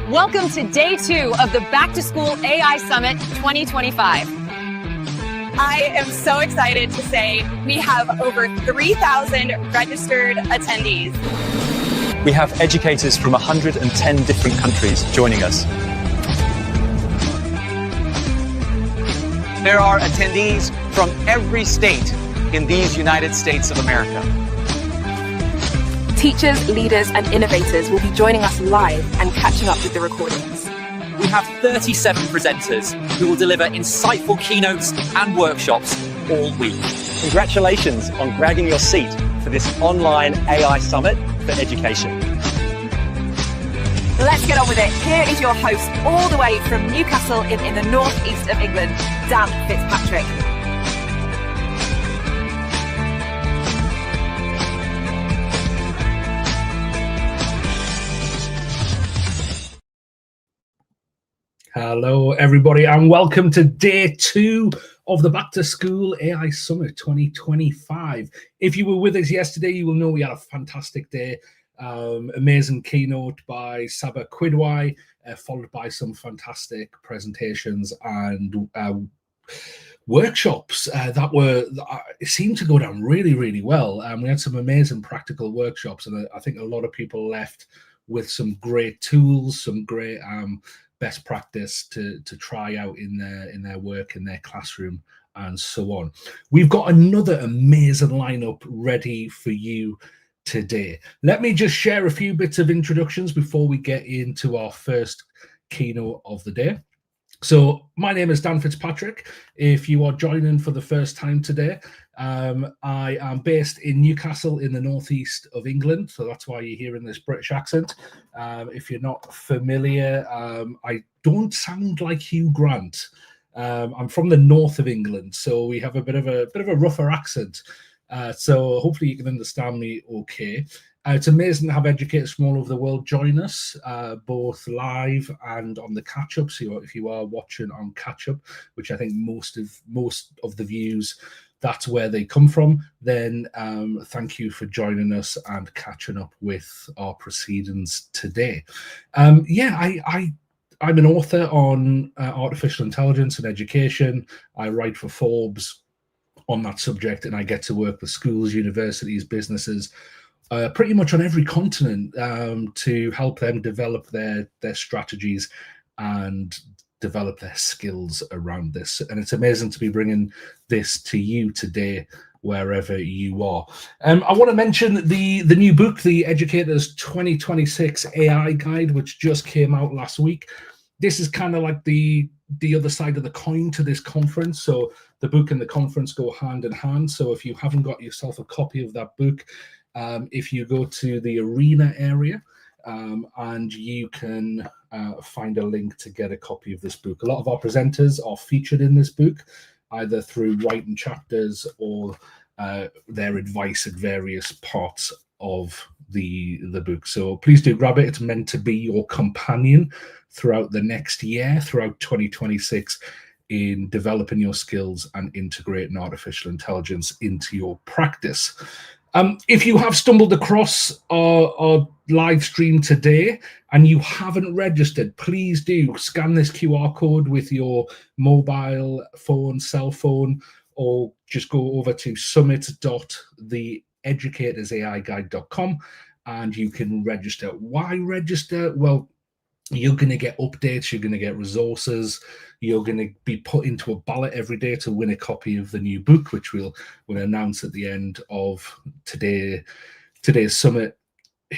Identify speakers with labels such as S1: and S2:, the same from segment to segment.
S1: Welcome to day 2 of the Back to School AI Summit 2025.
S2: I am so excited to say we have over 3,000 registered attendees.
S3: We have educators from 110 different countries joining us.
S4: There are attendees from every state in these United States of America.
S5: Teachers, leaders, and innovators will be joining us live and catching up with the recordings.
S6: We have 37 presenters who will deliver insightful keynotes and workshops all week.
S3: Congratulations on grabbing your seat for this online AI Summit for Education.
S5: Let's get on with it. Here is your host, all the way from Newcastle in the northeast of England, Dan Fitzpatrick.
S7: Hello, everybody, and welcome to day 2 of the Back to School AI Summit 2025. If you were with us yesterday, you will know we had a fantastic day. Amazing keynote by Saba Quidwai, followed by some fantastic presentations and workshops it seemed to go down really, really well. We had some amazing practical workshops, and I think a lot of people left with some great tools, some great best practice to try out in their work, in their classroom, and so on. We've got another amazing lineup ready for you today. Let me just share a few bits of introductions before we get into our first keynote of the day. So my name is Dan Fitzpatrick. If you are joining for the first time today, I am based in Newcastle in the northeast of England, so that's why you're hearing this British accent. If you're not familiar, I don't sound like Hugh Grant. I'm from the north of England, so we have a bit of a rougher accent. So hopefully you can understand me okay. It's amazing to have educators from all over the world join us, both live and on the catch-up. So if you are watching on catch-up, which I think most of the views, that's where they come from, then thank you for joining us and catching up with our proceedings today. I'm an author on artificial intelligence and education. I write for Forbes on that subject, and I get to work with schools, universities, businesses, pretty much on every continent to help them develop their strategies and develop their skills around this. And it's amazing to be bringing this to you today, wherever you are. I want to mention the new book, the Educators 2026 AI Guide, which just came out last week. This is kind of like the other side of the coin to this conference. So the book and the conference go hand in hand. So if you haven't got yourself a copy of that book, if you go to the arena area and you can find a link to get a copy of this book. A lot of our presenters are featured in this book, either through writing chapters or their advice at various parts of the book. So please do grab it. It's meant to be your companion throughout the next year, throughout 2026, in developing your skills and integrating artificial intelligence into your practice. If you have stumbled across our live stream today and you haven't registered, please do scan this QR code with your mobile phone, cell phone, or just go over to summit.theeducatorsaiguide.com and you can register. Why register? Well, you're going to get updates, you're going to get resources, you're going to be put into a ballot every day to win a copy of the new book, which we'll announce at the end of today's summit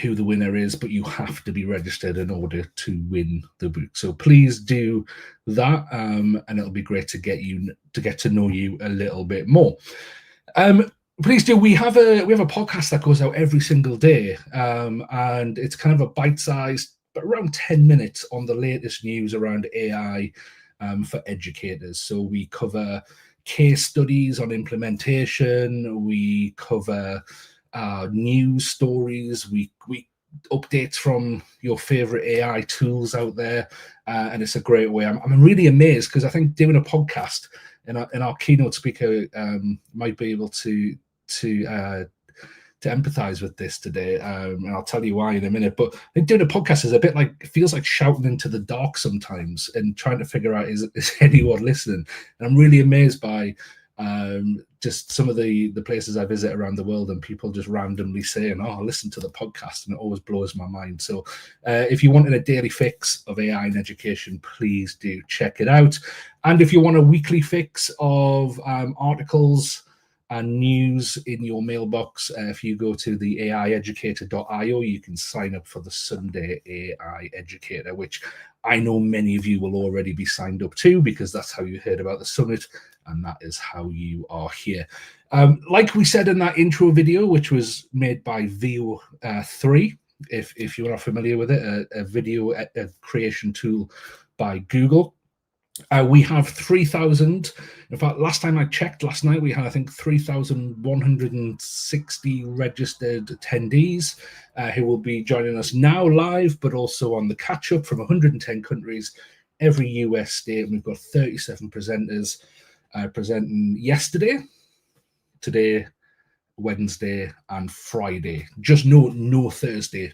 S7: who the winner is, but you have to be registered in order to win the book. So please do that, and it'll be great to get to know you a little bit more. Please do. We have a podcast that goes out every single day, and it's kind of a bite-sized, but around 10 minutes on the latest news around AI for educators. So we cover case studies on implementation, we cover news stories, we updates from your favorite AI tools out there, and it's a great way. I'm really amazed because I think doing a podcast, and our keynote speaker might be able to empathize with this today, and I'll tell you why in a minute. But I think doing a podcast is a bit like, it feels like shouting into the dark sometimes and trying to figure out is anyone listening. And I'm really amazed by just some of the places I visit around the world, and people just randomly saying, "Oh, listen to the podcast," and it always blows my mind. So if you wanted a daily fix of AI in education, please do check it out. And if you want a weekly fix of articles and news in your mailbox, if you go to the AIeducator.io, you can sign up for the Sunday AI Educator, which I know many of you will already be signed up to, because that's how you heard about the summit, and that is how you are here. Like we said in that intro video, which was made by VO3, if you're not familiar with it, a video creation tool by Google. We have 3,000. In fact, last time I checked, last night, we had, I think, 3,160 registered attendees who will be joining us now live, but also on the catch-up from 110 countries, every US state. And we've got 37 presenters presenting yesterday, today, Wednesday and Friday. Just no Thursday,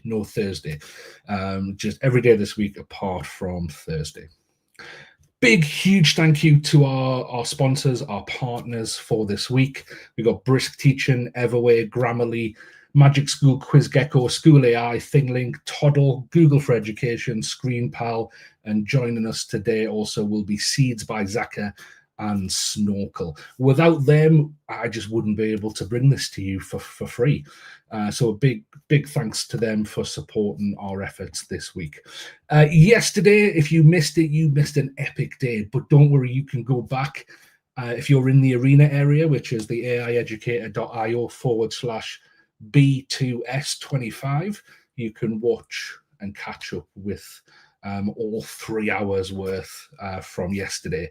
S7: just every day this week apart from Thursday. Big, huge thank you to our sponsors, our partners for this week. We've got Brisk Teaching, Everway, Grammarly, Magic School, QuizGecko, School AI, ThingLink, Toddle, Google for Education, ScreenPal, and joining us today also will be Seeds by Zaka and Snorkl. Without them, I just wouldn't be able to bring this to you for free. So a big thanks to them for supporting our efforts this week. Yesterday, if you missed it, you missed an epic day, but don't worry, you can go back. If you're in the arena area, which is the AIeducator.io/B2S25, you can watch and catch up with all 3 hours worth from yesterday.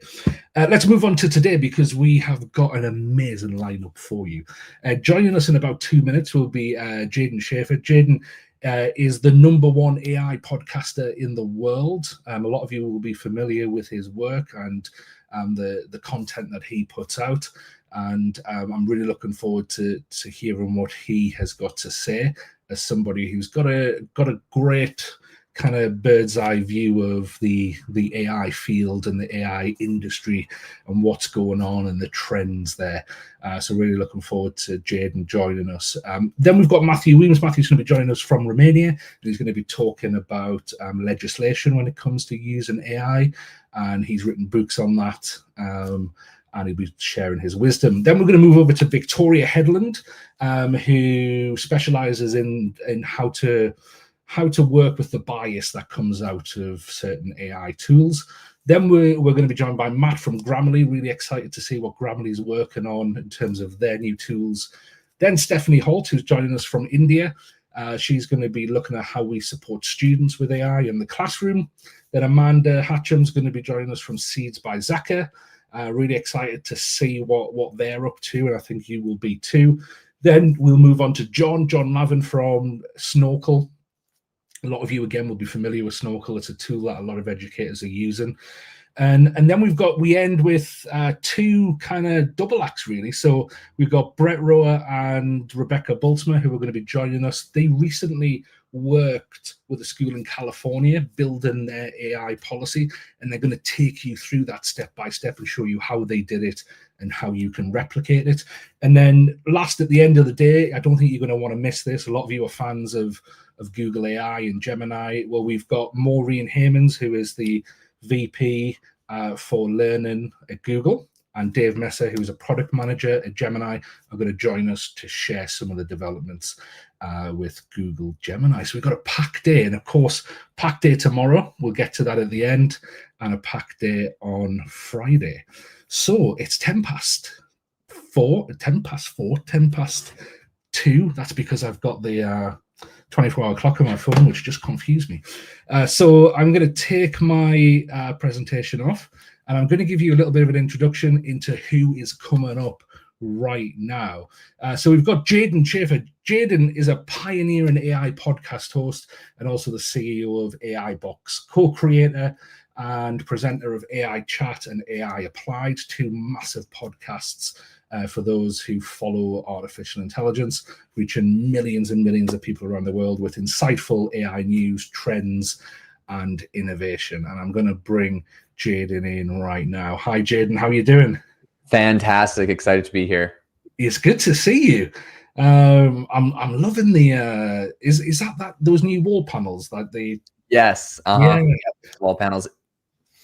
S7: Let's move on to today, because we have got an amazing lineup for you. Joining us in about 2 minutes will be Jaden Schaefer. Jaden is the #1 AI podcaster in the world. A lot of you will be familiar with his work and the content that he puts out. And I'm really looking forward to hearing what he has got to say, as somebody who's got a great kind of bird's eye view of the AI field and the AI industry and what's going on and the trends there. So really looking forward to Jaden joining us. Then we've got Matthew Weems. Matthew's going to be joining us from Romania, and he's going to be talking about legislation when it comes to using AI, and he's written books on that. And he'll be sharing his wisdom. Then we're going to move over to Victoria Hedlund, who specializes in how to work with the bias that comes out of certain AI tools. Then we're going to be joined by Matt from Grammarly. Really excited to see what Grammarly is working on in terms of their new tools. Then Stephanie Holt, who's joining us from India. She's going to be looking at how we support students with AI in the classroom. Then Amanda Hatcham's going to be joining us from Seeds by Zaka. Really excited to see what they're up to, and I think you will be too. Then we'll move on to John Lavin from Snorkl. A lot of you, again, will be familiar with Snorkl. It's a tool that a lot of educators are using. And then we end with two kind of double acts, really. So we've got Brett Roer and Rebecca Bultsma, who are going to be joining us. They recently worked with a school in California building their AI policy, and they're going to take you through that step by step and show you how they did it and how you can replicate it. And then last, at the end of the day, I don't think you're going to want to miss this. A lot of you are fans of Google AI and Gemini. Well, we've got Maureen Haymans, who is the VP for learning at Google, and Dave Messer, who's a product manager at Gemini, are going to join us to share some of the developments with Google Gemini. So we've got a packed day, and of course, packed day tomorrow. We'll get to that at the end, and a packed day on Friday. So it's 10 past 2. That's because I've got the 24-hour clock on my phone, which just confused me. So I'm going to take my presentation off, and I'm going to give you a little bit of an introduction into who is coming up right now. So we've got Jaden Schaefer. Jaden is a pioneering AI podcast host and also the CEO of AI Box, co-creator and presenter of AI Chat and AI Applied, two massive podcasts for those who follow artificial intelligence, reaching millions and millions of people around the world with insightful AI news, trends, and innovation. And I'm going to bring Jaden in right now. Hi, Jaden. How are you doing?
S8: Fantastic. Excited to be here.
S7: It's good to see you. I'm loving the is that those new wall panels that they
S8: Yes.
S7: yeah,
S8: Wall panels.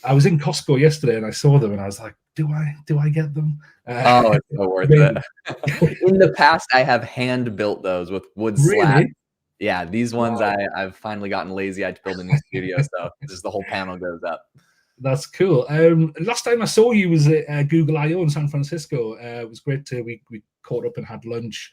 S7: I was in Costco yesterday and I saw them and I was like, do I get them?
S8: Oh, it's so worth it. In the past, I have hand built those with wood slats.
S7: Really?
S8: Yeah, these ones
S7: Wow.
S8: I've finally gotten lazy. I had to build a new studio, so just the whole panel goes up.
S7: That's cool. Last time I saw you was at Google I/O in San Francisco. It was great to we caught up and had lunch,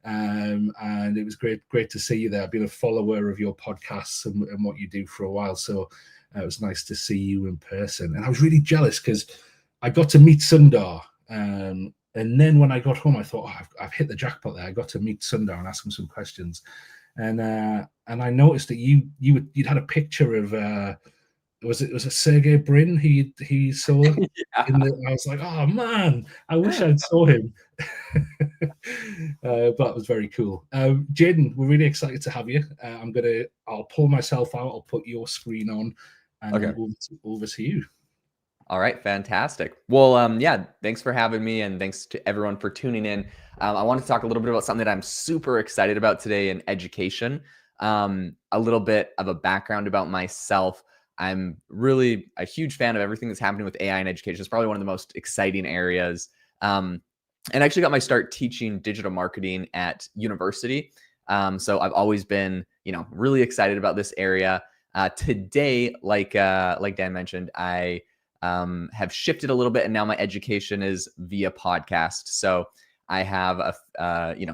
S7: and it was great to see you there. I've been a follower of your podcasts and what you do for a while, so it was nice to see you in person. And I was really jealous because I got to meet Sundar, and then when I got home, I thought, oh, I've hit the jackpot there. I got to meet Sundar and ask him some questions, and I noticed that you'd had a picture of. It was a Sergey Brin he saw.
S8: Yeah.
S7: I was like, oh man, I wish I'd saw him. But it was very cool. Jaden, we're really excited to have you. I'll pull myself out. I'll put your screen on, and
S8: Okay.
S7: over to you.
S8: All right, fantastic. Well, yeah, thanks for having me, and thanks to everyone for tuning in. I want to talk a little bit about something that I'm super excited about today in education. A little bit of a background about myself. I'm really a huge fan of everything that's happening with AI in education. It's probably one of the most exciting areas. And I actually got my start teaching digital marketing at university. So I've always been, really excited about this area. Today, like Dan mentioned, I have shifted a little bit, and now my education is via podcast. So I have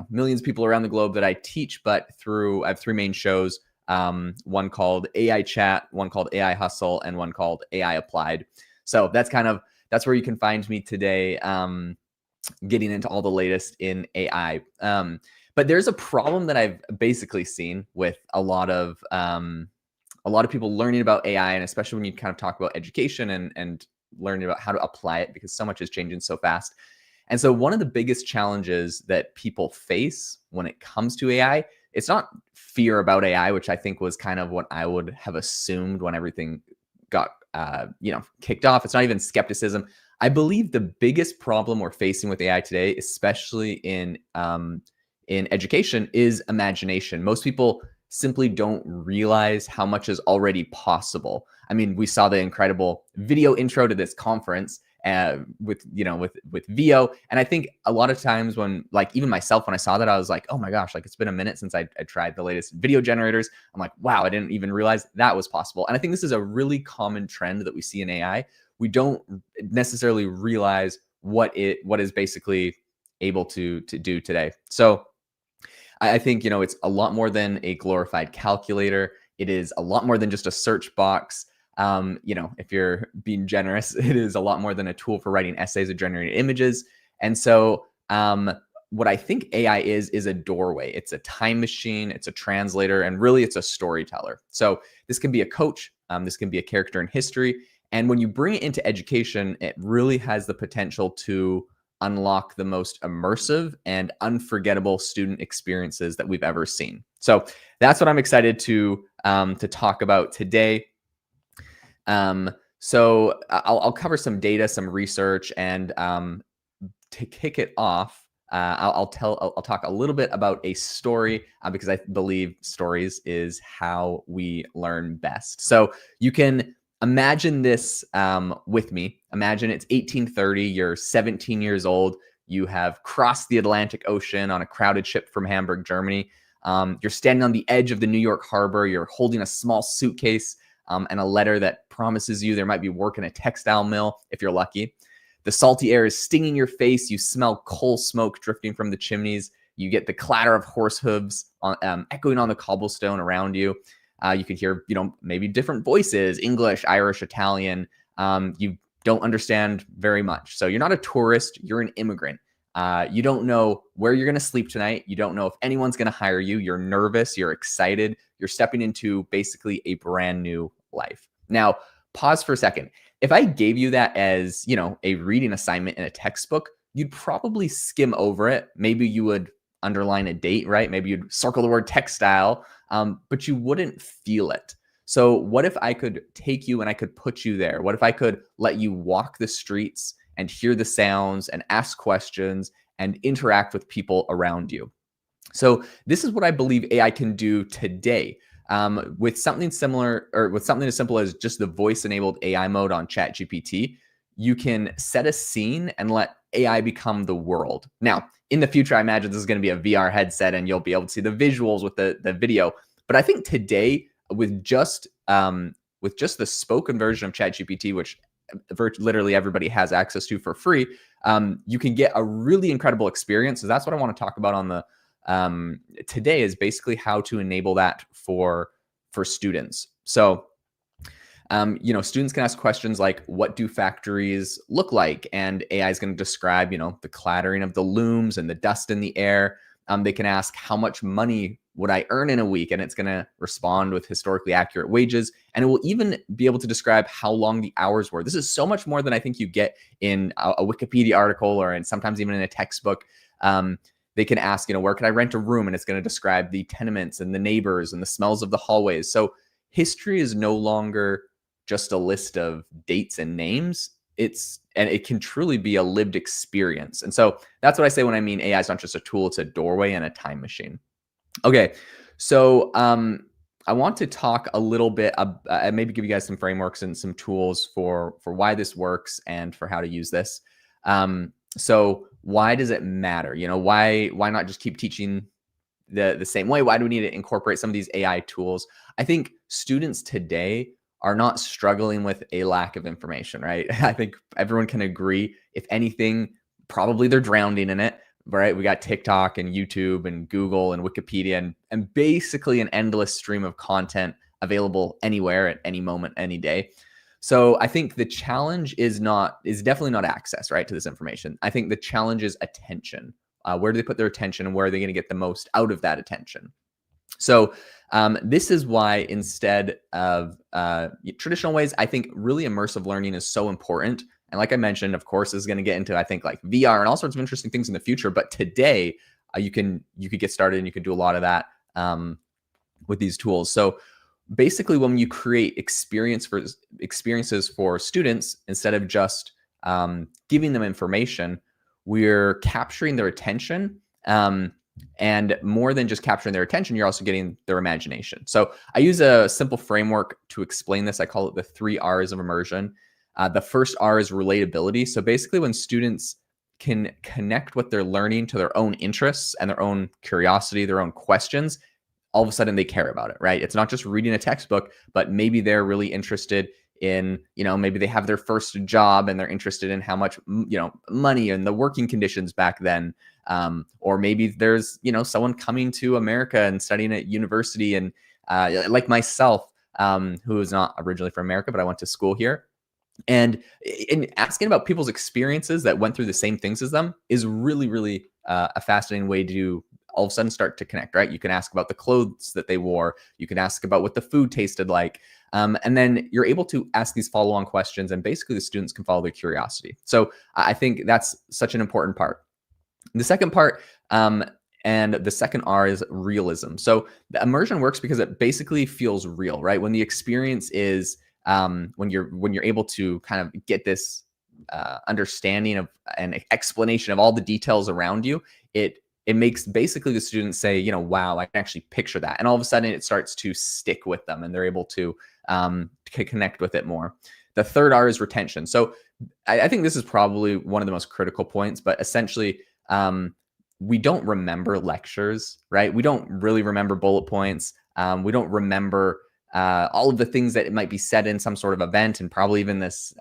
S8: millions of people around the globe that I teach, but I have 3 main shows. One called AI Chat, one called AI Hustle, and one called AI Applied. So that's where you can find me today, getting into all the latest in AI. But there's a problem that I've basically seen with a lot of people learning about AI, and especially when you kind of talk about education and learning about how to apply it, because so much is changing so fast. And so one of the biggest challenges that people face when it comes to AI, it's not fear about AI, which I think was kind of what I would have assumed when everything got, kicked off. It's not even skepticism. I believe the biggest problem we're facing with AI today, especially in education, is imagination. Most people simply don't realize how much is already possible. I mean, we saw the incredible video intro to this conference with VO. And I think a lot of times when, like, even myself, when I saw that, I was like, oh my gosh, like, it's been a minute since I tried the latest video generators. I'm like, wow, I didn't even realize that was possible. And I think this is a really common trend that we see in AI. We don't necessarily realize what is basically able to do today. So I think, it's a lot more than a glorified calculator. It is a lot more than just a search box. If you're being generous, it is a lot more than a tool for writing essays or generating images. And so what I think AI is a doorway. It's a time machine, it's a translator, and really it's a storyteller. So this can be a coach, this can be a character in history. And when you bring it into education, it really has the potential to unlock the most immersive and unforgettable student experiences that we've ever seen. So that's what I'm excited to talk about today. So I'll cover some data, some research, and to kick it off, I'll talk a little bit about a story because I believe stories is how we learn best. So you can imagine this with me. Imagine it's 1830. You're 17 years old. You have crossed the Atlantic Ocean on a crowded ship from Hamburg, Germany. You're standing on the edge of the New York harbor. You're holding a small suitcase and a letter that promises you there might be work in a textile mill if you're lucky. The salty air is stinging your face. You smell coal smoke drifting from the chimneys. You get the clatter of horse hooves echoing on the cobblestone around you. You can hear, maybe different voices, English, Irish, Italian. You don't understand very much. So you're not a tourist, you're an immigrant. You don't know where you're going to sleep tonight. You don't know if anyone's going to hire you. You're nervous, you're excited. You're stepping into basically a brand new life. Now, pause for a second. If I gave you that as, a reading assignment in a textbook, you'd probably skim over it. Maybe you would underline a date, right? Maybe you'd circle the word textile, but you wouldn't feel it. So what if I could take you and I could put you there? What if I could let you walk the streets and hear the sounds and ask questions and interact with people around you? So this is what I believe AI can do today. With something similar, or with something as simple as just the voice-enabled AI mode on ChatGPT, you can set a scene and let AI become the world. Now, in the future, I imagine this is going to be a VR headset and you'll be able to see the visuals with the video. But I think today, with just the spoken version of ChatGPT, which literally everybody has access to for free, you can get a really incredible experience. So that's what I want to talk about on the today, is basically how to enable that for students. So students can ask questions like, what do factories look like? And AI is going to describe, the clattering of the looms and the dust in the air. They can ask, how much money would I earn in a week? And it's going to respond with historically accurate wages. And it will even be able to describe how long the hours were. This is so much more than I think you get in a Wikipedia article, or sometimes even in a textbook. They can ask, where can I rent a room? And it's going to describe the tenements and the neighbors and the smells of the hallways. So history is no longer just a list of dates and names. And it can truly be a lived experience. And so that's what I say when I mean AI is not just a tool, it's a doorway and a time machine. Okay, so I want to talk a little bit, maybe give you guys some frameworks and some tools for why this works and for how to use this. So why does it matter? Why not just keep teaching the same way? Why do we need to incorporate some of these AI tools? I think students today are not struggling with a lack of information, right? I think everyone can agree. If anything, probably they're drowning in it, right? We got TikTok and YouTube and Google and Wikipedia and basically an endless stream of content available anywhere at any moment, any day. So I think the challenge is definitely not access, right, to this information. I think the challenge is attention. Where do they put their attention, and where are they going to get the most out of that attention? So this is why, instead of traditional ways, I think really immersive learning is so important. And like I mentioned, of course, this is going to get into, I think, like VR and all sorts of interesting things in the future. But today, you could get started and you could do a lot of that with these tools. So basically, when you create experiences for students, instead of just giving them information, we're capturing their attention. And more than just capturing their attention, you're also getting their imagination. So I use a simple framework to explain this. I call it the 3 R's of immersion. The first R is relatability. So basically, when students can connect what they're learning to their own interests and their own curiosity, their own questions, all of a sudden they care about it, right? It's not just reading a textbook, but maybe they're really interested in, maybe they have their first job and they're interested in how much, money and the working conditions back then. Or maybe there's, someone coming to America and studying at university, and like myself, who is not originally from America, but I went to school here. And asking about people's experiences that went through the same things as them is really, really a fascinating way to all of a sudden start to connect, right? You can ask about the clothes that they wore. You can ask about what the food tasted like. And then you're able to ask these follow-on questions, and basically the students can follow their curiosity. So I think that's such an important part. The second part, and the second R, is realism. So the immersion works because it basically feels real, right? When the experience is, when you're able to kind of get this understanding of an explanation of all the details around you, it makes basically the students say, wow, I can actually picture that. And all of a sudden it starts to stick with them and they're able to connect with it more. The third R is retention. So I think this is probably one of the most critical points, but essentially we don't remember lectures, right? We don't really remember bullet points. We don't remember all of the things that it might be said in some sort of event, and probably even this,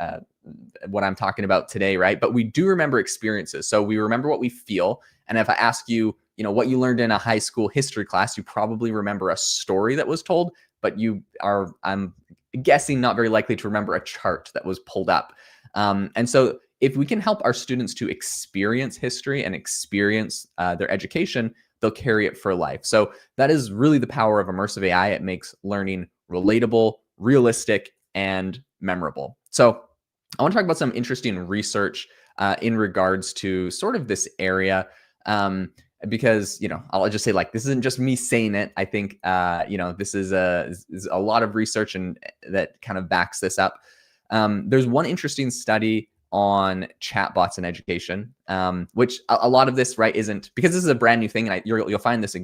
S8: what I'm talking about today, right? But we do remember experiences. So we remember what we feel. And if I ask you, what you learned in a high school history class, you probably remember a story that was told, but you are, I'm guessing, not very likely to remember a chart that was pulled up. And so if we can help our students to experience history and experience their education, they'll carry it for life. So that is really the power of immersive AI. It makes learning relatable, realistic, and memorable. So I want to talk about some interesting research in regards to sort of this area. Because, I'll just say, like, this isn't just me saying it. I think, this is a lot of research and that kind of backs this up. There's one interesting study on chatbots in education, which a lot of this, right, isn't, because this is a brand new thing, and you'll find this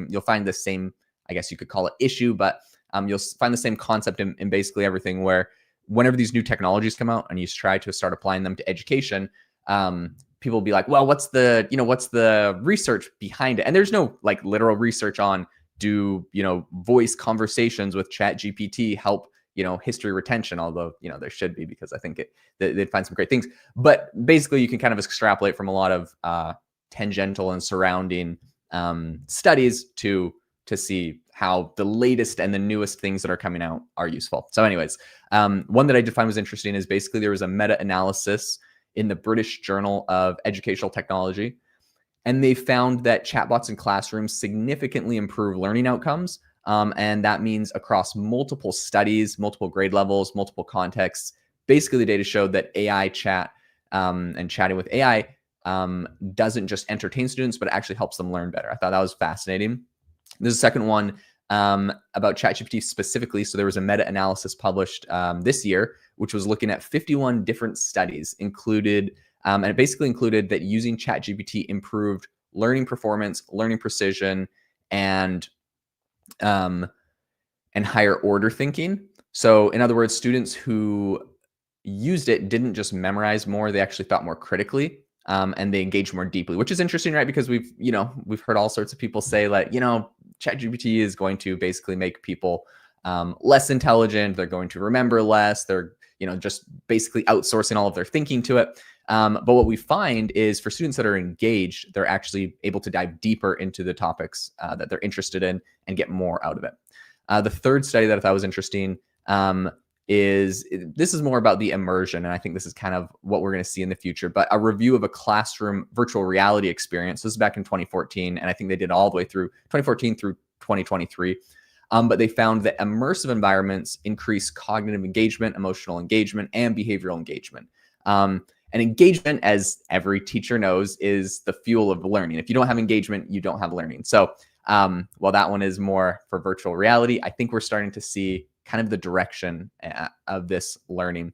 S8: you'll find the same, I guess you could call it issue, but you'll find the same concept in basically everything, where whenever these new technologies come out and you try to start applying them to education, people will be like, well, what's the research behind it? And there's no like literal research on, do voice conversations with ChatGPT help history retention, although there should be, because I think they'd find some great things. But basically you can kind of extrapolate from a lot of tangential and surrounding studies to see how the latest and the newest things that are coming out are useful. So anyways, one that I did find was interesting is basically there was a meta-analysis in the British Journal of Educational Technology, and they found that chatbots in classrooms significantly improve learning outcomes. And that means across multiple studies, multiple grade levels, multiple contexts. Basically, the data showed that AI chat and chatting with AI doesn't just entertain students, but it actually helps them learn better. I thought that was fascinating. There's a second one about ChatGPT specifically. So there was a meta-analysis published this year, which was looking at 51 different studies, and it basically included that using ChatGPT improved learning performance, learning precision, and higher order thinking. So in other words, students who used it didn't just memorize more, they actually thought more critically, and they engaged more deeply, which is interesting, right? Because we've heard all sorts of people say like, ChatGPT is going to basically make people less intelligent. They're going to remember less. They're, just basically outsourcing all of their thinking to it. But what we find is for students that are engaged, they're actually able to dive deeper into the topics that they're interested in and get more out of it. The third study that I thought was interesting this is more about the immersion, and I think this is kind of what we're going to see in the future, but a review of a classroom virtual reality experience. This is back in 2014, and I think they did all the way through 2014 through 2023. But they found that immersive environments increase cognitive engagement, emotional engagement, and behavioral engagement. And engagement, as every teacher knows, is the fuel of learning. If you don't have engagement, you don't have learning. So while that one is more for virtual reality, I think we're starting to see kind of the direction of this learning.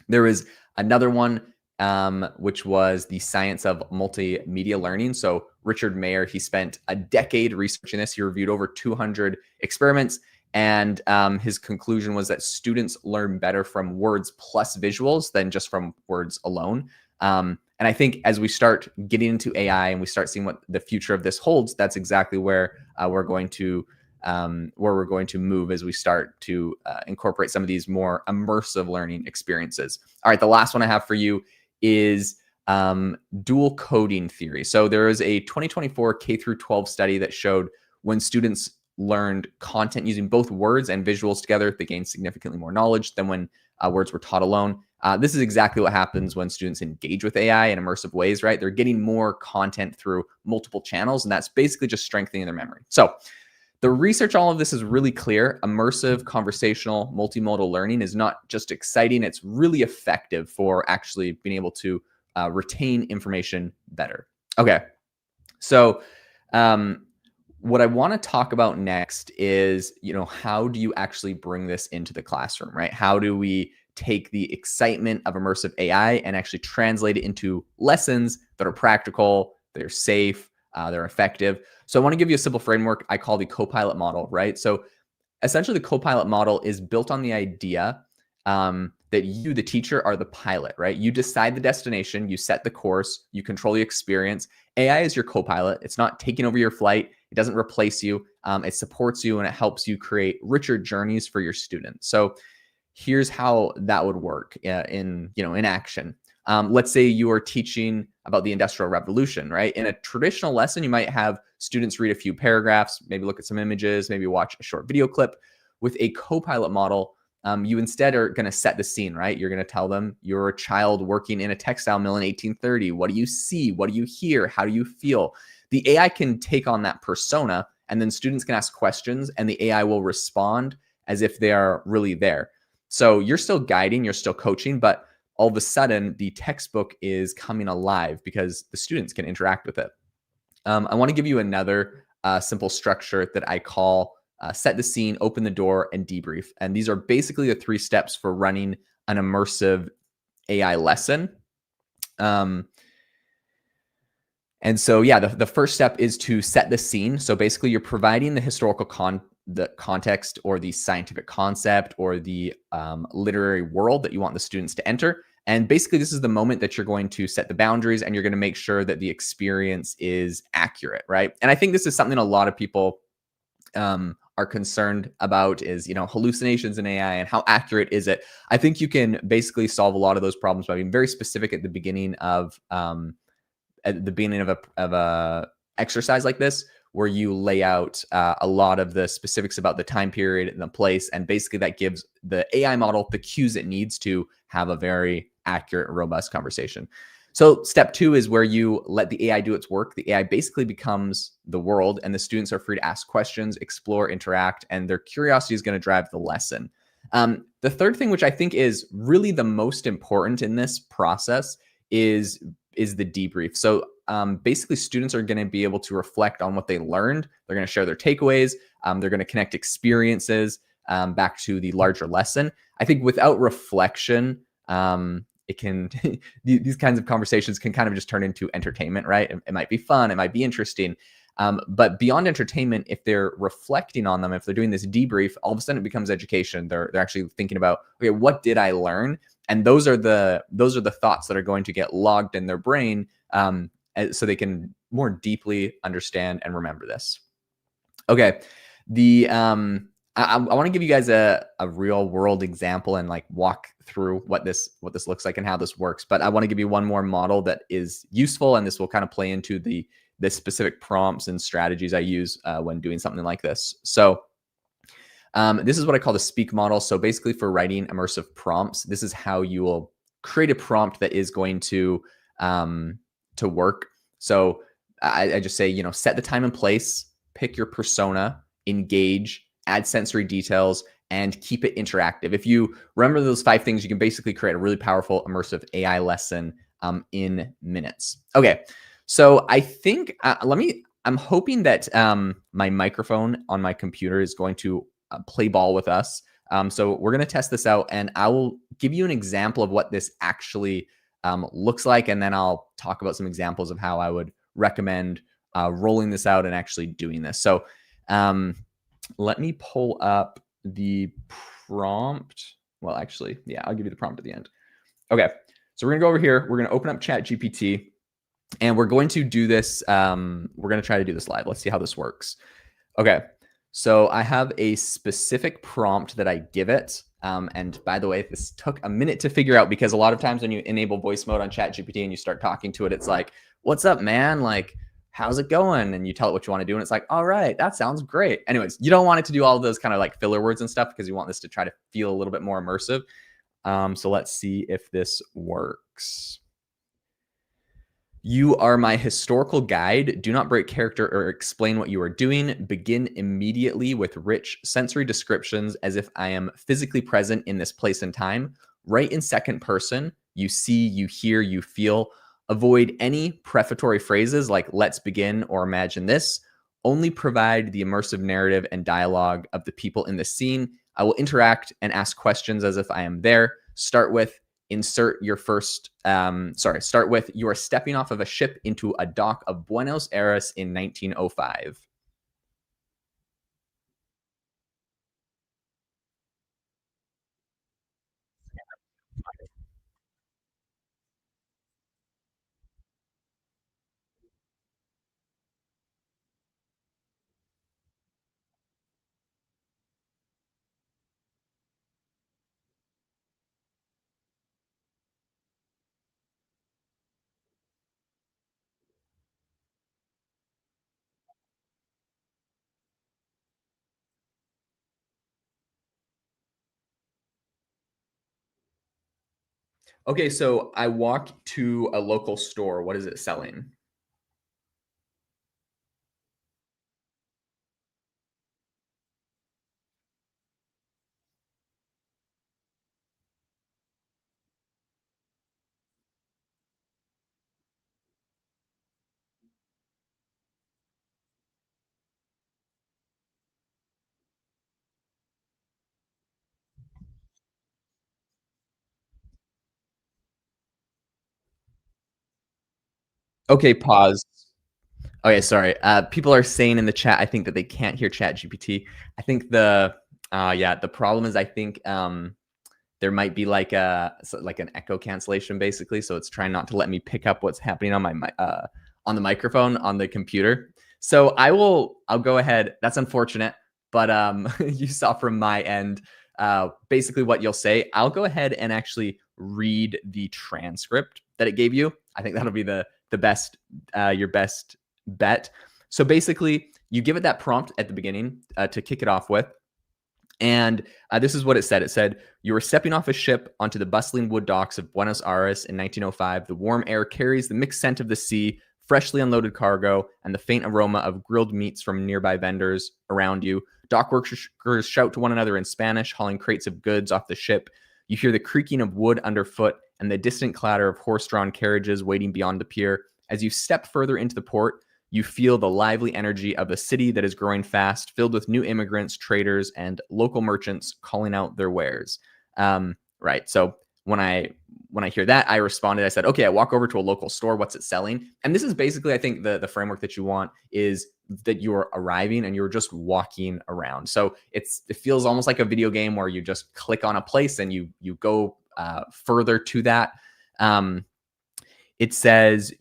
S8: There was another one, which was the science of multimedia learning. So Richard Mayer, he spent a decade researching this. He reviewed over 200 experiments, and his conclusion was that students learn better from words plus visuals than just from words alone. And I think as we start getting into AI and we start seeing what the future of this holds, that's exactly where we're going to move as we start to incorporate some of these more immersive learning experiences. All right, the last one I have for you is dual coding theory. So there is a 2024 K through 12 study that showed when students learned content using both words and visuals together, they gained significantly more knowledge than when words were taught alone. This is exactly what happens when students engage with AI in immersive ways, right? They're getting more content through multiple channels, and that's basically just strengthening their memory. So the research, all of this is really clear. Immersive, conversational, multimodal learning is not just exciting, it's really effective for actually being able to retain information better. Okay, so what I want to talk about next is, how do you actually bring this into the classroom, right? How do we take the excitement of immersive AI and actually translate it into lessons that are practical, they're safe, they're effective? So I want to give you a simple framework I call the co-pilot model, right? So essentially the co-pilot model is built on the idea that you, the teacher, are the pilot, right? You decide the destination, you set the course, you control the experience. AI is your co-pilot. It's not taking over your flight. It doesn't replace you. It supports you and it helps you create richer journeys for your students. So here's how that would work in action. Let's say you are teaching about the Industrial Revolution, right? In a traditional lesson, you might have students read a few paragraphs, maybe look at some images, maybe watch a short video clip. With a co-pilot model, you instead are going to set the scene, right? You're going to tell them you're a child working in a textile mill in 1830. What do you see? What do you hear? How do you feel? The AI can take on that persona, and then students can ask questions, and the AI will respond as if they are really there. So you're still guiding, you're still coaching, but all of a sudden the textbook is coming alive because the students can interact with it. I want to give you another simple structure that I call set the scene, open the door, and debrief. And these are basically the 3 steps for running an immersive AI lesson. And so, yeah, the first step is to set the scene. So basically, you're providing the historical context or the scientific concept or the literary world that you want the students to enter. And basically, this is the moment that you're going to set the boundaries and you're going to make sure that the experience is accurate, right? And I think this is something a lot of people are concerned about is, hallucinations in AI and how accurate is it? I think you can basically solve a lot of those problems by being very specific at the beginning of a exercise like this, where you lay out a lot of the specifics about the time period and the place, and basically that gives the AI model the cues it needs to have a very accurate, robust conversation. So step 2 is where you let the AI do its work. The AI basically becomes the world, and the students are free to ask questions, explore, interact, and their curiosity is going to drive the lesson. The third thing, which I think is really the most important in this process, is the debrief. So basically, students are going to be able to reflect on what they learned. They're going to share their takeaways. They're going to connect experiences back to the larger lesson. I think without reflection, it can these kinds of conversations can kind of just turn into entertainment, right? It might be fun, it might be interesting, but beyond entertainment, if they're reflecting on them, if they're doing this debrief, all of a sudden it becomes education. They're actually thinking about, okay, what did I learn? And those are the thoughts that are going to get logged in their brain, so they can more deeply understand and remember this. Okay, I want to give you guys a real world example and like walk through what this looks like and how this works. But I want to give you one more model that is useful, and this will kind of play into the specific prompts and strategies I use when doing something like this. So this is what I call the speak model. So basically, for writing immersive prompts, this is how you will create a prompt that is going to work. So I just say, set the time and place, pick your persona, engage, add sensory details, and keep it interactive. If you remember those 5 things, you can basically create a really powerful immersive AI lesson in minutes. Okay, so I think I'm hoping that my microphone on my computer is going to play ball with us. So we're going to test this out, and I will give you an example of what this actually looks like, and then I'll talk about some examples of how I would recommend rolling this out and actually doing this. So let me pull up the prompt. Well, actually, yeah, I'll give you the prompt at the end. Okay, so we're gonna go over here. We're gonna open up ChatGPT, and we're going to do this. We're gonna try to do this live. Let's see how this works. Okay, so I have a specific prompt that I give it. And by the way, this took a minute to figure out, because a lot of times when you enable voice mode on ChatGPT and you start talking to it, it's like, "What's up, man? Like, how's it going?" And you tell it what you want to do, and it's like, "All right, that sounds great." Anyways, you don't want it to do all of those kind of like filler words and stuff, because you want this to try to feel a little bit more immersive. So let's see if this works. You are my historical guide. Do not break character or explain what you are doing. Begin immediately with rich sensory descriptions as if I am physically present in this place and time. Write in second person. You see, you hear, you feel. Avoid any prefatory phrases like "let's begin" or "imagine this." Only provide the immersive narrative and dialogue of the people in the scene. I will interact and ask questions as if I am there. Start with "you are stepping off of a ship into a dock of Buenos Aires in 1905. Okay, so I walked to a local store. What is it selling? Okay, pause. Okay, sorry. People are saying in the chat, I think that they can't hear Chat GPT. I think the problem is I think there might be like an echo cancellation basically. So it's trying not to let me pick up what's happening on my on the microphone on the computer. So I'll go ahead. That's unfortunate, but you saw from my end basically what you'll say. I'll go ahead and actually read the transcript that it gave you. I think that'll be the best your best bet. So basically, you give it that prompt at the beginning to kick it off with. And this is what it said. It said, you were stepping off a ship onto the bustling wood docks of Buenos Aires in 1905. The warm air carries the mixed scent of the sea, freshly unloaded cargo, and the faint aroma of grilled meats from nearby vendors around you. Dock workers shout to one another in Spanish, hauling crates of goods off the ship. You hear the creaking of wood underfoot and the distant clatter of horse-drawn carriages waiting beyond the pier. As you step further into the port, you feel the lively energy of a city that is growing fast, filled with new immigrants, traders, and local merchants calling out their wares. Right. So when I hear that, I responded, I said, okay, I walk over to a local store. What's it selling? And this is basically, I think the framework that you want is that you're arriving and you're just walking around. So it feels almost like a video game where you just click on a place and you go further to that. It says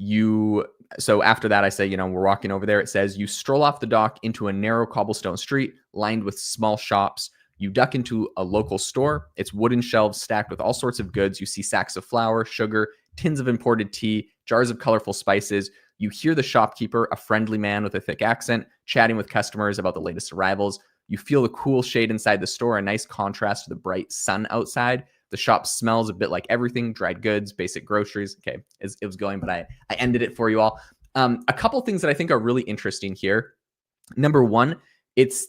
S8: so after that, I say, we're walking over there. It says you stroll off the dock into a narrow cobblestone street lined with small shops. You duck into a local store. It's wooden shelves stacked with all sorts of goods. You see sacks of flour, sugar, tins of imported tea, jars of colorful spices. You hear the shopkeeper, a friendly man with a thick accent, chatting with customers about the latest arrivals. You feel the cool shade inside the store, a nice contrast to the bright sun outside. The shop smells a bit like everything, dried goods, basic groceries. Okay, it was going, but I ended it for you all. A couple things that I think are really interesting here. Number one, it's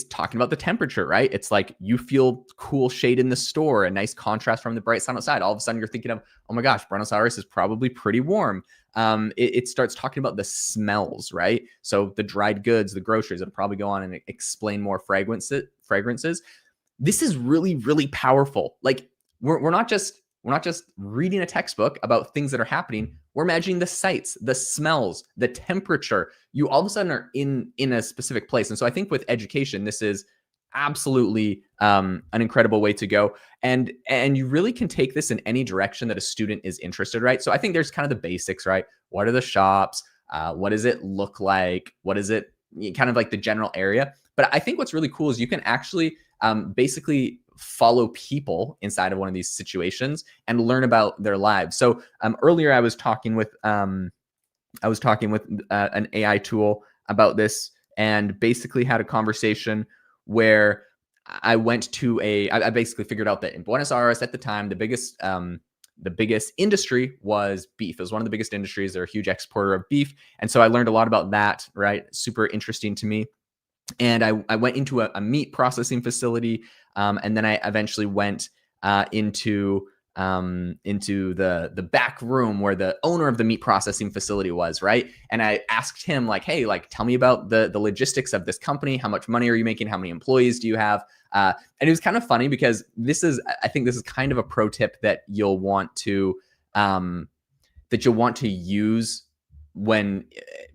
S8: talking about the temperature, right? It's like you feel cool shade in the store, a nice contrast from the bright sun outside. All of a sudden you're thinking of, oh my gosh, Buenos Aires is probably pretty warm. It starts talking about the smells, right? So the dried goods, the groceries, it'll probably go on and explain more fragrances. This is really, really powerful. Like we're not just reading a textbook about things that are happening. We're imagining the sights, the smells, the temperature. You all of a sudden are in a specific place. And so I think with education, this is absolutely an incredible way to go. And you really can take this in any direction that a student is interested, right? So I think there's kind of the basics, right? What are the shops? What does it look like? What is it? Kind of like the general area. But I think what's really cool is you can actually basically follow people inside of one of these situations and learn about their lives. So earlier I was talking with an AI tool about this and basically had a conversation where I went to I basically figured out that in Buenos Aires at the time, the biggest industry was beef. It was one of the biggest industries. They're a huge exporter of beef. And so I learned a lot about that, right? Super interesting to me. And I went into a meat processing facility, and then I eventually went into the back room where the owner of the meat processing facility was, right? And I asked him like, hey, like, tell me about the logistics of this company. How much money are you making? How many employees do you have? And it was kind of funny because I think this is kind of a pro tip that you'll want to use when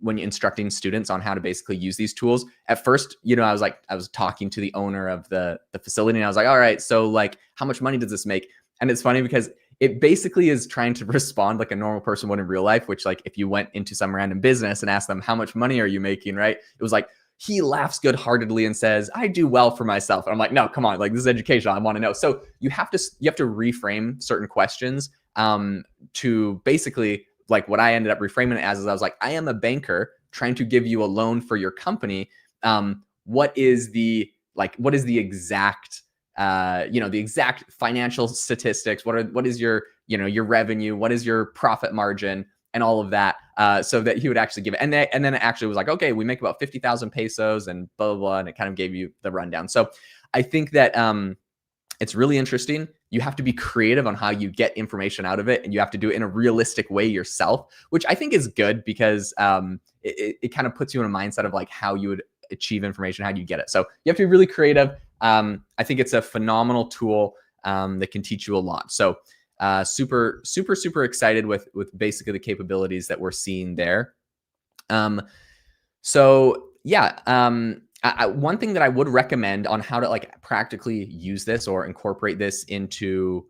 S8: instructing students on how to basically use these tools. At first, I was talking to the owner of the facility and I was like, all right, so like, how much money does this make? And it's funny because it basically is trying to respond like a normal person would in real life, which like if you went into some random business and asked them, how much money are you making, right? It was like, he laughs good-heartedly and says, I do well for myself. And I'm like, no, come on, like this is educational. I want to know. So you have to reframe certain questions to basically, like what I ended up reframing it as is I was like, I am a banker trying to give you a loan for your company. What is the exact, the exact financial statistics? What is your revenue? What is your profit margin and all of that? So that he would actually give it. And then it actually was like, okay, we make about 50,000 pesos and blah, blah, blah. And it kind of gave you the rundown. So I think that, it's really interesting. You have to be creative on how you get information out of it, and you have to do it in a realistic way yourself, which I think is good because it kind of puts you in a mindset of like how you would achieve information, how do you get it. So you have to be really creative. I think it's a phenomenal tool that can teach you a lot. So super excited with basically the capabilities that we're seeing there. So yeah, one thing that I would recommend on how to like practically use this or incorporate this into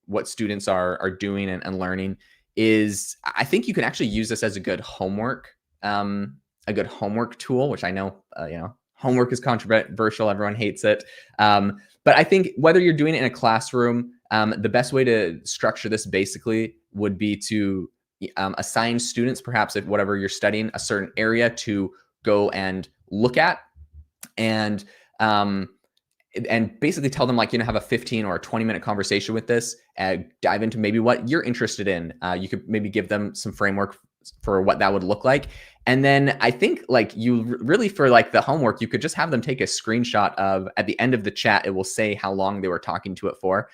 S8: what students are doing and learning is, I think you can actually use this as a good homework tool, which I know, homework is controversial. Everyone hates it. But I think whether you're doing it in a classroom, the best way to structure this basically would be to assign students, perhaps if whatever you're studying, a certain area to go and look at, and basically tell them, like, have a 15 or a 20-minute conversation with this, dive into maybe what you're interested in. You could maybe give them some framework for what that would look like. And then I think like you really, for like the homework, you could just have them take a screenshot of, at the end of the chat, it will say how long they were talking to it for.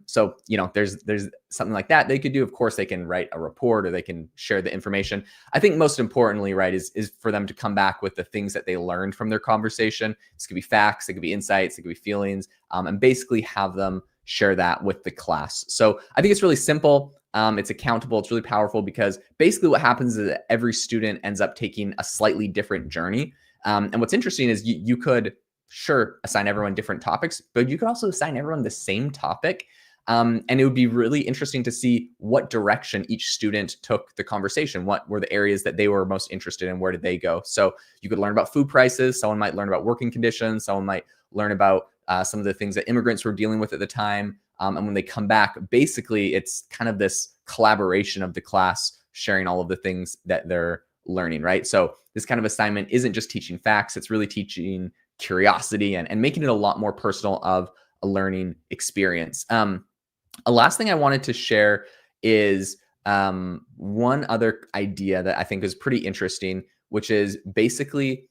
S8: So, there's something like that they could do. Of course, they can write a report or they can share the information. I think most importantly, right, is for them to come back with the things that they learned from their conversation. This could be facts, it could be insights, it could be feelings, and basically have them share that with the class. So I think it's really simple. It's accountable. It's really powerful, because basically what happens is that every student ends up taking a slightly different journey. And what's interesting is you could sure assign everyone different topics, but you could also assign everyone the same topic. And it would be really interesting to see what direction each student took the conversation. What were the areas that they were most interested in? Where did they go? So you could learn about food prices. Someone might learn about working conditions. Someone might learn about some of the things that immigrants were dealing with at the time. And when they come back, basically, it's kind of this collaboration of the class sharing all of the things that they're learning, right? So this kind of assignment isn't just teaching facts, it's really teaching curiosity and making it a lot more personal of a learning experience. A last thing I wanted to share is one other idea that I think is pretty interesting, which is basically,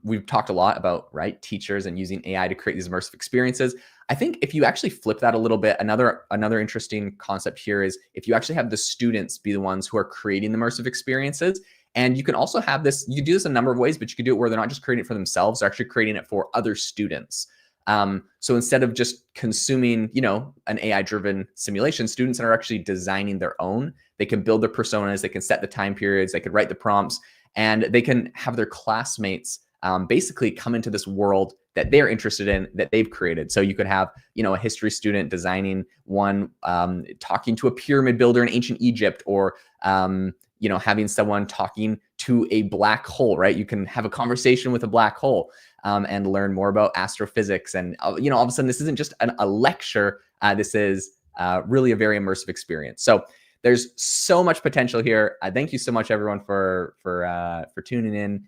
S8: we've talked a lot about, right, teachers and using AI to create these immersive experiences. I think if you actually flip that a little bit, another interesting concept here is if you actually have the students be the ones who are creating the immersive experiences. And you can also have this, you can do this a number of ways, but you can do it where they're not just creating it for themselves, they're actually creating it for other students. So instead of just consuming, an AI-driven simulation, students are actually designing their own. They can build their personas, they can set the time periods, they could write the prompts, and they can have their classmates basically come into this world that they're interested in, that they've created. So you could have, a history student designing one, talking to a pyramid builder in ancient Egypt, or, having someone talking to a black hole, right? You can have a conversation with a black hole and learn more about astrophysics. And, all of a sudden, this isn't just a lecture. This is really a very immersive experience. So there's so much potential here. Thank you so much, everyone, for tuning in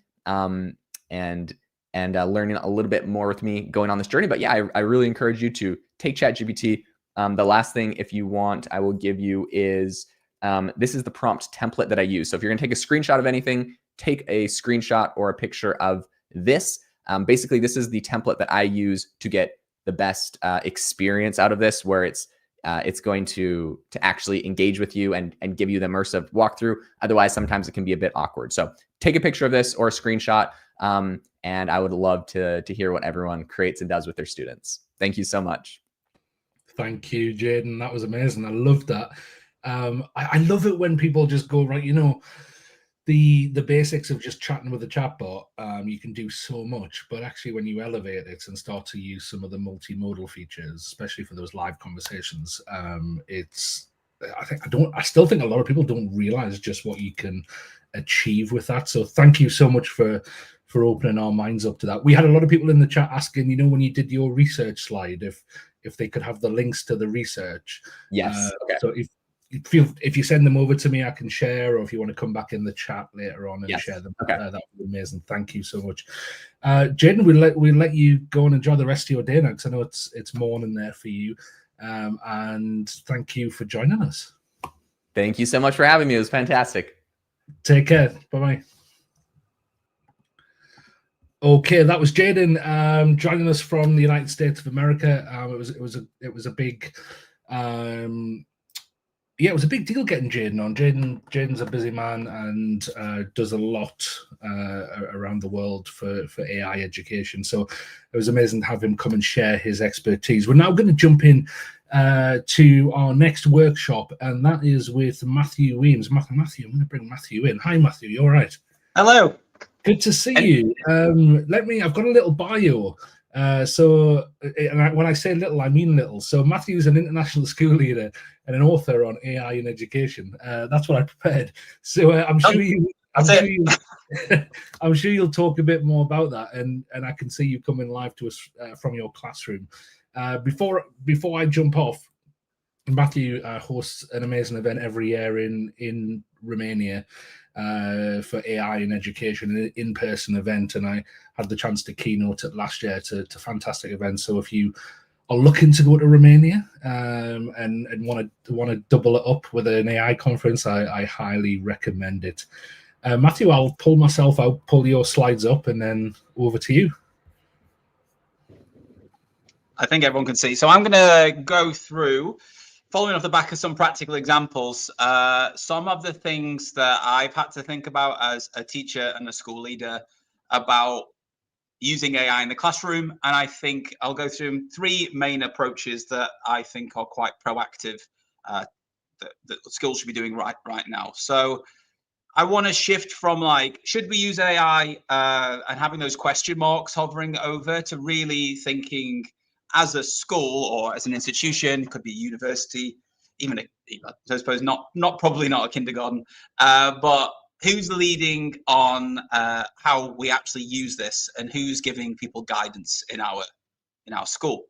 S8: and learning a little bit more with me going on this journey. But yeah, I really encourage you to take ChatGPT. The last thing, if you want, I will give you is, this is the prompt template that I use. So if you're gonna take a screenshot of anything, take a screenshot or a picture of this. Basically, this is the template that I use to get the best experience out of this, where it's going to actually engage with you and give you the immersive walkthrough. Otherwise, sometimes it can be a bit awkward. So take a picture of this or a screenshot, and I would love to hear what everyone creates and does with their students. Thank you so much.
S7: Thank you, Jaden. That was amazing. I loved that. I love it when people just go, right, the basics of just chatting with a chatbot, you can do so much, but actually when you elevate it and start to use some of the multimodal features, especially for those live conversations, I still think a lot of people don't realize just what you can achieve with that. So thank you so much for opening our minds up to that. We had a lot of people in the chat asking, when you did your research slide, if they could have the links to the research.
S8: Yes. Okay.
S7: So if you send them over to me, I can share, or if you want to come back in the chat later on and share them,
S8: okay,
S7: that would be amazing. Thank you so much. Jaden, we'll let you go and enjoy the rest of your day now, because I know it's morning there for you. And thank you for joining us.
S8: Thank you so much for having me. It was fantastic. Take
S7: care. Bye-bye. Okay, that was Jaden joining us from the United States of America. It was a big yeah, it was a big deal getting Jaden on. Jaden's a busy man and does a lot around the world for AI education. So it was amazing to have him come and share his expertise. We're now going to jump in to our next workshop, and that is with Matthew Weems. Matthew, I'm going to bring Matthew in. Hi, Matthew. You all right?
S9: Hello.
S7: Good to see you. I've got a little bio. When I say little, I mean little. So Matthew's an international school leader and an author on AI in education. That's what I prepared. So I'm sure you'll talk a bit more about that, and I can see you coming live to us from your classroom. Before I jump off, Matthew hosts an amazing event every year in Romania for AI in education, an in-person event, and I had the chance to keynote it last year to fantastic events. So if you are looking to go to Romania and want to double it up with an AI conference, I highly recommend it. Matthew, I'll pull your slides up, and then over to you.
S9: I think everyone can see. So I'm going to go through, following off the back of some practical examples, some of the things that I've had to think about as a teacher and a school leader about using AI in the classroom. And I think I'll go through 3 main approaches that I think are quite proactive that schools should be doing right now. So I want to shift from like, should we use AI and having those question marks hovering over, to really thinking as a school or as an institution, could be a university, even I suppose probably not a kindergarten, but who's leading on how we actually use this, and who's giving people guidance in our school.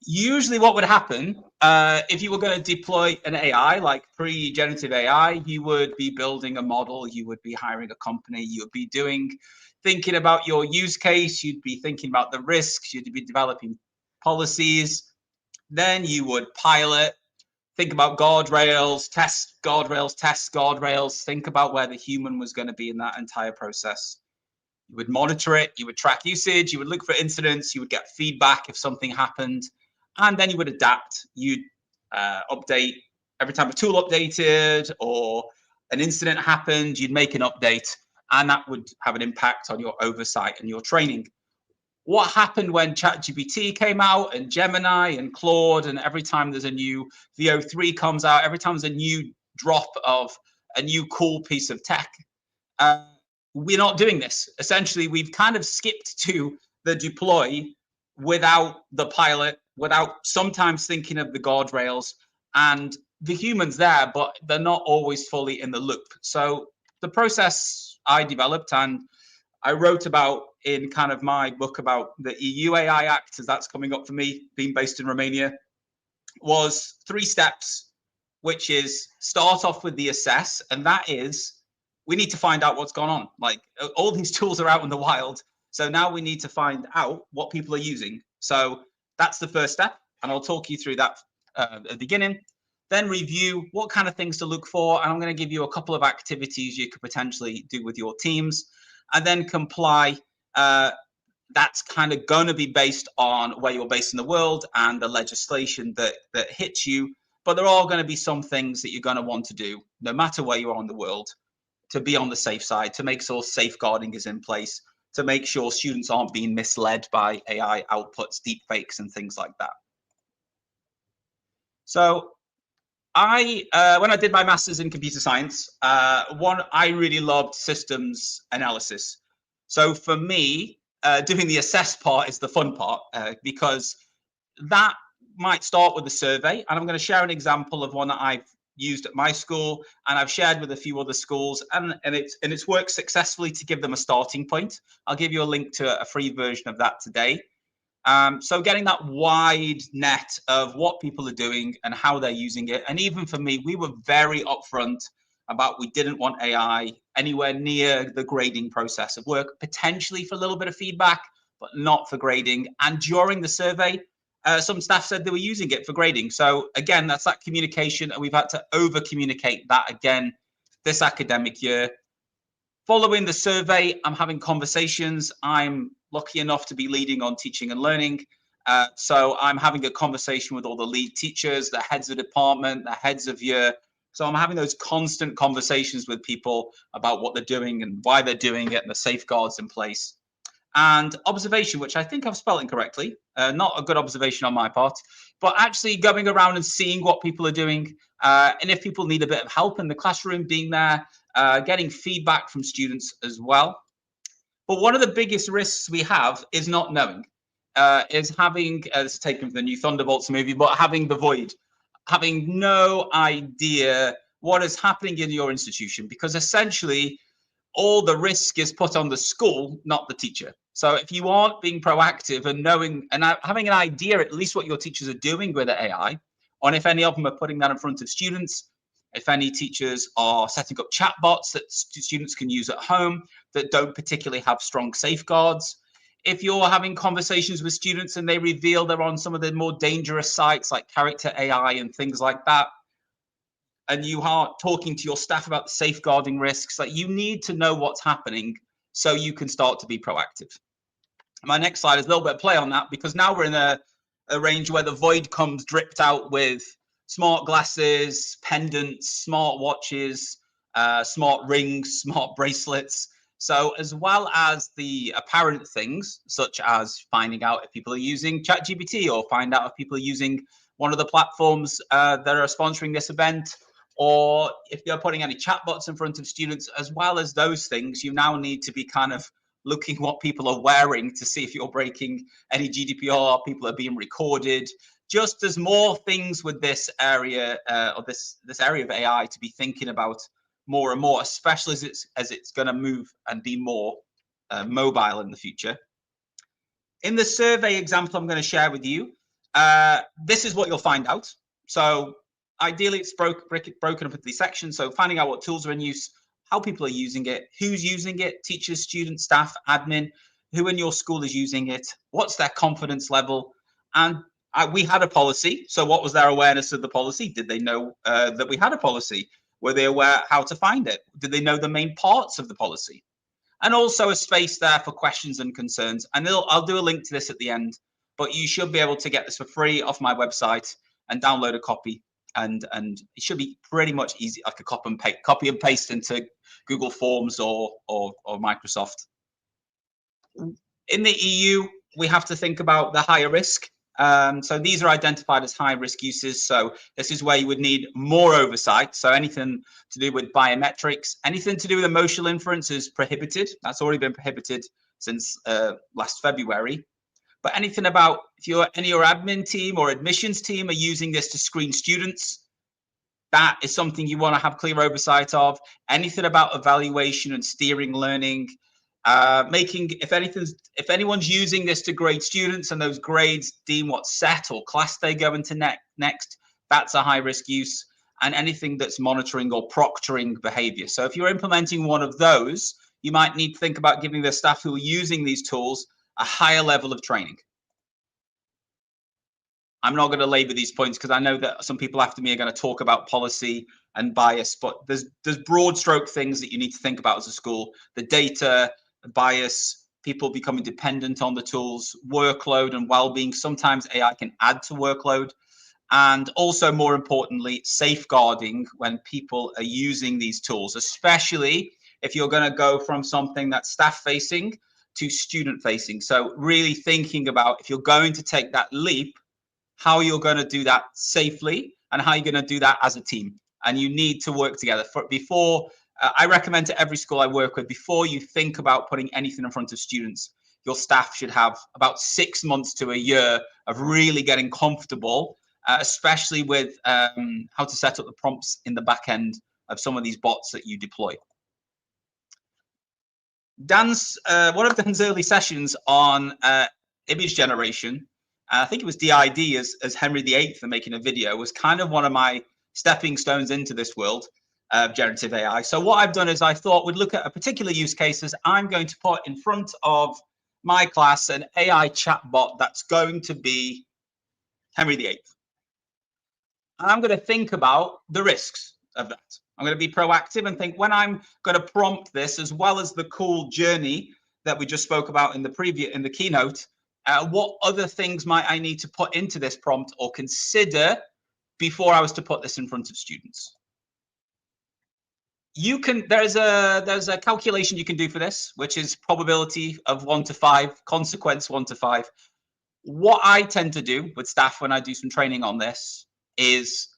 S9: Usually what would happen if you were going to deploy an AI like pre-generative AI, you would be building a model, you would be hiring a company, you would be thinking about your use case, you'd be thinking about the risks, you'd be developing policies, then you would pilot, think about guardrails, test guardrails, think about where the human was going to be in that entire process. You would monitor it, you would track usage, you would look for incidents, you would get feedback if something happened, and then you would adapt. You'd update every time a tool updated or an incident happened, you'd make an update, and that would have an impact on your oversight and your training. What happened when ChatGPT came out, and Gemini and Claude, and every time there's a new VO3 comes out, every time there's a new drop of a new cool piece of tech, we're not doing this. Essentially, we've kind of skipped to the deploy without the pilot, without sometimes thinking of the guardrails, and the humans there, but they're not always fully in the loop. So the process I developed and I wrote about in kind of my book about the EU AI Act, as that's coming up for me, being based in Romania, was 3 steps, which is start off with the assess, and that is we need to find out what's gone on. Like, all these tools are out in the wild, so now we need to find out what people are using. So that's the first step, and I'll talk you through that at the beginning. Then review what kind of things to look for, and I'm going to give you a couple of activities you could potentially do with your teams, and then comply. That's kind of going to be based on where you're based in the world and the legislation that hits you, but there are going to be some things that you're going to want to do, no matter where you are in the world, to be on the safe side, to make sure safeguarding is in place, to make sure students aren't being misled by AI outputs, deep fakes, and things like that. So when I did my master's in computer science, I really loved systems analysis. So for me, doing the assess part is the fun part, because that might start with a survey. And I'm going to share an example of one that I've used at my school, and I've shared with a few other schools, and it's worked successfully to give them a starting point. I'll give you a link to a free version of that today. So getting that wide net of what people are doing and how they're using it. And even for me, we were very upfront about we didn't want AI anywhere near the grading process of work, potentially for a little bit of feedback, but not for grading. And during the survey, some staff said they were using it for grading. So again, that's that communication, and we've had to over communicate that again this academic year. Following the survey, I'm having conversations. I'm lucky enough to be leading on teaching and learning. So I'm having a conversation with all the lead teachers, the heads of department, the heads of year, So I'm having those constant conversations with people about what they're doing and why they're doing it and the safeguards in place. And observation, which I think I've spelled incorrectly, not a good observation on my part, but actually going around and seeing what people are doing. And if people need a bit of help in the classroom, being there, getting feedback from students as well. But one of the biggest risks we have is not knowing, is having, this is taken from the new Thunderbolts movie, but having the void, having no idea what is happening in your institution, because essentially all the risk is put on the school, not the teacher. So if you aren't being proactive and knowing and having an idea at least what your teachers are doing with the AI, on if any of them are putting that in front of students, if any teachers are setting up chatbots that students can use at home that don't particularly have strong safeguards, if you're having conversations with students and they reveal they're on some of the more dangerous sites like character AI and things like that, and you are talking to your staff about the safeguarding risks, like you need to know what's happening so you can start to be proactive. My next slide is a little bit of play on that, because now we're in a range where the void comes dripped out with smart glasses, pendants, smart watches, smart rings, smart bracelets. So as well as the apparent things, such as finding out if people are using ChatGPT or find out if people are using one of the platforms that are sponsoring this event, or if you're putting any chatbots in front of students, as well as those things, you now need to be kind of looking what people are wearing to see if you're breaking any GDPR, people are being recorded. Just there's more things with this area, or this area of AI to be thinking about more and more, especially as it's going to move and be more mobile in the future. In the survey example I'm going to share with you, this is what you'll find out. So ideally, it's broken up into these sections. So finding out what tools are in use, how people are using it, who's using it, teachers, students, staff, admin, who in your school is using it, what's their confidence level. And we had a policy. So what was their awareness of the policy? Did they know that we had a policy? Were they aware how to find it? Did they know the main parts of the policy? And also a space there for questions and concerns. And I'll do a link to this at the end, but you should be able to get this for free off my website and download a copy. And it should be pretty much easy, like a copy and paste into Google Forms or Microsoft. In the EU, we have to think about the higher risk. So these are identified as high risk uses. So this is where you would need more oversight. So anything to do with biometrics, anything to do with emotional inference is prohibited. That's already been prohibited since last February. But anything about if your admin team or admissions team are using this to screen students, that is something you want to have clear oversight of. Anything about evaluation and steering learning, if anyone's using this to grade students and those grades deem what set or class they go into next, that's a high risk use. And anything that's monitoring or proctoring behavior. So if you're implementing one of those, you might need to think about giving the staff who are using these tools a higher level of training. I'm not going to labor these points because I know that some people after me are going to talk about policy and bias, but there's broad stroke things that you need to think about as a school. The data, the bias, people becoming dependent on the tools, workload and well-being. Sometimes AI can add to workload. And also, more importantly, safeguarding when people are using these tools, especially if you're going to go from something that's staff-facing to student-facing. So really thinking about if you're going to take that leap, how you're going to do that safely and how you're going to do that as a team. And you need to work together. I recommend to every school I work with, before you think about putting anything in front of students, your staff should have about 6 months to a year of really getting comfortable, especially with how to set up the prompts in the back end of some of these bots that you deploy. One of Dan's early sessions on image generation, I think it was DID as Henry VIII and making a video, was kind of one of my stepping stones into this world of generative AI. So what I've done is I thought we'd look at a particular use cases. I'm going to put in front of my class an AI chatbot that's going to be Henry VIII. And I'm going to think about the risks of that. I'm going to be proactive and think when I'm going to prompt this, as well as the cool journey that we just spoke about in the keynote, what other things might I need to put into this prompt or consider before I was to put this in front of students? there's a calculation you can do for this, which is probability of 1 to 5, consequence 1 to 5. What I tend to do with staff when I do some training on this is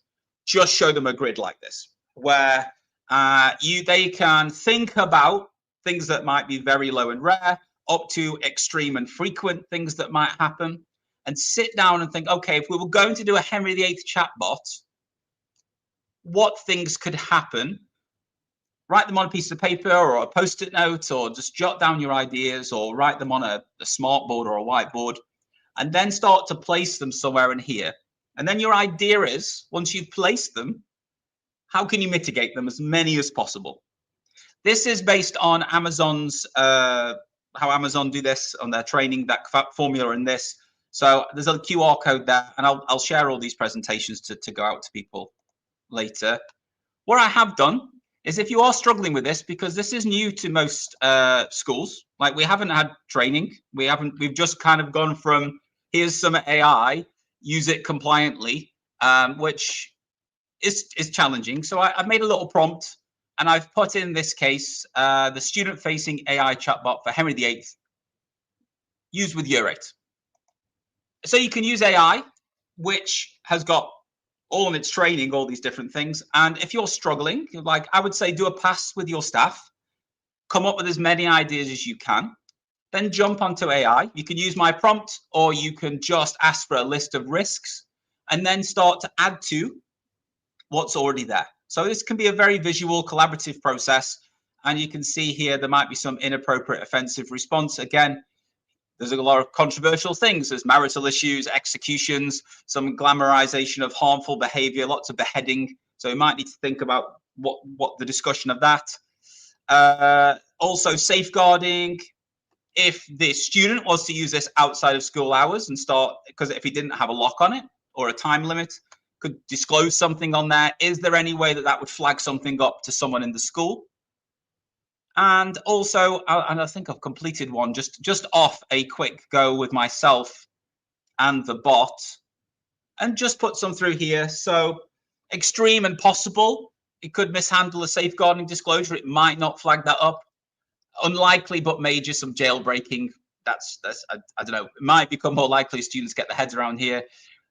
S9: just show them a grid like this, where they can think about things that might be very low and rare, up to extreme and frequent things that might happen, and sit down and think, okay, if we were going to do a Henry VIII chatbot, what things could happen? Write them on a piece of paper or a post-it note, or just jot down your ideas, or write them on a smartboard or a whiteboard, and then start to place them somewhere in here. And then your idea is, once you've placed them, how can you mitigate them? As many as possible. This is based on Amazon's, how Amazon do this on their training, that formula in this. So there's a QR code there, and I'll share all these presentations to go out to people later. What I have done is, if you are struggling with this, because this is new to most schools, like we haven't had training, we've just kind of gone from, here's some AI, use it compliantly, which is challenging. So I've made a little prompt, and I've put in this case, the student-facing AI chatbot for Henry VIII, used with year 8. So you can use AI, which has got all in its training, all these different things. And if you're struggling, like I would say, do a pass with your staff, come up with as many ideas as you can, then jump onto AI. You can use my prompt, or you can just ask for a list of risks and then start to add to what's already there. So this can be a very visual, collaborative process. And you can see here, there might be some inappropriate, offensive response. Again, there's a lot of controversial things. There's marital issues, executions, some glamorization of harmful behavior, lots of beheading. So you might need to think about what the discussion of that. Also safeguarding. If the student was to use this outside of school hours and start, because if he didn't have a lock on it or a time limit, could disclose something on there. Is there any way that that would flag something up to someone in the school? And also, and I think I've completed one, just off a quick go with myself and the bot, and just put some through here. So extreme and possible, it could mishandle a safeguarding disclosure. It might not flag that up. Unlikely but major, some jailbreaking. That's I don't know. It might become more likely as students get their heads around here.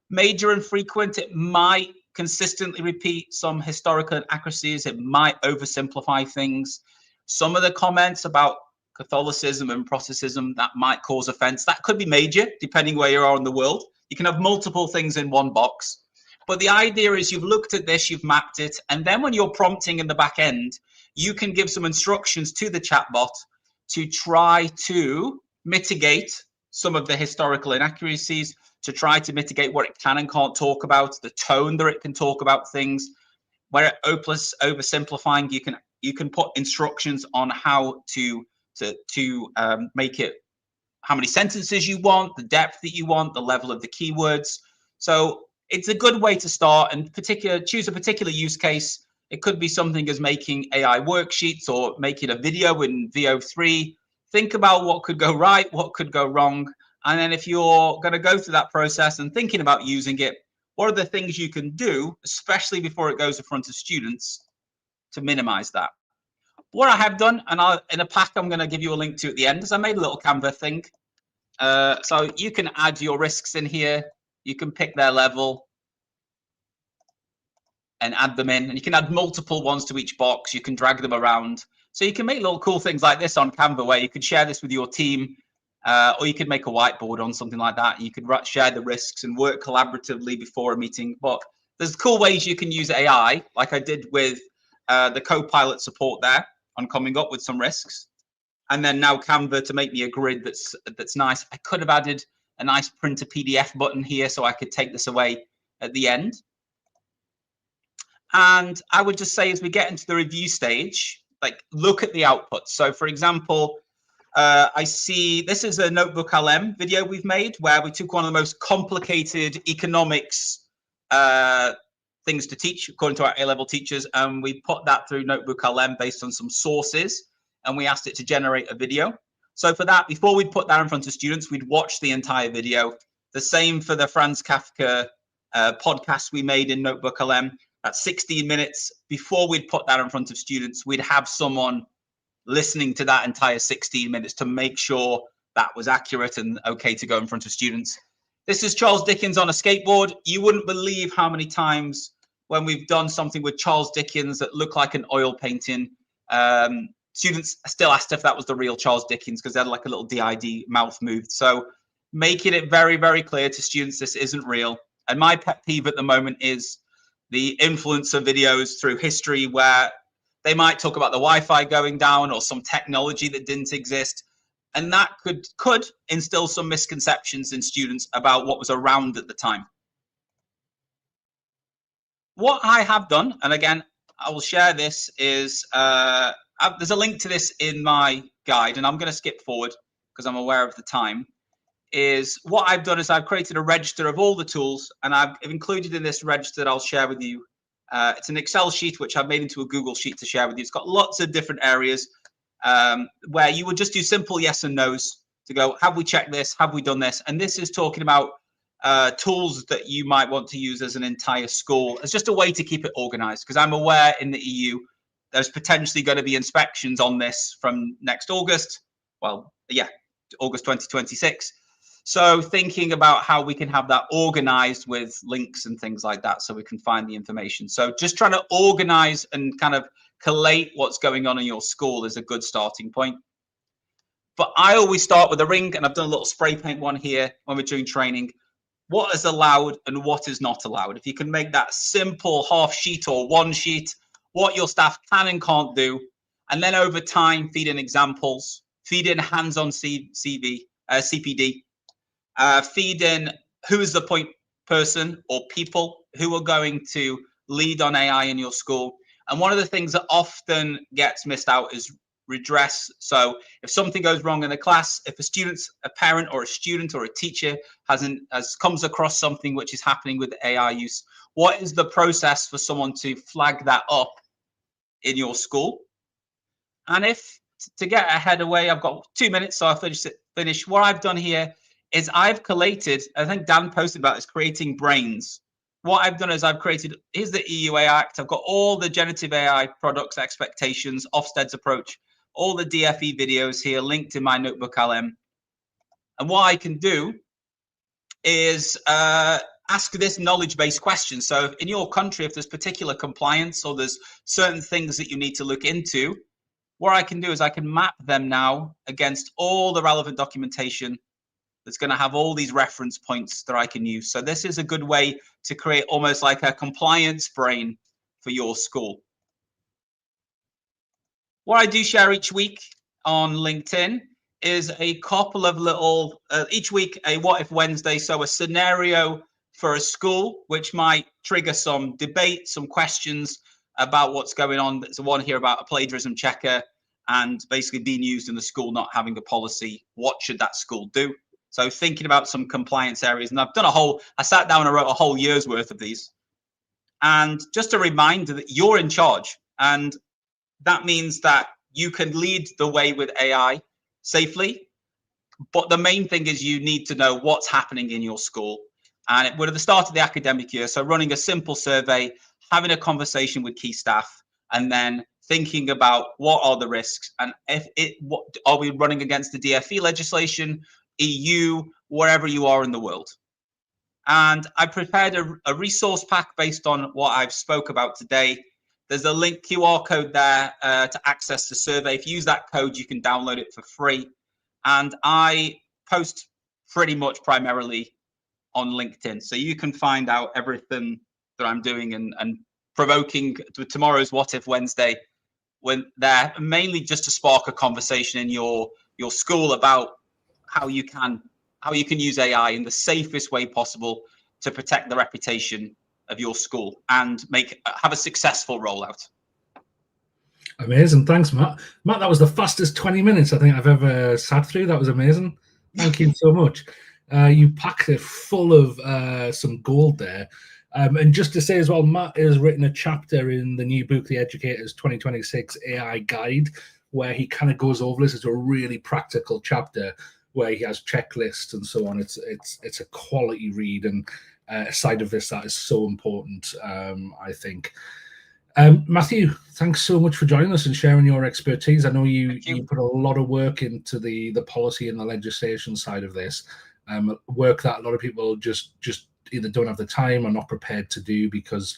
S9: Major and frequent, it might consistently repeat some historical inaccuracies. It might oversimplify things. Some of the comments about Catholicism and Protestantism, that might cause offense. That could be major, depending where you are in the world. You can have multiple things in one box. But the idea is, you've looked at this, you've mapped it, and then when you're prompting in the back end, you can give some instructions to the chatbot to try to mitigate some of the historical inaccuracies, to try to mitigate what it can and can't talk about, the tone that it can talk about things. Where it oversimplifying, you can put instructions on how to make it, how many sentences you want, the depth that you want, the level of the keywords. So it's a good way to start, and choose a particular use case. It could be something as making AI worksheets or making a video in VO3. Think about what could go right, what could go wrong. And then if you're going to go through that process and thinking about using it, what are the things you can do, especially before it goes in front of students, to minimize that? What I have done, and in a pack I'm going to give you a link to at the end, is I made a little Canva thing. So you can add your risks in here. You can pick their level and add them in. And you can add multiple ones to each box. You can drag them around. So you can make little cool things like this on Canva, where you could share this with your team. Or you could make a whiteboard on something like that. You could share the risks and work collaboratively before a meeting. But there's cool ways you can use AI, like I did with the Copilot support there on coming up with some risks. And then now Canva to make me a grid that's nice. I could have added a nice print a PDF button here so I could take this away at the end. And I would just say, as we get into the review stage, like, look at the outputs. So for example, I see this is a Notebook LM video we've made, where we took one of the most complicated economics things to teach according to our A-level teachers, and we put that through Notebook LM based on some sources, and we asked it to generate a video. So for that, before we put that in front of students, we'd watch the entire video. The same for the Franz Kafka podcast we made in Notebook LM. that 16 minutes before we'd put that in front of students, we'd have someone listening to that entire 16 minutes to make sure that was accurate and okay to go in front of students. This is Charles Dickens on a skateboard. You wouldn't believe how many times when we've done something with Charles Dickens that looked like an oil painting, students still asked if that was the real Charles Dickens because they had like a little DID mouth moved. So making it very, very clear to students this isn't real. And my pet peeve at the moment is the influencer videos through history where they might talk about the Wi-Fi going down or some technology that didn't exist. And that could instill some misconceptions in students about what was around at the time. What I have done, and again, I will share this, is there's a link to this in my guide, and I'm going to skip forward because I'm aware of the time. Is what I've done is I've created a register of all the tools, and I've included in this register that I'll share with you. It's an Excel sheet which I've made into a Google sheet to share with you. It's got lots of different areas where you would just do simple yes and no's to go, have we checked this? Have we done this? And this is talking about tools that you might want to use as an entire school as just a way to keep it organized, because I'm aware in the EU there's potentially going to be inspections on this from next August. Well, yeah, August 2026. So thinking about how we can have that organized with links and things like that so we can find the information. So just trying to organize and kind of collate what's going on in your school is a good starting point. But I always start with a ring, and I've done a little spray paint one here when we're doing training. What is allowed and what is not allowed? If you can make that simple half sheet or one sheet, what your staff can and can't do, and then over time feed in examples, feed in hands-on CPD, feed in who is the point person or people who are going to lead on AI in your school. And one of the things that often gets missed out is redress. So if something goes wrong in the class, if a parent or a student or a teacher comes across something which is happening with AI use, what is the process for someone to flag that up in your school? And if to get ahead away, I've got 2 minutes, so I'll finish. What I've done here is I've collated, I think Dan posted about this, creating brains. What I've done is I've created, here's the EU AI Act. I've got all the generative AI products, expectations, Ofsted's approach, all the DFE videos here linked in my notebook LM. And what I can do is ask this knowledge-based question. So if in your country, if there's particular compliance or there's certain things that you need to look into, what I can do is I can map them now against all the relevant documentation that's going to have all these reference points that I can use. So this is a good way to create almost like a compliance brain for your school. What I do share each week on LinkedIn is a couple of little, each week a What If Wednesday, so a scenario for a school, which might trigger some debate, some questions about what's going on. There's one here about a plagiarism checker and basically being used in the school, not having a policy. What should that school do? So thinking about some compliance areas, and I've done I sat down and wrote a whole year's worth of these. And just a reminder that you're in charge. And that means that you can lead the way with AI safely. But the main thing is you need to know what's happening in your school. And we're at the start of the academic year. So running a simple survey, having a conversation with key staff, and then thinking about what are the risks and what are we running against the DFE legislation, EU, wherever you are in the world. And I prepared a resource pack based on what I've spoke about today. There's a link QR code there to access the survey. If you use that code, you can download it for free. And I post pretty much primarily on LinkedIn. So you can find out everything that I'm doing and provoking tomorrow's What If Wednesday, when they're mainly just to spark a conversation in your school about how you can use AI in the safest way possible to protect the reputation of your school and have a successful rollout.
S7: Amazing. Thanks, Matt. Matt, that was the fastest 20 minutes I think I've ever sat through. That was amazing. Thank you so much. You packed it full of some gold there. And just to say as well, Matt has written a chapter in the new book, The Educator's 2026 AI Guide, where he kind of goes over this. It's a really practical chapter where he has checklists and so on. It's a quality read, and side of this that is so important, I think. Matthew, thanks so much for joining us and sharing your expertise. I know you put a lot of work into the policy and the legislation side of this, work that a lot of people just either don't have the time or not prepared to do because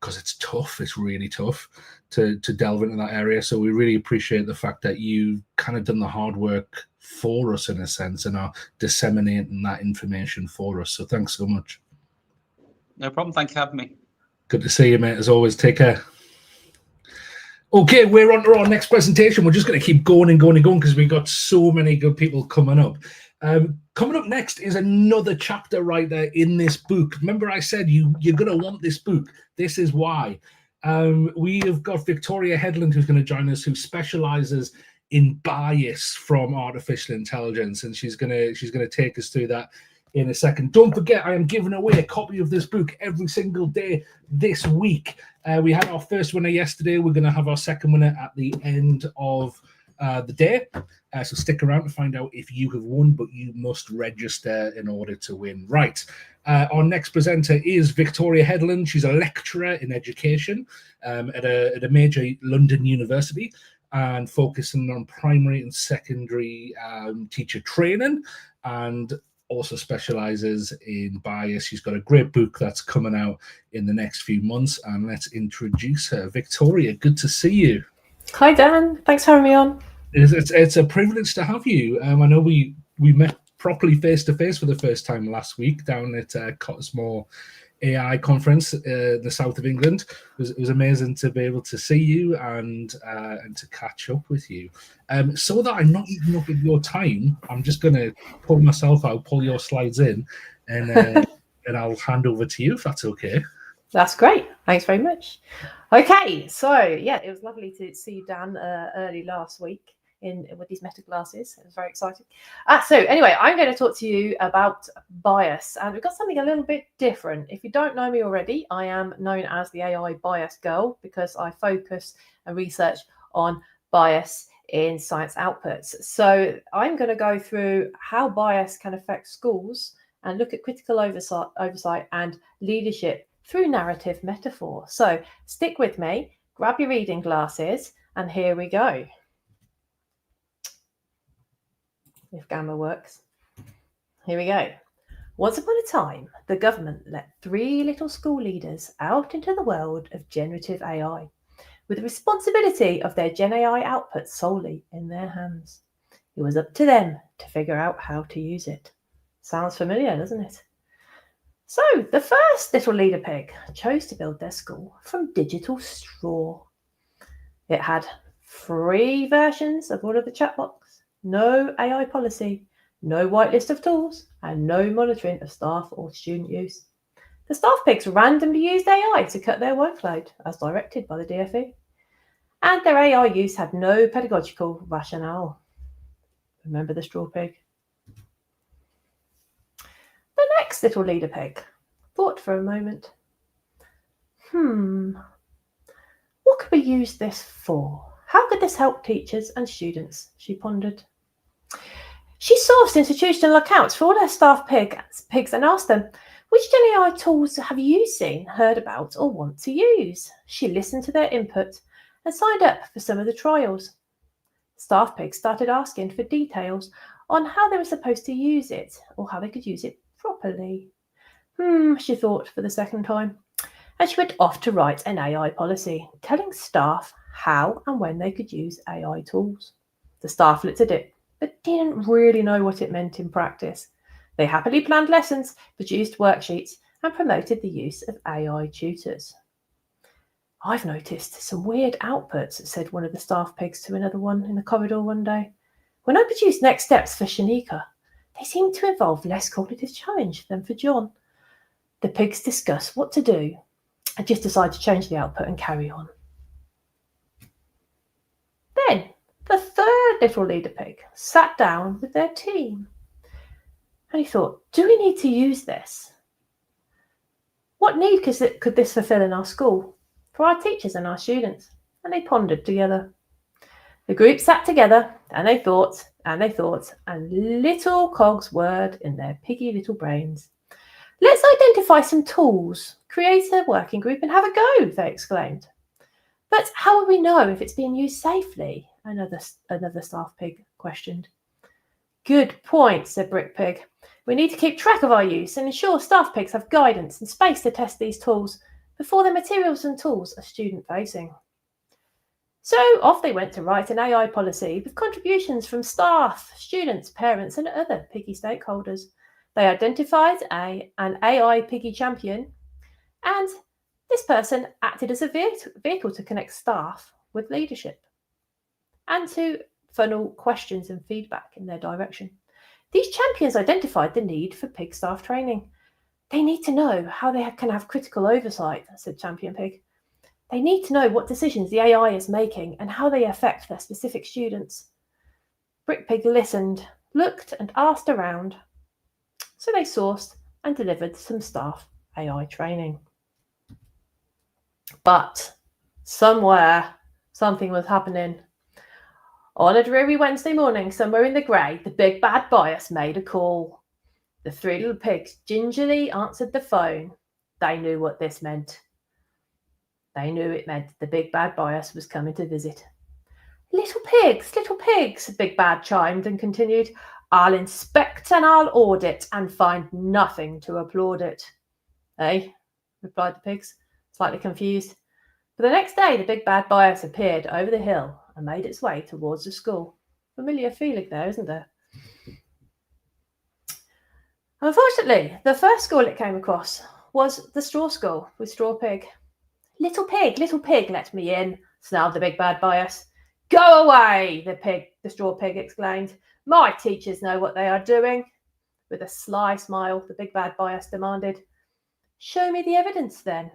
S7: it's tough. It's really tough to delve into that area. So we really appreciate the fact that you've kind of done the hard work for us in a sense and are disseminating that information for us. So thanks so much.
S9: No problem. Thank you for having me.
S7: Good to see you, mate. As always, take care. Okay, we're on to our next presentation. We're just going to keep going and going and going because we've got so many good people coming up. Coming up next is another chapter writer in this book. Remember I said you're going to want this book. This is why. We have got Victoria Hedlund who's going to join us, who specializes in bias from artificial intelligence, and she's going to take us through that in a second. Don't forget, I am giving away a copy of this book every single day this week. We had our first winner yesterday. We're going to have our second winner at the end of the day. So stick around to find out if you have won, but you must register in order to win. Right. Our next presenter is Victoria Hedlund. She's a lecturer in education at a major London university and focusing on primary and secondary teacher training, and also specializes in bias. She's got a great book that's coming out in the next few months, and let's introduce her. Victoria, good to see you.
S10: Hi Dan, thanks for having me on.
S7: It's a privilege to have you. I know we met properly face to face for the first time last week down at Cottesmore AI conference in the south of England. It was amazing to be able to see you and to catch up with you. So that I'm not eating up with your time, I'm just going to pull myself out, pull your slides in, and and I'll hand over to you if that's okay.
S10: That's great. Thanks very much. Okay, so yeah, it was lovely to see you, Dan, early last week with these meta glasses. It was very exciting. So anyway, I'm going to talk to you about bias, and we've got something a little bit different. If you don't know me already, I am known as the AI bias girl because I focus and research on bias in science outputs. So I'm going to go through how bias can affect schools and look at critical oversight and leadership through narrative metaphor. So stick with me, grab your reading glasses, and here we go. If Gamma works. Here we go. Once upon a time, the government let 3 little school leaders out into the world of generative AI, with the responsibility of their Gen AI output solely in their hands. It was up to them to figure out how to use it. Sounds familiar, doesn't it? So the first little leader pig chose to build their school from digital straw. It had free versions of all of the chatbots, no AI policy, no whitelist of tools, and no monitoring of staff or student use. The staff pigs randomly used AI to cut their workload, as directed by the DfE. And their AI use had no pedagogical rationale. Remember the straw pig? The next little leader pig thought for a moment. What could we use this for? How could this help teachers and students? She pondered. She sourced institutional accounts for all her staff pigs and asked them, which Gen AI tools have you seen, heard about, or want to use? She listened to their input and signed up for some of the trials. Staff pigs started asking for details on how they were supposed to use it, or how they could use it properly. She thought for the second time, and she went off to write an AI policy, telling staff how and when they could use AI tools. The staff looked at it, but didn't really know what it meant in practice. They happily planned lessons, produced worksheets, and promoted the use of AI tutors. I've noticed some weird outputs, said one of the staff pigs to another one in the corridor one day. When I produced next steps for Shanika, they seemed to involve less cognitive challenge than for John. The pigs discuss what to do and just decide to change the output and carry on. Then the third little leader pig sat down with their team. And he thought, do we need to use this? What need could this fulfill in our school, for our teachers and our students? And they pondered together. The group sat together and they thought, and little cogs whirred in their piggy little brains. Let's identify some tools, create a working group and have a go, they exclaimed. But how will we know if it's being used safely? Another staff pig questioned. Good point, said Brick Pig. We need to keep track of our use and ensure staff pigs have guidance and space to test these tools before the materials and tools are student-facing. So off they went to write an AI policy with contributions from staff, students, parents and other piggy stakeholders. They identified an AI piggy champion, and this person acted as a vehicle to connect staff with leadership and to funnel questions and feedback in their direction. These champions identified the need for pig staff training. They need to know how they can have critical oversight, said Champion Pig. They need to know what decisions the AI is making and how they affect their specific students. Brick Pig listened, looked and asked around. So they sourced and delivered some staff AI training. But somewhere, something was happening. On a dreary Wednesday morning, somewhere in the grey, the big bad bias made a call. The three little pigs gingerly answered the phone. They knew what this meant. They knew it meant the big bad bias was coming to visit. Little pigs, the big bad chimed and continued. I'll inspect and I'll audit and find nothing to applaud it. Eh? Replied the pigs, slightly confused. But the next day, the big bad bias appeared over the hill and made its way towards the school. Familiar feeling there, isn't there? Unfortunately, the first school it came across was the straw school with Straw Pig. Little pig, let me in, snarled the big bad bias. Go away, the straw pig exclaimed. My teachers know what they are doing. With a sly smile, the big bad bias demanded. Show me the evidence then.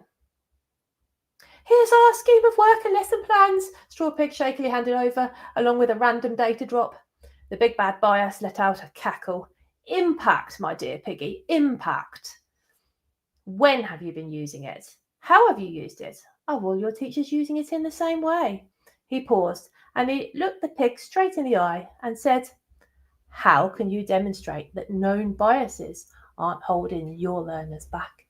S10: Here's our scheme of work and lesson plans, Straw Pig shakily handed over, along with a random data drop. The big bad bias let out a cackle. Impact, my dear piggy, impact. When have you been using it? How have you used it? Are all your teachers using it in the same way? He paused and he looked the pig straight in the eye and said, how can you demonstrate that known biases aren't holding your learners back?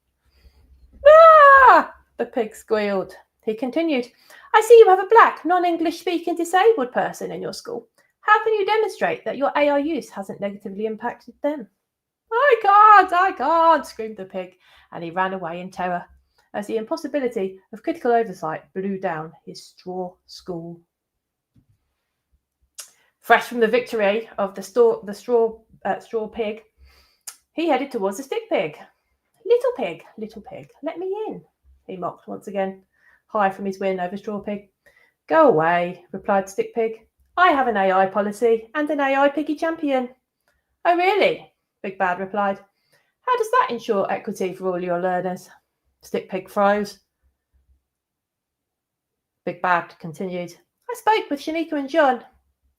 S10: Ah! The pig squealed. He continued, I see you have a black, non-English speaking disabled person in your school. How can you demonstrate that your AI use hasn't negatively impacted them? I can't, screamed the pig, and he ran away in terror as the impossibility of critical oversight blew down his straw school. Fresh from the victory of the straw pig, he headed towards the stick pig. Little pig, let me in, he mocked once again, high from his win over Straw Pig. Go away, replied Stick Pig. I have an AI policy and an AI piggy champion. Oh, really? Big Bad replied. How does that ensure equity for all your learners? Stick Pig froze. Big Bad continued. I spoke with Shanika and John.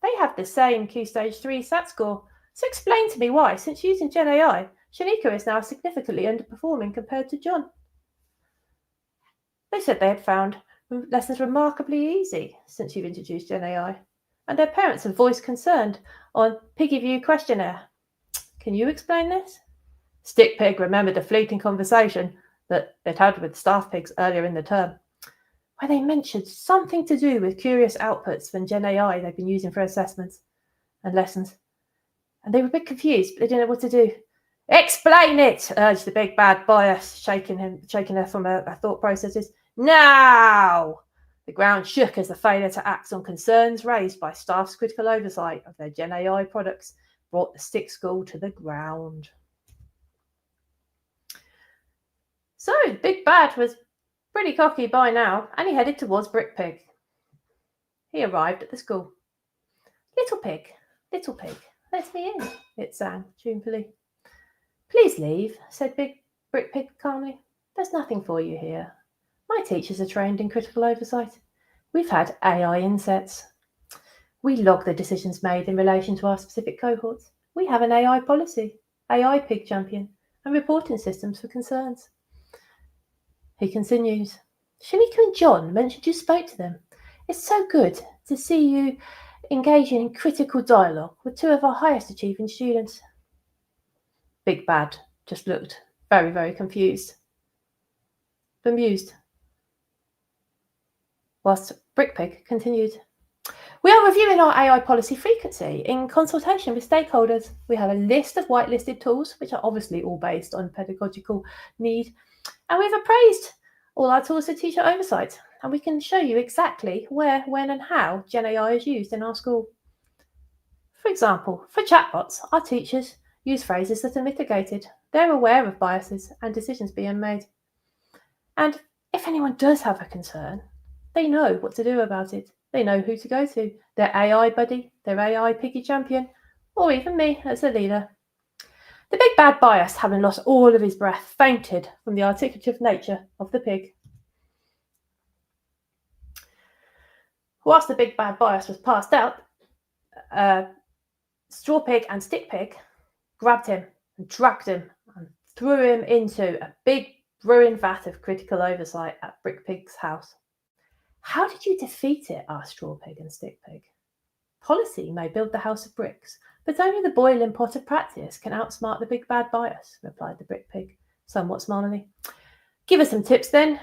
S10: They have the same Q Stage 3 SAT score. So explain to me why, since using Gen AI, Shanika is now significantly underperforming compared to John. They said they had found lessons remarkably easy since you've introduced Gen AI, and their parents have voiced concern on Piggy View questionnaire. Can you explain this? Stick Pig remembered a fleeting conversation that they'd had with staff pigs earlier in the term, where they mentioned something to do with curious outputs from Gen AI they've been using for assessments and lessons. And they were a bit confused, but they didn't know what to do. Explain it, urged the big bad bias, shaking her from her thought processes. Now! The ground shook as the failure to act on concerns raised by staff's critical oversight of their Gen AI products brought the stick school to the ground. So, Big Bad was pretty cocky by now, and he headed towards Brick Pig. He arrived at the school. Little pig, let me in, it sang tunefully. Please leave, said Brick Pig calmly. There's nothing for you here. My teachers are trained in critical oversight. We've had AI insets. We log the decisions made in relation to our specific cohorts. We have an AI policy, AI pig champion, and reporting systems for concerns. He continues. Shanika and John mentioned you spoke to them. It's so good to see you engaging in critical dialogue with two of our highest achieving students. Big Bad just looked very, very confused, bemused. Whilst BrickPig continued. We are reviewing our AI policy frequency in consultation with stakeholders. We have a list of whitelisted tools, which are obviously all based on pedagogical need, and we've appraised all our tools for teacher oversight, and we can show you exactly where, when, and how Gen AI is used in our school. For example, for chatbots, our teachers use phrases that are mitigated. They're aware of biases and decisions being made. And if anyone does have a concern, they know what to do about it. They know who to go to, their AI buddy, their AI piggy champion, or even me as a leader. The big bad bias, having lost all of his breath, fainted from the articulative nature of the pig. Whilst the big bad bias was passed out, Straw Pig and Stick Pig grabbed him and dragged him and threw him into a big brewing vat of critical oversight at BrickPig's house. How did you defeat it? Asked Straw Pig and Stick Pig. Policy may build the house of bricks, but only the boiling pot of practice can outsmart the big bad bias, replied the BrickPig, somewhat smilingly. Give us some tips then,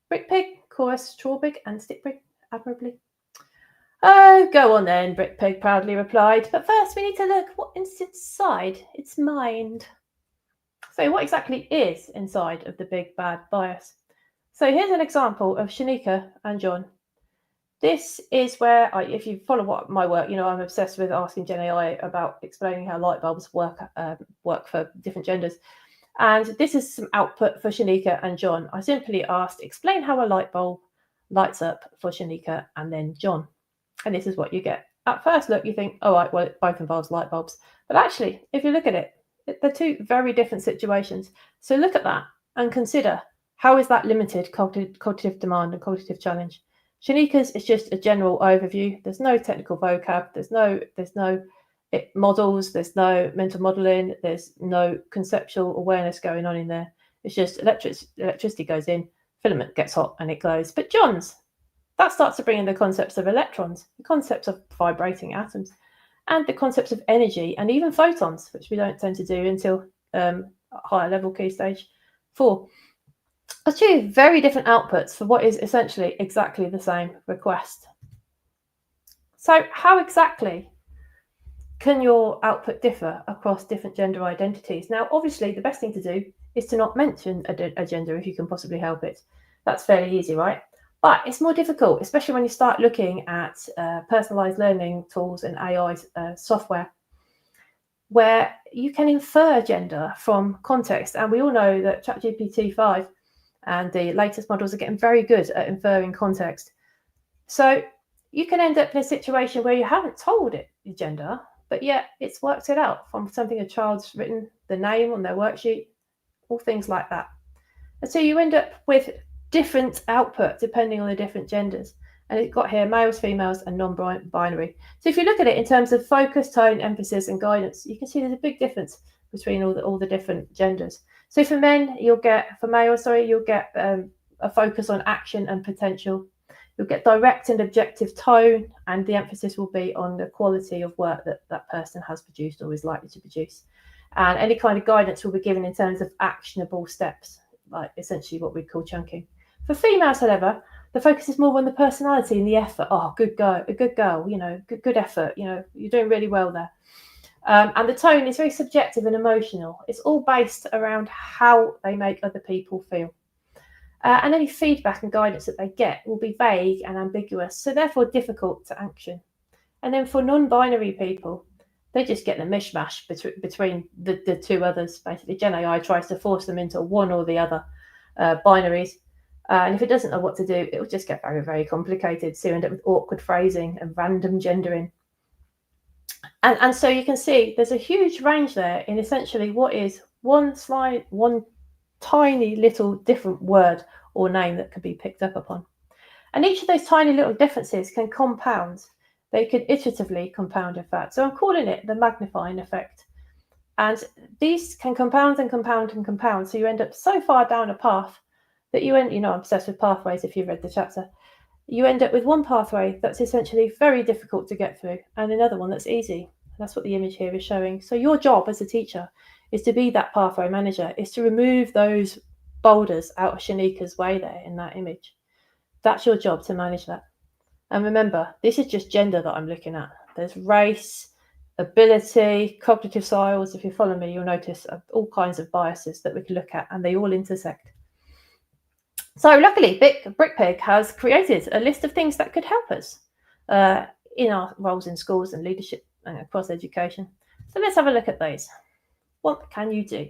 S10: BrickPig, chorused Straw Pig and Stick Pig admirably. Oh, go on then, BrickPig proudly replied, but first we need to look what's inside its mind. So what exactly is inside of the big bad bias? So here's an example of Shanika and John. This is where, if you follow my work, you know I'm obsessed with asking Gen AI about explaining how light bulbs work for different genders. And this is some output for Shanika and John. I simply asked, explain how a light bulb lights up for Shanika and then John. And this is what you get. At first look, you think, oh, right, well, it both involves light bulbs. But actually, if you look at it, they're two very different situations. So look at that and consider, how is that limited cognitive demand and cognitive challenge? Shanika's is just a general overview. There's no technical vocab. There's no models. There's no mental modeling. There's no conceptual awareness going on in there. It's just electricity goes in, filament gets hot, and it glows. But John's, that starts to bring in the concepts of electrons, the concepts of vibrating atoms, and the concepts of energy, and even photons, which we don't tend to do until higher level key stage 4. Are two very different outputs for what is essentially exactly the same request. So how exactly can your output differ across different gender identities? Now, obviously, the best thing to do is to not mention a gender if you can possibly help it. That's fairly easy, right? But it's more difficult, especially when you start looking at personalized learning tools and AI software, where you can infer gender from context. And we all know that ChatGPT-5 and the latest models are getting very good at inferring context. So you can end up in a situation where you haven't told it your gender, but yet it's worked it out from something a child's written, the name on their worksheet, all things like that. And so you end up with different output depending on the different genders. And it's got here males, females, and non-binary. So if you look at it in terms of focus, tone, emphasis, and guidance, you can see there's a big difference between all the different genders. So for males, you'll get a focus on action and potential. You'll get direct and objective tone, and the emphasis will be on the quality of work that person has produced or is likely to produce. And any kind of guidance will be given in terms of actionable steps, like essentially what we call chunking. For females, however, the focus is more on the personality and the effort. Oh, good girl, good effort. You're doing really well there. And the tone is very subjective and emotional. It's all based around how they make other people feel. And any feedback and guidance that they get will be vague and ambiguous, so therefore difficult to action. And then for non-binary people, they just get the mishmash between the two others. Basically, Gen AI tries to force them into one or the other binaries. And if it doesn't know what to do, it will just get very, very complicated. So you end up with awkward phrasing and random gendering. And so you can see there's a huge range there in essentially what is one tiny little different word or name that can be picked up upon. And each of those tiny little differences can compound. They could iteratively compound, in fact. So I'm calling it the magnifying effect. And these can compound and compound and compound. So you end up so far down a path that I'm obsessed with pathways if you've read the chapter. You end up with one pathway that's essentially very difficult to get through and another one that's easy. That's what the image here is showing. So your job as a teacher is to be that pathway manager, is to remove those boulders out of Shanika's way there in that image. That's your job, to manage that. And remember, this is just gender that I'm looking at. There's race, ability, cognitive styles. If you follow me, you'll notice all kinds of biases that we can look at, and they all intersect. So luckily, BrickPig has created a list of things that could help us in our roles in schools and leadership and across education. So let's have a look at those. What can you do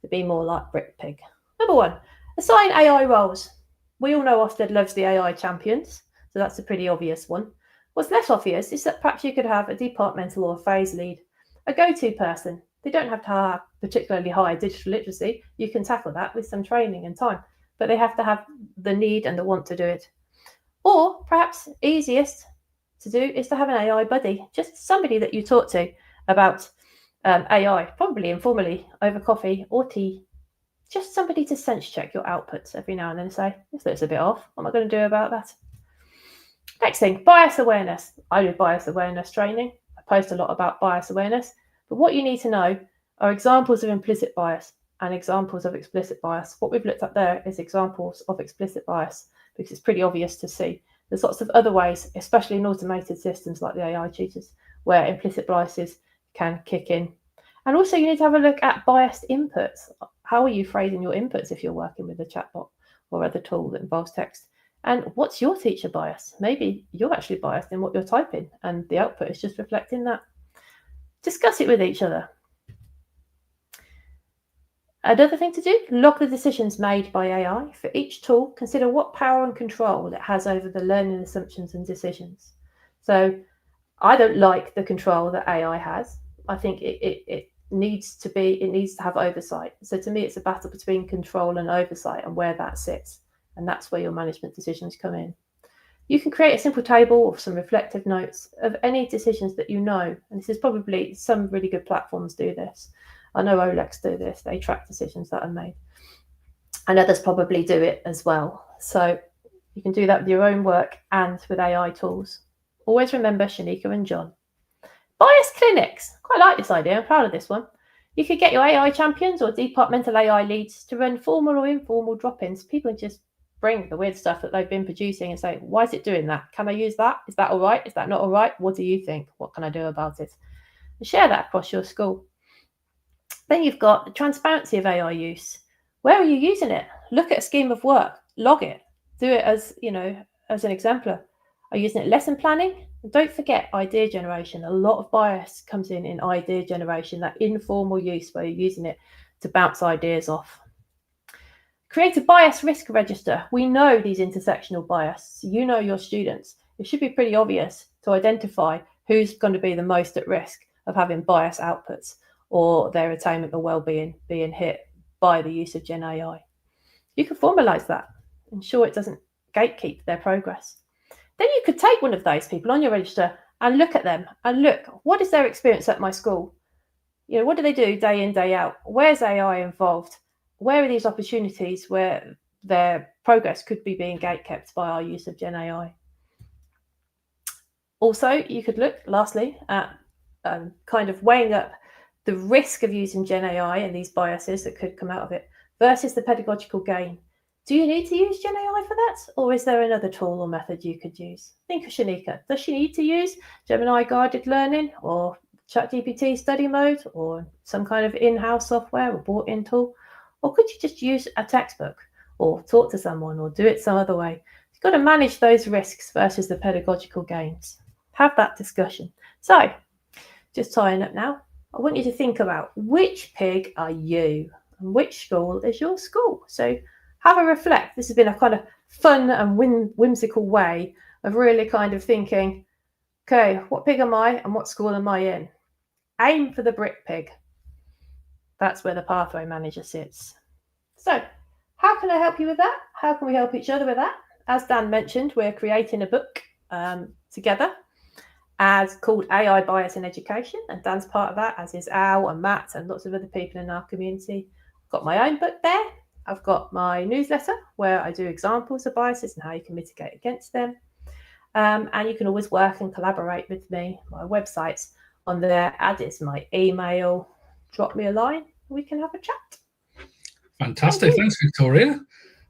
S10: to be more like BrickPig? Number one, assign AI roles. We all know Ofsted loves the AI champions, so that's a pretty obvious one. What's less obvious is that perhaps you could have a departmental or phase lead, a go-to person. They don't have to have particularly high digital literacy. You can tackle that with some training and time, but they have to have the need and the want to do it. Or perhaps easiest to do is to have an AI buddy, just somebody that you talk to about AI, probably informally over coffee or tea. Just somebody to sense check your outputs every now and then and say, this looks a bit off. What am I going to do about that? Next thing, bias awareness. I do bias awareness training. I post a lot about bias awareness. But what you need to know are examples of implicit bias and examples of explicit bias. What we've looked at there is examples of explicit bias because it's pretty obvious to see. There's lots of other ways, especially in automated systems like the AI tutors, where implicit biases can kick in. And also you need to have a look at biased inputs. How are you phrasing your inputs if you're working with a chatbot or other tool that involves text? And what's your teacher bias? Maybe you're actually biased in what you're typing and the output is just reflecting that. Discuss it with each other. Another thing to do, log the decisions made by AI. For each tool, consider what power and control it has over the learning assumptions and decisions. So I don't like the control that AI has. I think it needs to have oversight. So to me, it's a battle between control and oversight and where that sits. And that's where your management decisions come in. You can create a simple table or some reflective notes of any decisions that you know. And this is probably some really good platforms do this. I know Olex do this. They track decisions that are made. And others probably do it as well. So you can do that with your own work and with AI tools. Always remember Shanika and John. Bias clinics. Quite like this idea. I'm proud of this one. You could get your AI champions or departmental AI leads to run formal or informal drop-ins. People can just bring the weird stuff that they've been producing and say, why is it doing that? Can I use that? Is that all right? Is that not all right? What do you think? What can I do about it? And share that across your school. Then you've got the transparency of AI use. Where are you using it? Look at a scheme of work, log it, do it as an exemplar. Are you using it lesson planning? And don't forget idea generation. A lot of bias comes in idea generation, that informal use where you're using it to bounce ideas off. Create a bias risk register. We know these intersectional bias. You know your students. It should be pretty obvious to identify who's going to be the most at risk of having bias outputs or their attainment or well-being being hit by the use of Gen AI. You can formalize that, ensure it doesn't gatekeep their progress. Then you could take one of those people on your register and look at them and look, what is their experience at my school? What do they do day in, day out? Where's AI involved? Where are these opportunities where their progress could be being gatekept by our use of Gen AI? Also, you could look, lastly, at kind of weighing up the risk of using Gen AI and these biases that could come out of it versus the pedagogical gain. Do you need to use Gen AI for that? Or is there another tool or method you could use? Think of Shanika. Does she need to use Gemini guided learning or ChatGPT study mode or some kind of in-house software or bought-in tool? Or could you just use a textbook or talk to someone or do it some other way? You've got to manage those risks versus the pedagogical gains. Have that discussion. So, just tying up now, I want you to think about which pig are you and which school is your school. So have a reflect. This has been a kind of fun and whimsical way of really kind of thinking, okay, what pig am I and what school am I in? Aim for the brick pig. That's where the pathway manager sits. So how can I help you with that? How can we help each other with that? As Dan mentioned, we're creating a book together called AI Bias in Education, and Dan's part of that, as is Al and Matt and lots of other people in our community. I've got my own book there. I've got my newsletter where I do examples of biases and how you can mitigate against them. And you can always work and collaborate with me. My website's on there, as is my email. Drop me a line we can have a chat.
S7: Fantastic. Thanks, Victoria.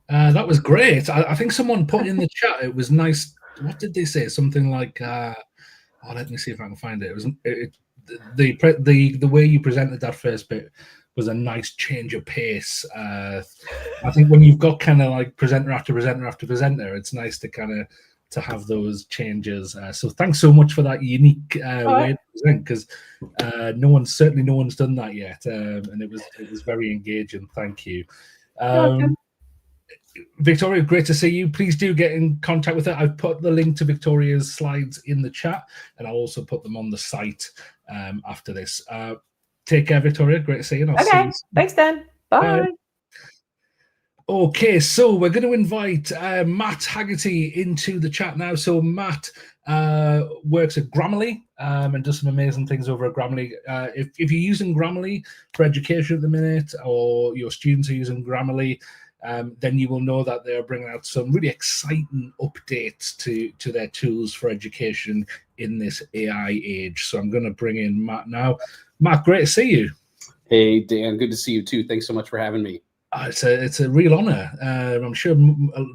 S7: That was great. I think someone put in the chat, it was nice. What did they say? Something like, let me see if I can find it. It was the way you presented that first bit was a nice change of pace. I think when you've got kind of like presenter after presenter after presenter, it's nice to kind of to have those changes. So thanks so much for that unique way to present, because no one's done that yet, and it was very engaging. Thank you. Victoria, great to see you. Please do get in contact with her. I've put the link to Victoria's slides in the chat, and I'll also put them on the site after this. Take care, Victoria. Great to see you.
S10: Okay, see you. Thanks, Dan. Bye.
S7: Okay, so we're going to invite Matt Haggerty into the chat now. So Matt works at Grammarly and does some amazing things over at Grammarly. If you're using Grammarly for education at the minute, or your students are using Grammarly, then you will know that they're bringing out some really exciting updates to their tools for education in this AI age. So I'm going to bring in Matt now. Matt, great to see you.
S11: Hey, Dan, good to see you too. Thanks so much for having me.
S7: It's a real honor. I'm sure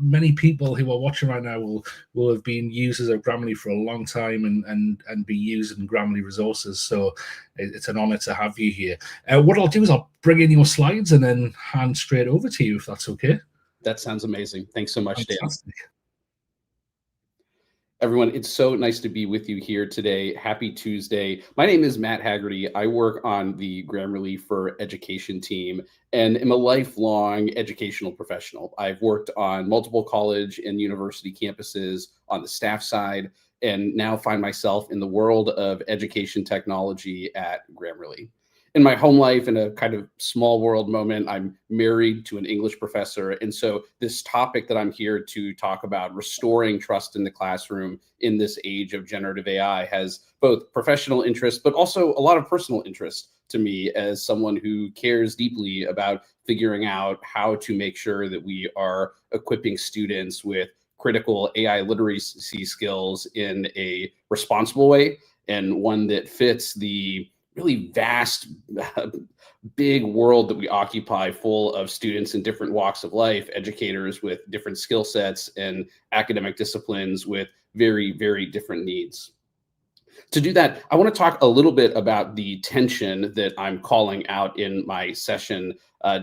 S7: many people who are watching right now will have been users of Grammarly for a long time and be using Grammarly resources. So it's an honor to have you here. What I'll do is I'll bring in your slides and then hand straight over to you, if that's okay.
S11: That sounds amazing. Thanks so much,
S7: Fantastic.
S11: Dan. Everyone, it's so nice to be with you here today. Happy Tuesday. My name is Matt Haggerty. I work on the Grammarly for Education team and am a lifelong educational professional. I've worked on multiple college and university campuses on the staff side, and now find myself in the world of education technology at Grammarly. In my home life, in a kind of small world moment, I'm married to an English professor. And so this topic that I'm here to talk about, restoring trust in the classroom in this age of generative AI, has both professional interest, but also a lot of personal interest to me as someone who cares deeply about figuring out how to make sure that we are equipping students with critical AI literacy skills in a responsible way, and one that fits the really vast, big world that we occupy, full of students in different walks of life, educators with different skill sets, and academic disciplines with very, very different needs. To do that, I want to talk a little bit about the tension that I'm calling out in my session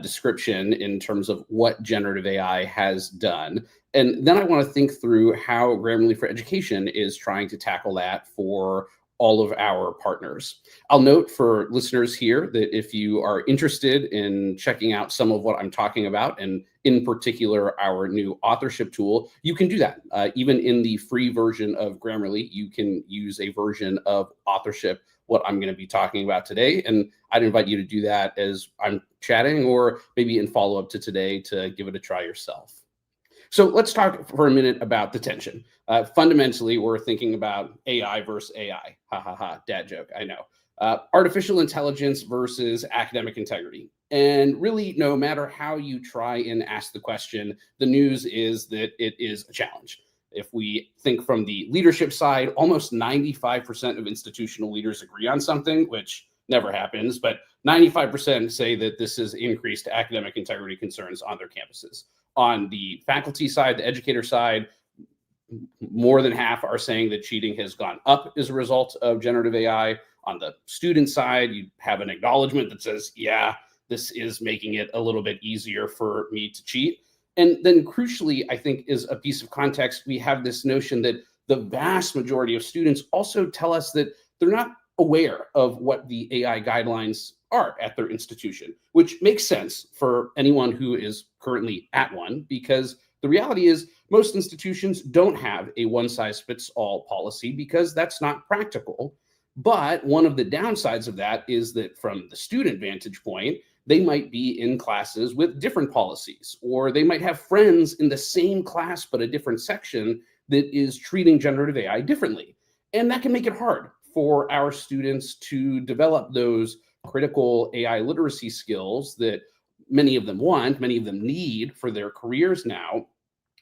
S11: description in terms of what generative AI has done. And then I want to think through how Grammarly for Education is trying to tackle that for all of our partners. I'll note for listeners here that if you are interested in checking out some of what I'm talking about, and in particular our new authorship tool, you can do that. Even in the free version of Grammarly, you can use a version of authorship, what I'm going to be talking about today. And I'd invite you to do that as I'm chatting, or maybe in follow-up to today, to give it a try yourself. So let's talk for a minute about the tension. Fundamentally, we're thinking about AI versus AI. Ha ha ha, dad joke, I know. Artificial intelligence versus academic integrity. And really, no matter how you try and ask the question, the news is that it is a challenge. If we think from the leadership side, almost 95% of institutional leaders agree on something, which never happens, but 95% say that this has increased academic integrity concerns on their campuses. On the faculty side, the educator side, more than half are saying that cheating has gone up as a result of generative AI. On the student side, you have an acknowledgement that says, yeah, this is making it a little bit easier for me to cheat. And then crucially, I think, is a piece of context. We have this notion that the vast majority of students also tell us that they're not aware of what the AI guidelines are at their institution, which makes sense for anyone who is currently at one, because the reality is most institutions don't have a one-size-fits-all policy, because that's not practical. But one of the downsides of that is that from the student vantage point, they might be in classes with different policies, or they might have friends in the same class but a different section that is treating generative AI differently. And that can make it hard for our students to develop those critical AI literacy skills that many of them want, many of them need for their careers now.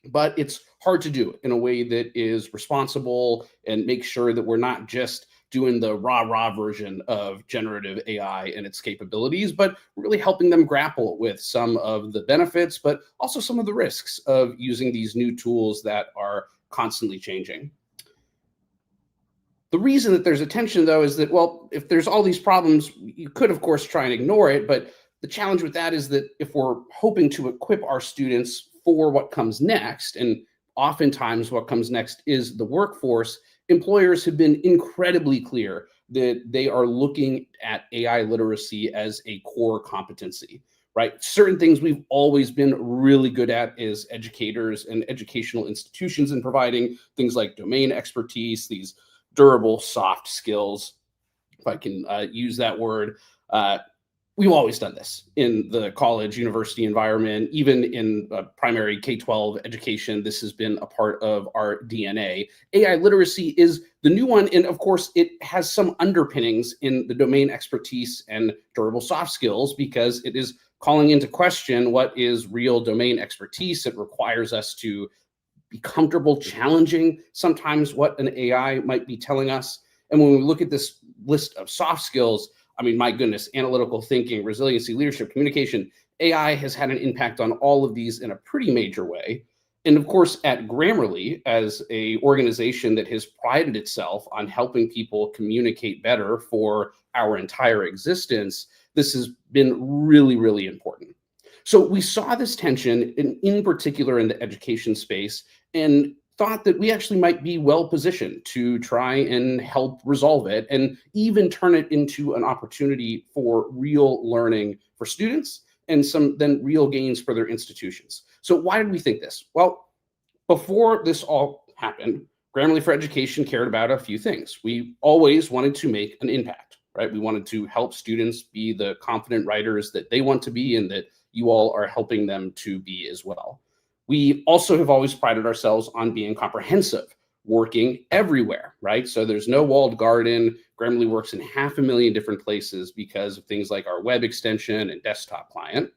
S11: But it's hard to do in a way that is responsible and make sure that we're not just doing the rah-rah version of generative AI and its capabilities, but really helping them grapple with some of the benefits, but also some of the risks of using these new tools that are constantly changing. The reason that there's a tension, though, is that, well, if there's all these problems, you could, of course, try and ignore it. But the challenge with that is that if we're hoping to equip our students for what comes next, and oftentimes what comes next is the workforce, employers have been incredibly clear that they are looking at AI literacy as a core competency, right? Certain things we've always been really good at as educators and educational institutions in providing things like domain expertise, these durable soft skills, if I can use that word. We've always done this in the college, university environment, even in primary K-12 education. This has been a part of our DNA. AI literacy is the new one, and of course, it has some underpinnings in the domain expertise and durable soft skills because it is calling into question what is real domain expertise. It requires us to be comfortable challenging sometimes what an AI might be telling us. And when we look at this list of soft skills, I mean, my goodness, analytical thinking, resiliency, leadership, communication, AI has had an impact on all of these in a pretty major way. And of course, at Grammarly, as an organization that has prided itself on helping people communicate better for our entire existence, this has been really, really important. So we saw this tension in particular in the education space and thought that we actually might be well positioned to try and help resolve it and even turn it into an opportunity for real learning for students and some then real gains for their institutions. So why did we think this? Well, before this all happened, Grammarly for Education cared about a few things. We always wanted to make an impact, right? We wanted to help students be the confident writers that they want to be and that you all are helping them to be as well. We also have always prided ourselves on being comprehensive, working everywhere, right? So there's no walled garden. Grammarly works in 500,000 different places because of things like our web extension and desktop client.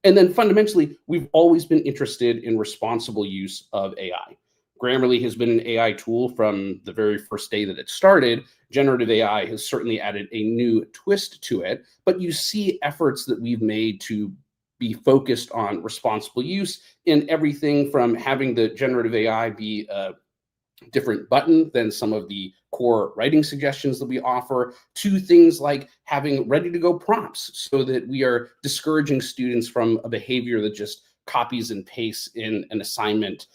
S11: And then fundamentally, we've always been interested in responsible use of AI. Grammarly has been an AI tool from the very first day that it started. Generative AI has certainly added a new twist to it, but you see efforts that we've made to be focused on responsible use in everything from having the generative AI be a different button than some of the core writing suggestions that we offer to things like having ready to go prompts so that we are discouraging students from a behavior that just copies and pastes in an assignment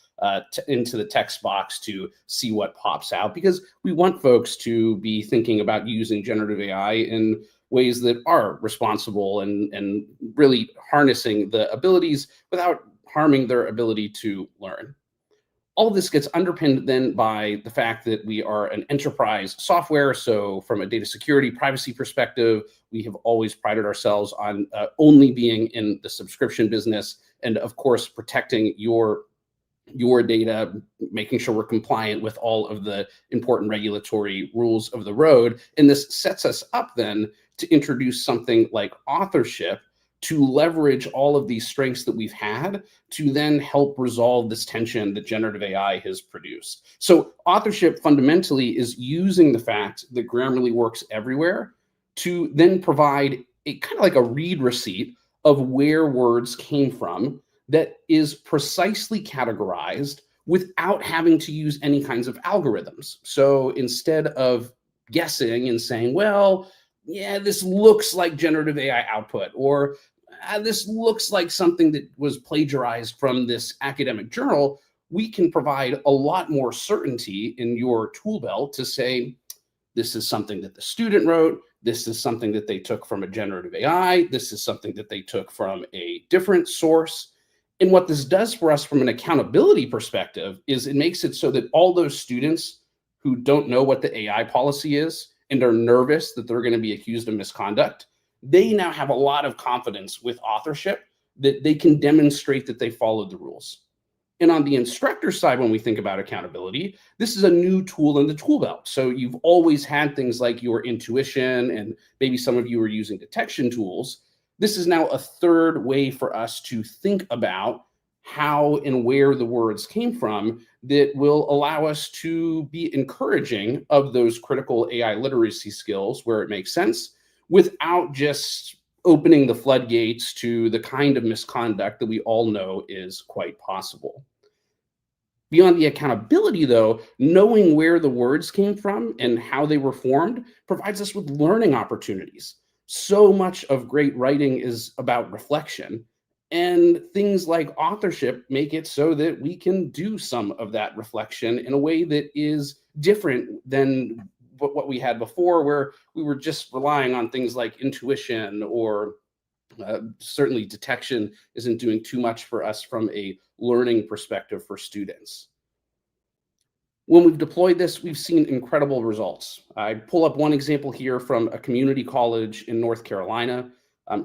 S11: into the text box to see what pops out, because we want folks to be thinking about using generative AI in ways that are responsible and really harnessing the abilities without harming their ability to learn. All of this gets underpinned then by the fact that we are an enterprise software. So from a data security, privacy perspective, we have always prided ourselves on only being in the subscription business and of course, protecting your data, making sure we're compliant with all of the important regulatory rules of the road. And this sets us up then to introduce something like authorship to leverage all of these strengths that we've had to then help resolve this tension that generative AI has produced. So authorship fundamentally is using the fact that Grammarly works everywhere to then provide a kind of like a read receipt of where words came from that is precisely categorized without having to use any kinds of algorithms. So instead of guessing and saying, well, yeah, this looks like generative AI output, or this looks like something that was plagiarized from this academic journal, we can provide a lot more certainty in your tool belt to say, this is something that the student wrote, this is something that they took from a generative AI, this is something that they took from a different source. And what this does for us from an accountability perspective is it makes it so that all those students who don't know what the AI policy is and are nervous that they're going to be accused of misconduct, they now have a lot of confidence with authorship that they can demonstrate that they followed the rules. And on the instructor side, when we think about accountability, this is a new tool in the tool belt. So you've always had things like your intuition, and maybe some of you are using detection tools. This is now a third way for us to think about how and where the words came from that will allow us to be encouraging of those critical AI literacy skills where it makes sense, without just opening the floodgates to the kind of misconduct that we all know is quite possible. Beyond the accountability, though, knowing where the words came from and how they were formed provides us with learning opportunities. So much of great writing is about reflection, and things like authorship make it so that we can do some of that reflection in a way that is different than what we had before, where we were just relying on things like intuition, or certainly detection isn't doing too much for us from a learning perspective for students. When we've deployed this, we've seen incredible results. I pull up one example here from a community college in North Carolina.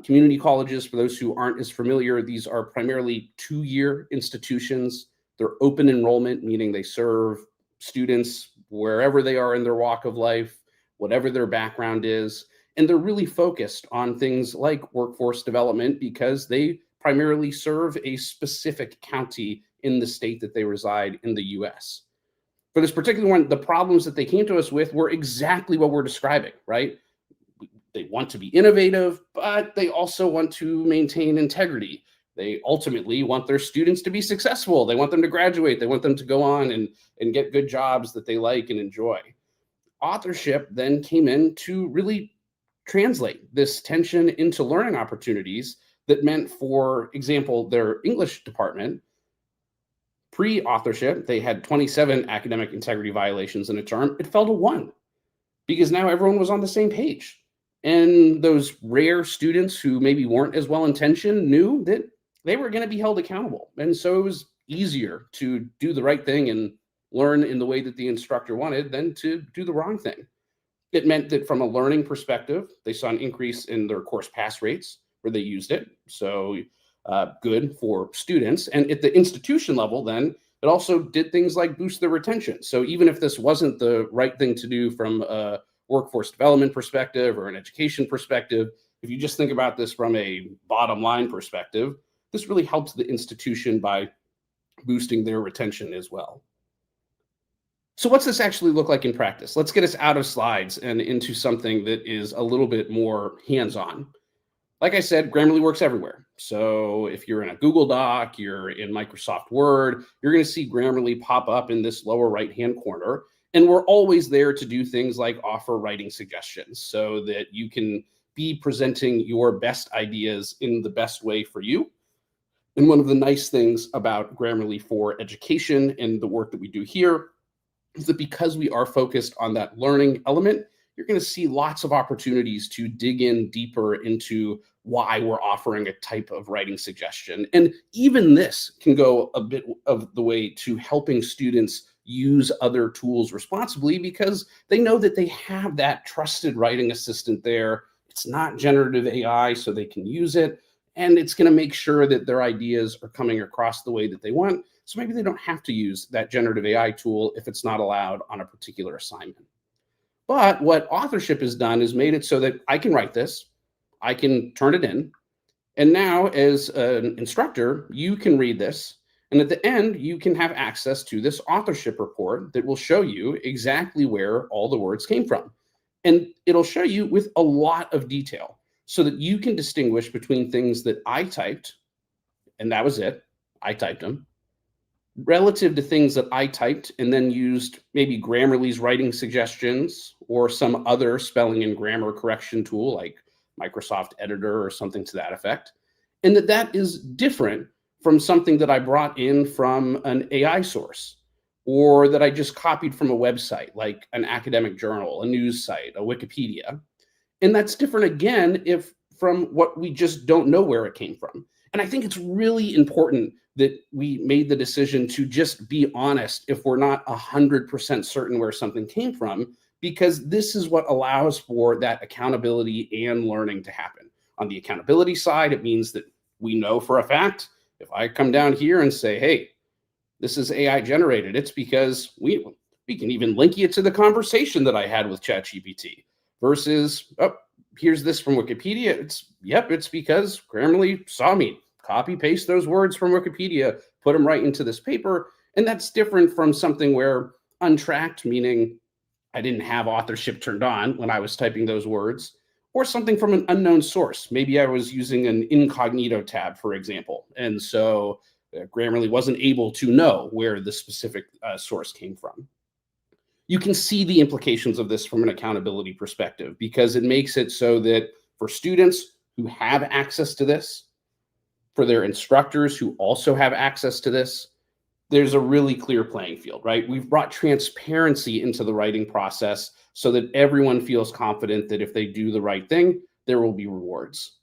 S11: Community colleges, for those who aren't as familiar, these are primarily 2-year institutions. They're open enrollment, meaning they serve students wherever they are in their walk of life, whatever their background is. And they're really focused on things like workforce development because they primarily serve a specific county in the state that they reside in the US. For this particular one, the problems that they came to us with were exactly what we're describing, right? They want to be innovative, but they also want to maintain integrity. They ultimately want their students to be successful. They want them to graduate. They want them to go on and get good jobs that they like and enjoy. Authorship then came in to really translate this tension into learning opportunities that meant, for example, their English department, pre-authorship, they had 27 academic integrity violations in a term. It fell to 1 because now everyone was on the same page. And those rare students who maybe weren't as well-intentioned knew that they were going to be held accountable. And so it was easier to do the right thing and learn in the way that the instructor wanted than to do the wrong thing. It meant that from a learning perspective, they saw an increase in their course pass rates where they used it. So good for students. And at the institution level, then, it also did things like boost their retention. So even if this wasn't the right thing to do from a workforce development perspective or an education perspective, if you just think about this from a bottom line perspective, this really helps the institution by boosting their retention as well. So what's this actually look like in practice? Let's get us out of slides and into something that is a little bit more hands-on. Like I said, Grammarly works everywhere. So if you're in a Google Doc, you're in Microsoft Word, you're going to see Grammarly pop up in this lower right-hand corner. And we're always there to do things like offer writing suggestions so that you can be presenting your best ideas in the best way for you. And one of the nice things about Grammarly for Education and the work that we do here is that because we are focused on that learning element, you're going to see lots of opportunities to dig in deeper into why we're offering a type of writing suggestion. And even this can go a bit of the way to helping students use other tools responsibly because they know that they have that trusted writing assistant there. It's not generative AI, so they can use it. And it's going to make sure that their ideas are coming across the way that they want. So maybe they don't have to use that generative AI tool if it's not allowed on a particular assignment. But what authorship has done is made it so that I can write this, I can turn it in, and now as an instructor, you can read this, and at the end, you can have access to this authorship report that will show you exactly where all the words came from. And it'll show you with a lot of detail so that you can distinguish between things that I typed, and that was it, I typed them, relative to things that I typed and then used maybe Grammarly's writing suggestions or some other spelling and grammar correction tool like Microsoft Editor or something to that effect. And that is different from something that I brought in from an AI source or that I just copied from a website like an academic journal, a news site, a Wikipedia. And that's different again if from what we just don't know where it came from. And I think it's really important that we made the decision to just be honest if we're not 100% certain where something came from, because this is what allows for that accountability and learning to happen. On the accountability side, it means that we know for a fact, if I come down here and say, hey, this is AI generated, it's because we can even link you to the conversation that I had with ChatGPT versus, oh, here's this from Wikipedia. It's because Grammarly saw me copy paste those words from Wikipedia, put them right into this paper. And that's different from something where untracked, meaning I didn't have authorship turned on when I was typing those words, or something from an unknown source. Maybe I was using an incognito tab, for example. And so Grammarly wasn't able to know where the specific source came from. You can see the implications of this from an accountability perspective, because it makes it so that for students who have access to this, for their instructors who also have access to this, there's a really clear playing field, right? We've brought transparency into the writing process so that everyone feels confident that if they do the right thing, there will be rewards.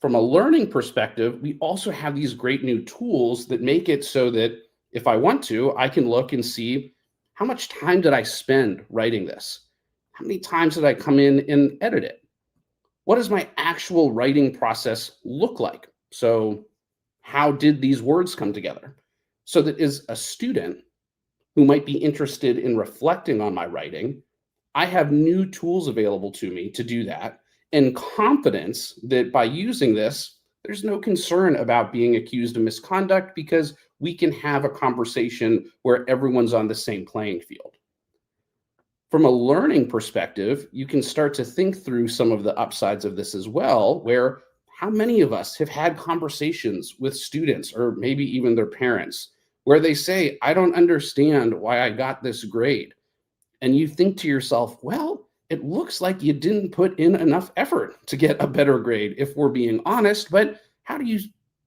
S11: From a learning perspective, we also have these great new tools that make it so that if I want to, I can look and see how much time did I spend writing this? How many times did I come in and edit it? What does my actual writing process look like? So how did these words come together? So that as a student who might be interested in reflecting on my writing, I have new tools available to me to do that, and confidence that by using this, there's no concern about being accused of misconduct, because we can have a conversation where everyone's on the same playing field. From a learning perspective, you can start to think through some of the upsides of this as well, where how many of us have had conversations with students or maybe even their parents where they say, I don't understand why I got this grade. And you think to yourself, well, it looks like you didn't put in enough effort to get a better grade, if we're being honest, but how do you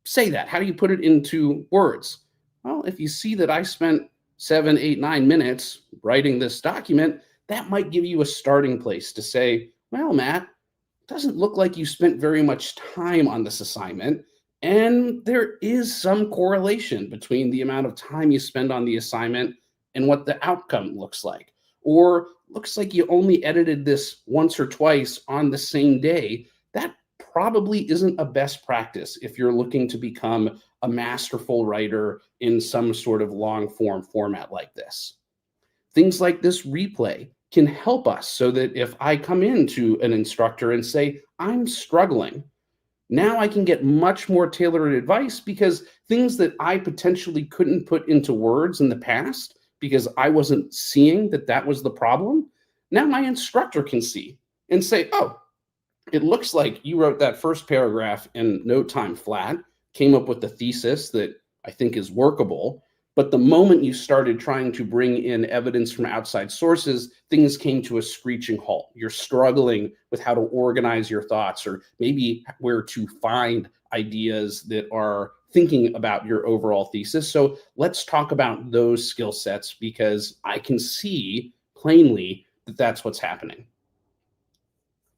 S11: say that? How do you put it into words? Well, if you see that I spent 7, 8, 9 minutes writing this document, that might give you a starting place to say, well, Matt, it doesn't look like you spent very much time on this assignment. And there is some correlation between the amount of time you spend on the assignment and what the outcome looks like. Or looks like you only edited this once or twice on the same day. That probably isn't a best practice if you're looking to become a masterful writer in some sort of long form format like this. Things like this replay can help us so that if I come into an instructor and say, I'm struggling, now I can get much more tailored advice, because things that I potentially couldn't put into words in the past because I wasn't seeing that that was the problem, now my instructor can see and say, oh, it looks like you wrote that first paragraph in no time flat, came up with the thesis that I think is workable, but the moment you started trying to bring in evidence from outside sources, things came to a screeching halt. You're struggling with how to organize your thoughts, or maybe where to find ideas that are thinking about your overall thesis. So let's talk about those skill sets, because I can see plainly that that's what's happening.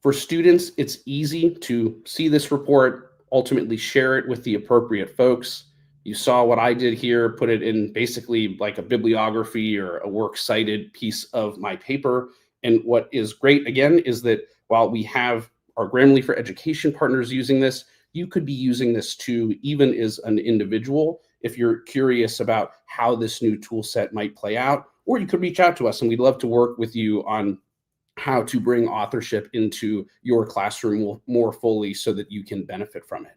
S11: For students, it's easy to see this report, ultimately share it with the appropriate folks. You saw what I did here, put it in basically like a bibliography or a works cited piece of my paper. And what is great, again, is that while we have our Grammarly for Education partners using this, you could be using this too, even as an individual, if you're curious about how this new tool set might play out. Or you could reach out to us, and we'd love to work with you on how to bring authorship into your classroom more fully so that you can benefit from it.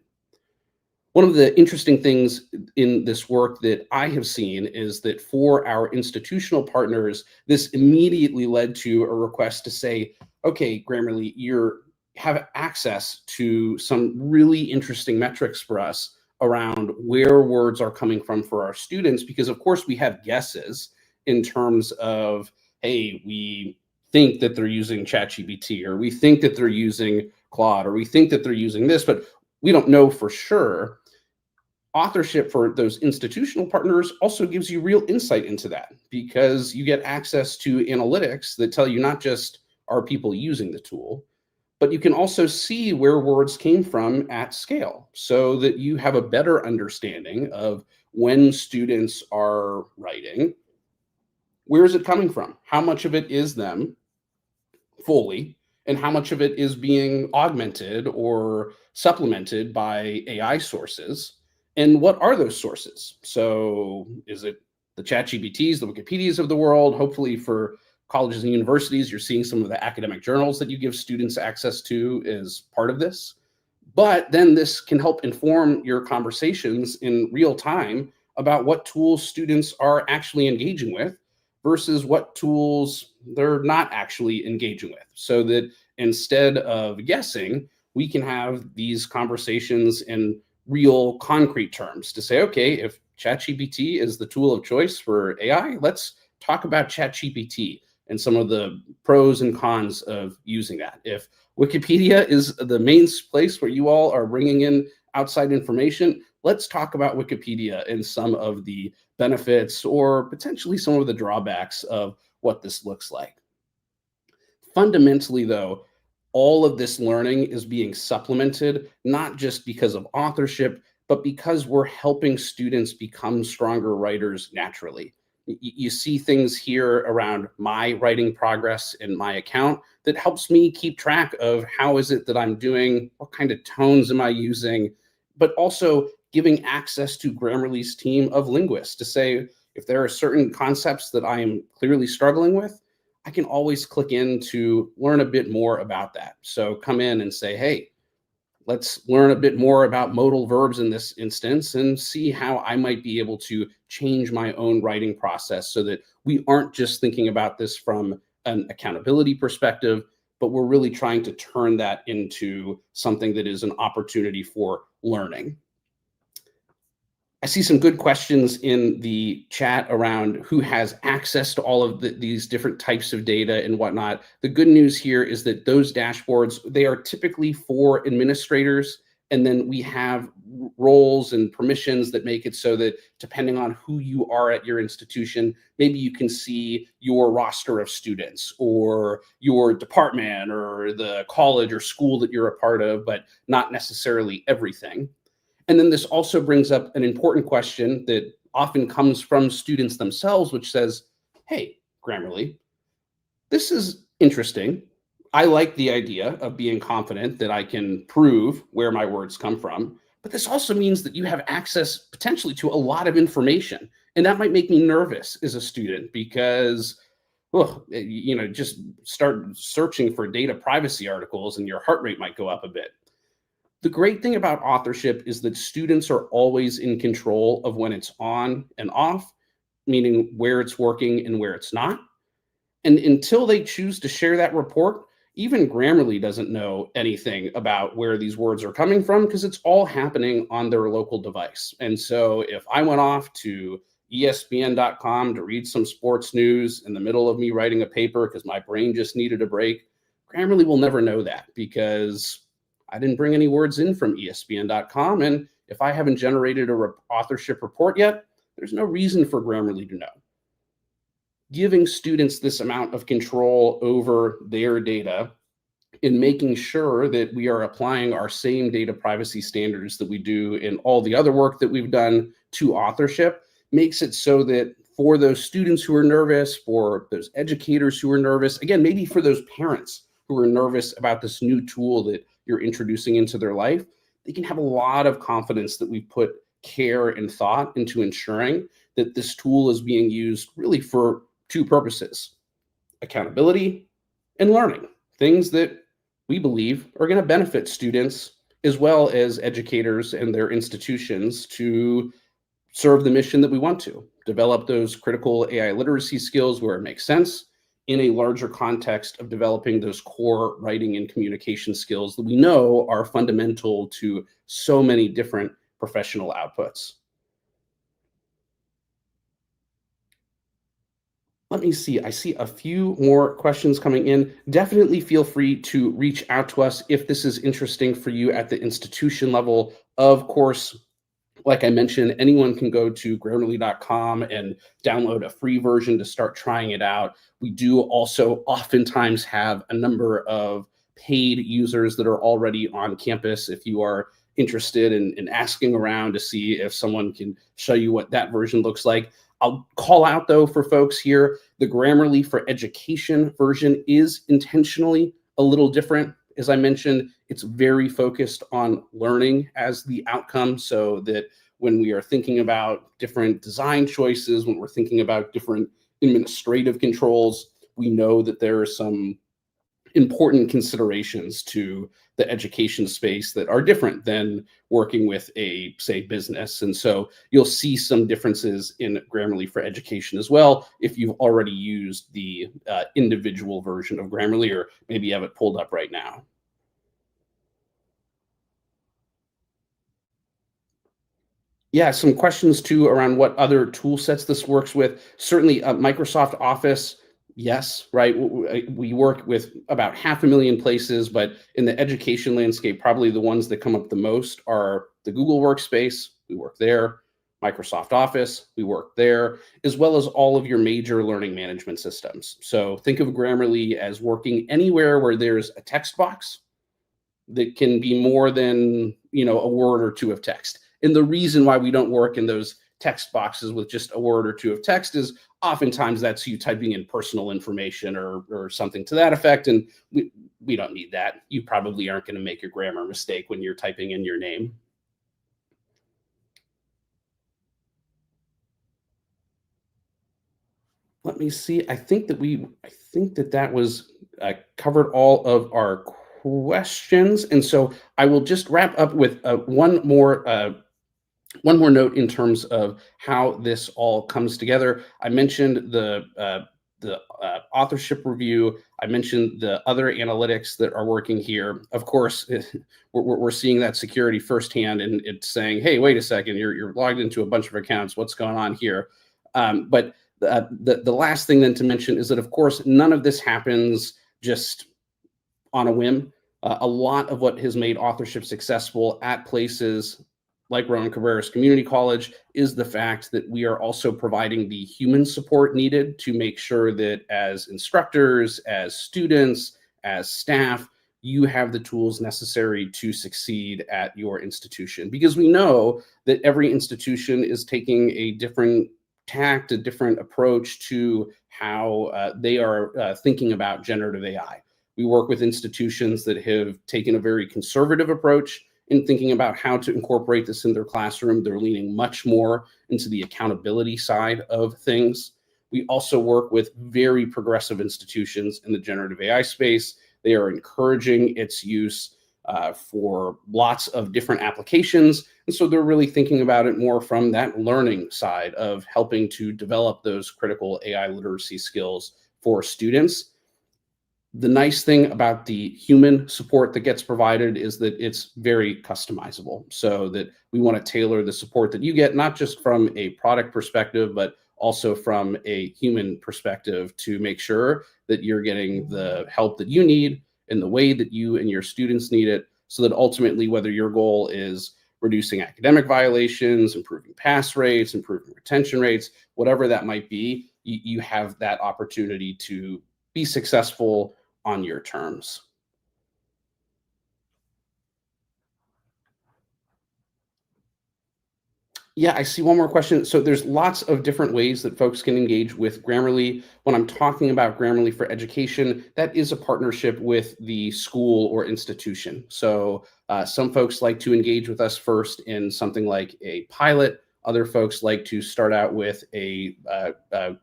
S11: One of the interesting things in this work that I have seen is that for our institutional partners, this immediately led to a request to say, okay, Grammarly, you have access to some really interesting metrics for us around where words are coming from for our students, because of course we have guesses in terms of, hey, we think that they're using ChatGPT, or we think that they're using Claude, or we think that they're using this, but we don't know for sure. Authorship for those institutional partners also gives you real insight into that, because you get access to analytics that tell you not just are people using the tool, but you can also see where words came from at scale, so that you have a better understanding of when students are writing, where is it coming from? How much of it is them fully, and how much of it is being augmented or supplemented by AI sources? And what are those sources? So is it the ChatGPTs, the Wikipedias of the world? Hopefully for colleges and universities, you're seeing some of the academic journals that you give students access to as part of this. But then this can help inform your conversations in real time about what tools students are actually engaging with versus what tools they're not actually engaging with. So that instead of guessing, we can have these conversations in real concrete terms to say, okay, if ChatGPT is the tool of choice for AI, let's talk about ChatGPT and some of the pros and cons of using that. If Wikipedia is the main place where you all are bringing in outside information, let's talk about Wikipedia and some of the benefits or potentially some of the drawbacks of what this looks like. Fundamentally, though, all of this learning is being supplemented, not just because of authorship, but because we're helping students become stronger writers naturally. You see things here around my writing progress in my account that helps me keep track of how is it that I'm doing, what kind of tones am I using, but also giving access to Grammarly's team of linguists to say, if there are certain concepts that I am clearly struggling with, I can always click in to learn a bit more about that. So come in and say, hey, let's learn a bit more about modal verbs in this instance and see how I might be able to change my own writing process so that we aren't just thinking about this from an accountability perspective, but we're really trying to turn that into something that is an opportunity for learning. I see some good questions in the chat around who has access to all of these different types of data and whatnot. The good news here is that those dashboards, they are typically for administrators, and then we have roles and permissions that make it so that depending on who you are at your institution, maybe you can see your roster of students or your department or the college or school that you're a part of, but not necessarily everything. And then this also brings up an important question that often comes from students themselves, which says, hey, Grammarly, this is interesting. I like the idea of being confident that I can prove where my words come from, but this also means that you have access potentially to a lot of information. And that might make me nervous as a student because, just start searching for data privacy articles and your heart rate might go up a bit. The great thing about authorship is that students are always in control of when it's on and off, meaning where it's working and where it's not. And until they choose to share that report, even Grammarly doesn't know anything about where these words are coming from because it's all happening on their local device. And so if I went off to ESPN.com to read some sports news in the middle of me writing a paper because my brain just needed a break, Grammarly will never know that because I didn't bring any words in from ESPN.com. And if I haven't generated a authorship report yet, there's no reason for Grammarly to know. Giving students this amount of control over their data and making sure that we are applying our same data privacy standards that we do in all the other work that we've done to authorship makes it so that for those students who are nervous, for those educators who are nervous, again, maybe for those parents who are nervous about this new tool that you're introducing into their life, they can have a lot of confidence that we've put care and thought into ensuring that this tool is being used really for two purposes: accountability and learning, things that we believe are going to benefit students as well as educators and their institutions to serve the mission that we want to, develop those critical AI literacy skills where it makes sense, in a larger context of developing those core writing and communication skills that we know are fundamental to so many different professional outputs. Let me see. I see a few more questions coming in. Definitely feel free to reach out to us if this is interesting for you at the institution level. Of course, like I mentioned, anyone can go to Grammarly.com and download a free version to start trying it out. We do also oftentimes have a number of paid users that are already on campus. If you are interested in asking around to see if someone can show you what that version looks like. I'll call out, though, for folks here, the Grammarly for Education version is intentionally a little different. As I mentioned, it's very focused on learning as the outcome, so that when we are thinking about different design choices, when we're thinking about different administrative controls, we know that there are some important considerations to the education space that are different than working with a, say, business. And so you'll see some differences in Grammarly for Education as well if you've already used the individual version of Grammarly, or maybe you have it pulled up right now. Yeah, some questions too around what other tool sets this works with. Certainly Microsoft Office, yes, right? We work with about 500,000 places, but in the education landscape, probably the ones that come up the most are the Google Workspace, we work there, Microsoft Office, we work there, as well as all of your major learning management systems. So think of Grammarly as working anywhere where there's a text box that can be more than, a word or two of text. And the reason why we don't work in those text boxes with just a word or two of text is oftentimes that's you typing in personal information or something to that effect. And we don't need that. You probably aren't going to make a grammar mistake when you're typing in your name. Let me see. I think that was covered all of our questions. And so I will just wrap up with one more note in terms of how this all comes together. I mentioned the authorship review. I mentioned the other analytics that are working here. Of course, we're seeing that security firsthand, and it's saying, hey, wait a second, you're logged into a bunch of accounts. What's going on here? But the last thing then to mention is that, of course, none of this happens just on a whim. A lot of what has made authorship successful at places like Rowan Cabarrus Community College is the fact that we are also providing the human support needed to make sure that as instructors, as students, as staff, you have the tools necessary to succeed at your institution. Because we know that every institution is taking a different tact, a different approach to how they are thinking about generative AI. We work with institutions that have taken a very conservative approach in thinking about how to incorporate this in their classroom. They're leaning much more into the accountability side of things. We also work with very progressive institutions in the generative AI space. They are encouraging its use for lots of different applications. And so they're really thinking about it more from that learning side of helping to develop those critical AI literacy skills for students. The nice thing about the human support that gets provided is that it's very customizable, so that we want to tailor the support that you get, not just from a product perspective, but also from a human perspective, to make sure that you're getting the help that you need in the way that you and your students need it, so that ultimately, whether your goal is reducing academic violations, improving pass rates, improving retention rates, whatever that might be, you have that opportunity to be successful on your terms. Yeah, I see one more question. So there's lots of different ways that folks can engage with Grammarly. When I'm talking about Grammarly for Education, that is a partnership with the school or institution. So some folks like to engage with us first in something like a pilot. Other folks like to start out with a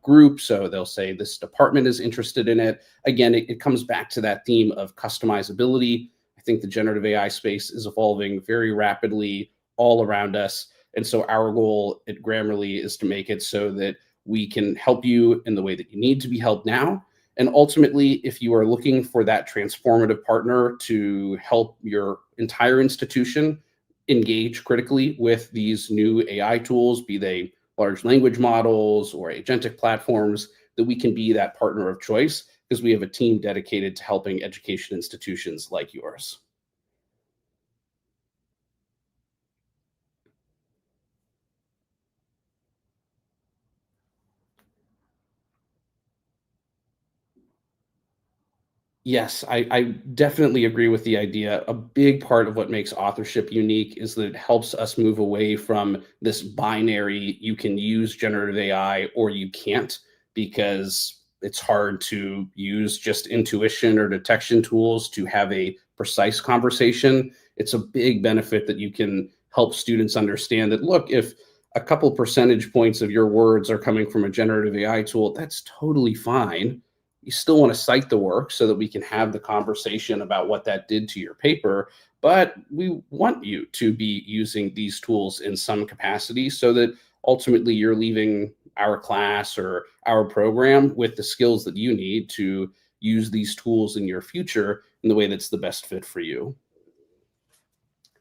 S11: group. So they'll say this department is interested in it. Again, it comes back to that theme of customizability. I think the generative AI space is evolving very rapidly all around us. And so our goal at Grammarly is to make it so that we can help you in the way that you need to be helped now. And ultimately, if you are looking for that transformative partner to help your entire institution engage critically with these new AI tools, be they large language models or agentic platforms, that we can be that partner of choice, because we have a team dedicated to helping education institutions like yours. Yes, I definitely agree with the idea. A big part of what makes authorship unique is that it helps us move away from this binary, you can use generative AI or you can't, because it's hard to use just intuition or detection tools to have a precise conversation. It's a big benefit that you can help students understand that, look, if a couple percentage points of your words are coming from a generative AI tool, that's totally fine. You still want to cite the work so that we can have the conversation about what that did to your paper. But we want you to be using these tools in some capacity so that ultimately you're leaving our class or our program with the skills that you need to use these tools in your future in the way that's the best fit for you.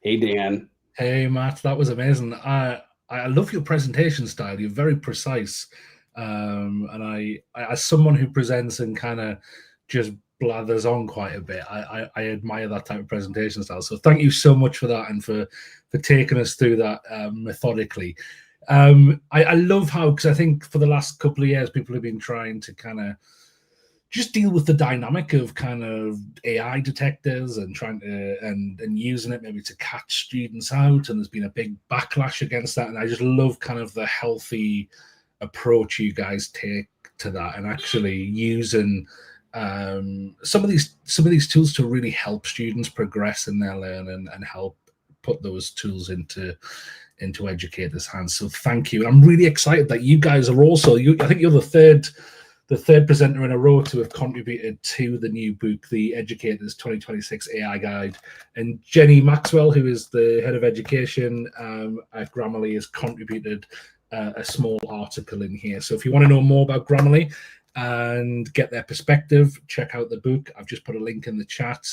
S11: Hey, Dan.
S7: Hey, Matt, that was amazing. I love your presentation style. You're very precise. And I, as someone who presents and kind of just blathers on quite a bit, I admire that type of presentation style. So thank you so much for that and for taking us through that methodically. I love how, because I think for the last couple of years, people have been trying to kind of just deal with the dynamic of kind of AI detectors and trying to and using it maybe to catch students out. And there's been a big backlash against that. And I just love kind of the healthy approach you guys take to that, and actually using some of these tools to really help students progress in their learning and help put those tools into educators' hands. So thank you. And I'm really excited that you guys are also, I think you're the third presenter in a row to have contributed to the new book, the Educators 2026 AI Guide. And Jenny Maxwell, who is the head of education at Grammarly, has contributed a small article in here. So if you want to know more about Grammarly and get their perspective, check out the book. I've just put a link in the chat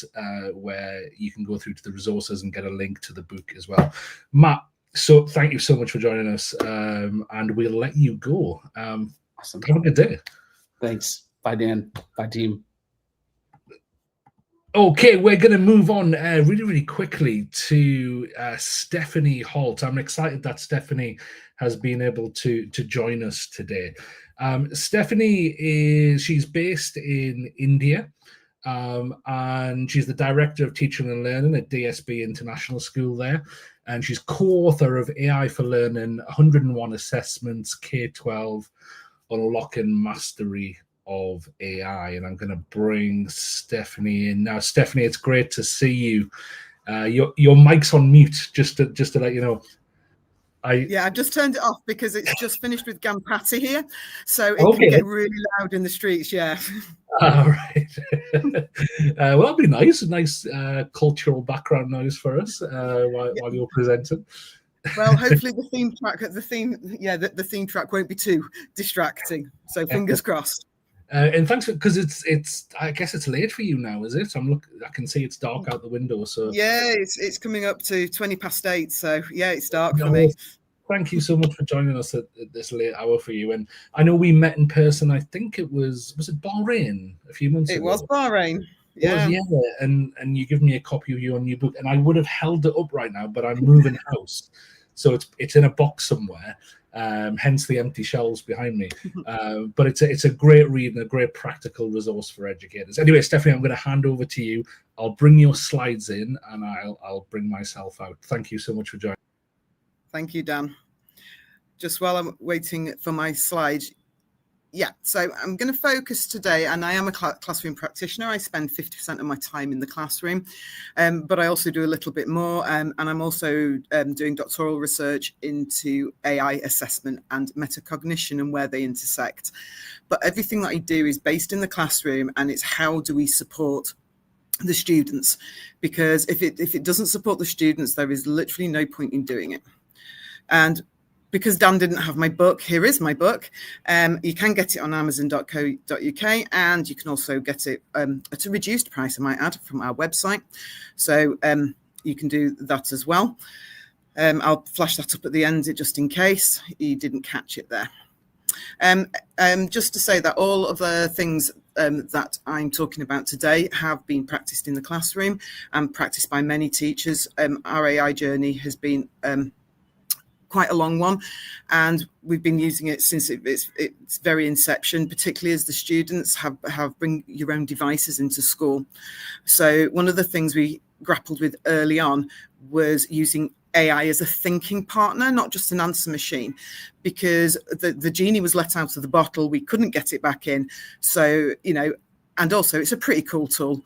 S7: where you can go through to the resources and get a link to the book as well. Matt, so thank you so much for joining us, and we'll let you go.
S11: Awesome.
S7: Have a good day.
S11: Thanks. Bye, Dan. Bye, team.
S7: Okay, we're going to move on really quickly to Stephanie Holt. I'm excited that Stephanie has been able to join us today. Stephanie she's based in India, and she's the Director of Teaching and Learning at DSB International School there. And she's co-author of AI for Learning, 101 Assessments, K-12, Unlocking Mastery of AI. And I'm going to bring Stephanie in now. Stephanie, it's great to see you. Your mic's on mute, just to let you know.
S12: Yeah, I've just turned it off because it's just finished with Ganpati here, so it can get really loud in the streets. Yeah.
S7: All right. Well, that'd be nice. A nice cultural background noise for us while you're presenting.
S12: Well, hopefully the theme track won't be too distracting. So fingers crossed.
S7: And thanks, because it's I guess it's late for you now, is it? I can see it's dark out the window. So
S12: yeah, it's coming up to 8:20. So yeah, it's dark for me.
S7: Thank you so much for joining us at this late hour for you. And I know we met in person. I think it was it Bahrain a few months ago?
S12: It was Bahrain. Yeah.
S7: And you give me a copy of your new book, and I would have held it up right now, but I'm moving house, so it's in a box somewhere. Hence the empty shelves behind me. But it's a great read and a great practical resource for educators. Anyway, Stephanie, I'm going to hand over to you. I'll bring your slides in, and I'll bring myself out. Thank you so much for joining.
S12: Thank you, Dan. Just while I'm waiting for my slides. Yeah, so I'm going to focus today, and I am a classroom practitioner. I spend 50% of my time in the classroom, but I also do a little bit more, and I'm also doing doctoral research into AI assessment and metacognition and where they intersect. But everything that I do is based in the classroom, and it's how do we support the students? Because if it doesn't support the students, there is literally no point in doing it. And because Dan didn't have my book, here is my book. You can get it on amazon.co.uk, and you can also get it at a reduced price, I might add, from our website. So you can do that as well. I'll flash that up at the end just in case you didn't catch it there. Just to say that all of the things that I'm talking about today have been practiced in the classroom and practiced by many teachers. Our AI journey has been quite a long one, and we've been using it since its very inception, particularly as the students have bring your own devices into school. So one of the things we grappled with early on was using AI as a thinking partner, not just an answer machine, because the genie was let out of the bottle. We couldn't get it back in. So, and also it's a pretty cool tool,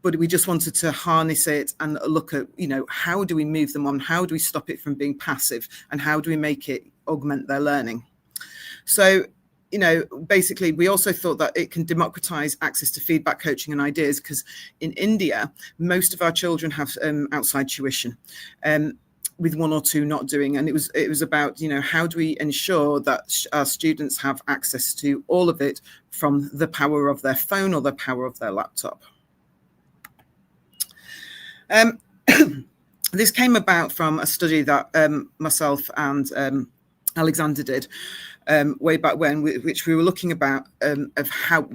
S12: but we just wanted to harness it and look at, how do we move them on? How do we stop it from being passive? And how do we make it augment their learning? So basically, we also thought that it can democratize access to feedback, coaching, and ideas, because in India, most of our children have outside tuition, with one or two not doing. And it was about, how do we ensure that our students have access to all of it from the power of their phone or the power of their laptop. This came about from a study that myself and Alexander did way back when, which we were looking about of how,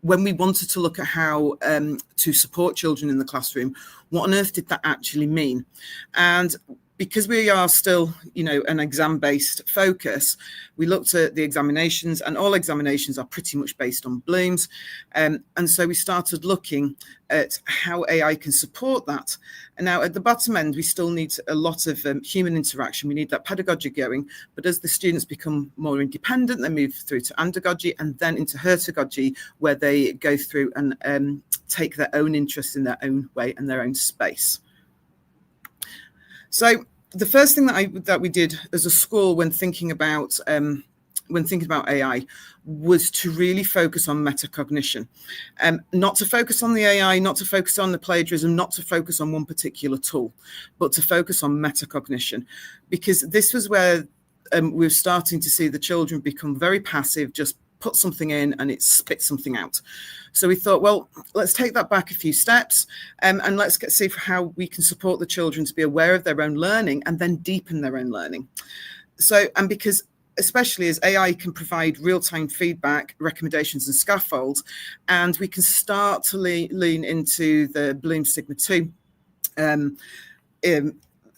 S12: when we wanted to look at how to support children in the classroom, what on earth did that actually mean? And because we are still, an exam-based focus, we looked at the examinations, and all examinations are pretty much based on Bloom's. And so we started looking at how AI can support that. And now at the bottom end, we still need a lot of human interaction. We need that pedagogy going. But as the students become more independent, they move through to andragogy and then into hertagogy, where they go through and take their own interest in their own way and their own space. So the first thing that we did as a school when thinking about AI was to really focus on metacognition, not to focus on the AI, not to focus on the plagiarism, not to focus on one particular tool, but to focus on metacognition, because this was where we were starting to see the children become very passive, just put something in and it spits something out. So we thought, well, let's take that back a few steps and let's see how we can support the children to be aware of their own learning and then deepen their own learning. So, and because especially as AI can provide real-time feedback, recommendations and scaffolds, and we can start to lean into the Bloom Sigma 2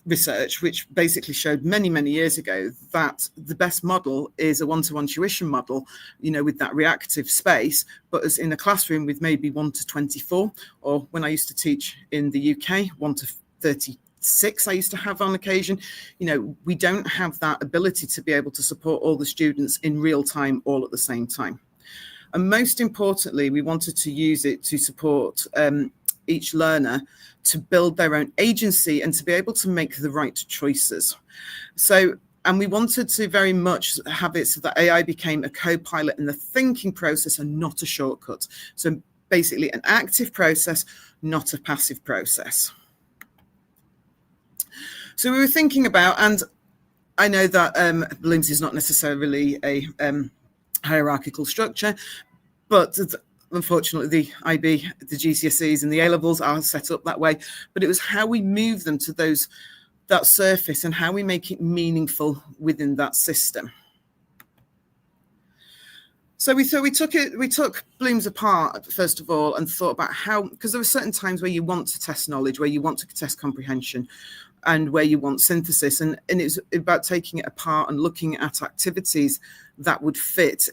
S12: research, which basically showed many years ago that the best model is a one-to-one tuition model, with that reactive space, but as in a classroom with maybe 1 to 24, or when I used to teach in the UK, 1 to 36 I used to have on occasion. We don't have that ability to be able to support all the students in real time all at the same time. And most importantly, we wanted to use it to support each learner to build their own agency and to be able to make the right choices. So, and we wanted to very much have it so that AI became a co-pilot in the thinking process and not a shortcut. So basically an active process, not a passive process. So we were thinking about, and I know that Bloom's is not necessarily a hierarchical structure, but unfortunately, the IB, the GCSEs and the A-levels are set up that way, but it was how we move them to that surface and how we make it meaningful within that system. So we took Bloom's apart, first of all, and thought about how, because there are certain times where you want to test knowledge, where you want to test comprehension, and where you want synthesis. And it's about taking it apart and looking at activities that would fit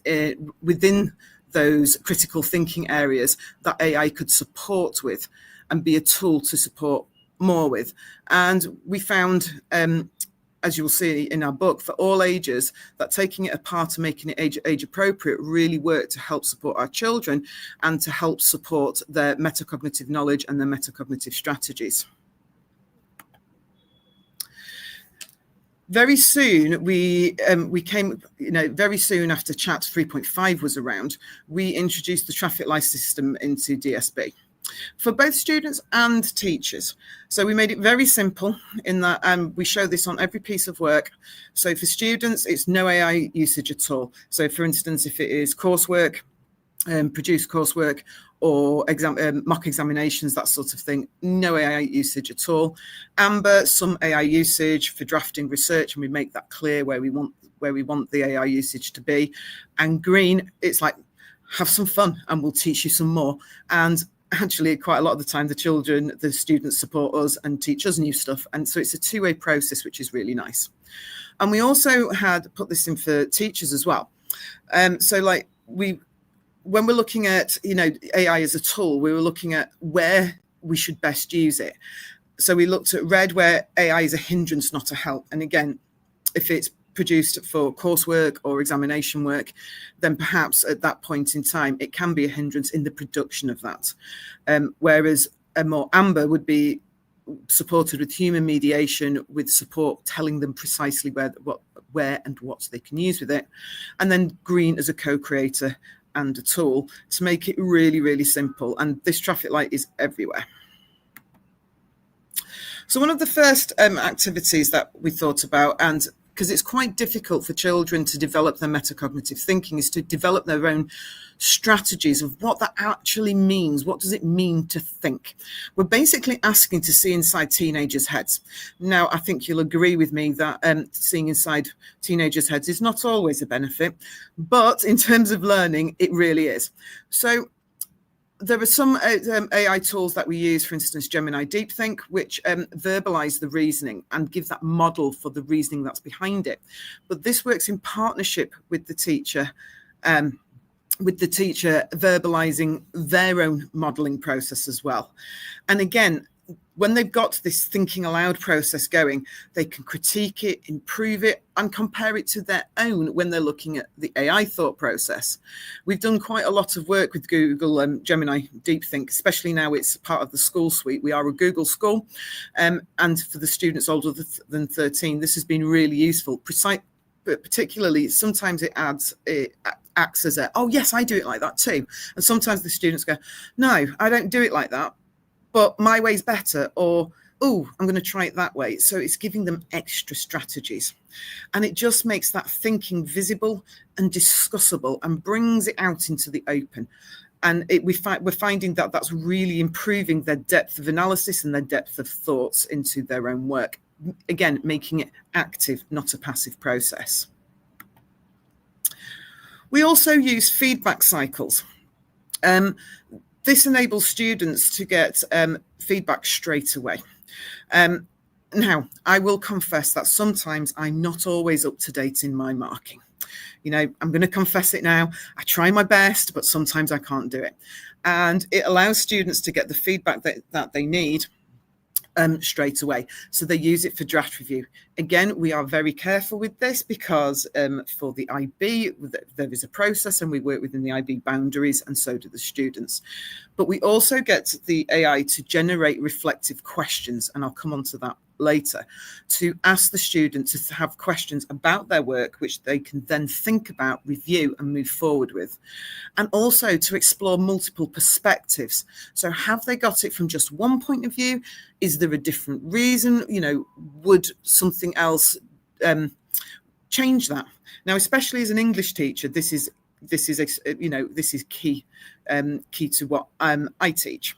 S12: within those critical thinking areas that AI could support with and be a tool to support more with. And we found, as you will see in our book, for all ages, that taking it apart and making it age appropriate really worked to help support our children and to help support their metacognitive knowledge and their metacognitive strategies. Very soon, we came, very soon after Chat 3.5 was around, we introduced the traffic light system into DSB for both students and teachers. So we made it very simple in that we show this on every piece of work. So for students, it's no AI usage at all. So for instance, if it is coursework, produced coursework, or mock examinations, that sort of thing, no AI usage at all. Amber, some AI usage for drafting research, and we make that clear where we want the AI usage to be. And green, it's like, have some fun and we'll teach you some more. And actually, quite a lot of the time, the students support us and teach us new stuff. And so it's a two-way process, which is really nice. And we also had put this in for teachers as well. So like when we're looking at, AI as a tool, we were looking at where we should best use it. So we looked at red, where AI is a hindrance, not a help. And again, if it's produced for coursework or examination work, then perhaps at that point in time, it can be a hindrance in the production of that. Whereas a more amber would be supported with human mediation, with support telling them precisely where and what they can use with it. And then green as a co-creator and a tool to make it really, really simple. And this traffic light is everywhere. So one of the first activities that we thought about, and because it's quite difficult for children to develop their metacognitive thinking, is to develop their own strategies of what that actually means. What does it mean to think? We're basically asking to see inside teenagers' heads. Now, I think you'll agree with me that seeing inside teenagers' heads is not always a benefit, but in terms of learning, it really is. So there are some AI tools that we use, for instance, Gemini DeepThink, which verbalize the reasoning and give that model for the reasoning that's behind it. But this works in partnership with the teacher verbalizing their own modeling process as well. And again, when they've got this thinking aloud process going, they can critique it, improve it, and compare it to their own when they're looking at the AI thought process. We've done quite a lot of work with Google Gemini DeepThink, especially now it's part of the school suite. We are a Google school, and for the students older than 13, this has been really useful. But particularly, sometimes it acts as a, oh yes, I do it like that too. And sometimes the students go, no, I don't do it like that, but my way's better, or, oh, I'm going to try it that way. So it's giving them extra strategies. And it just makes that thinking visible and discussable and brings it out into the open. And we're finding that that's really improving their depth of analysis and their depth of thoughts into their own work. Again, making it active, not a passive process. We also use feedback cycles. This enables students to get feedback straight away. Now, I will confess that sometimes I'm not always up to date in my marking. You know, I'm going to confess it now. I try my best, but sometimes I can't do it. And it allows students to get the feedback that they need straight away. So they use it for draft review. Again, we are very careful with this because for the IB, there is a process and we work within the IB boundaries, and so do the students. But we also get the AI to generate reflective questions, and I'll come on to that later, to ask the student to have questions about their work, which they can then think about, review and move forward with. And also to explore multiple perspectives. So have they got it from just one point of view? Is there a different reason? You know, would something else change that? Now, especially as an English teacher, this is key to what I teach.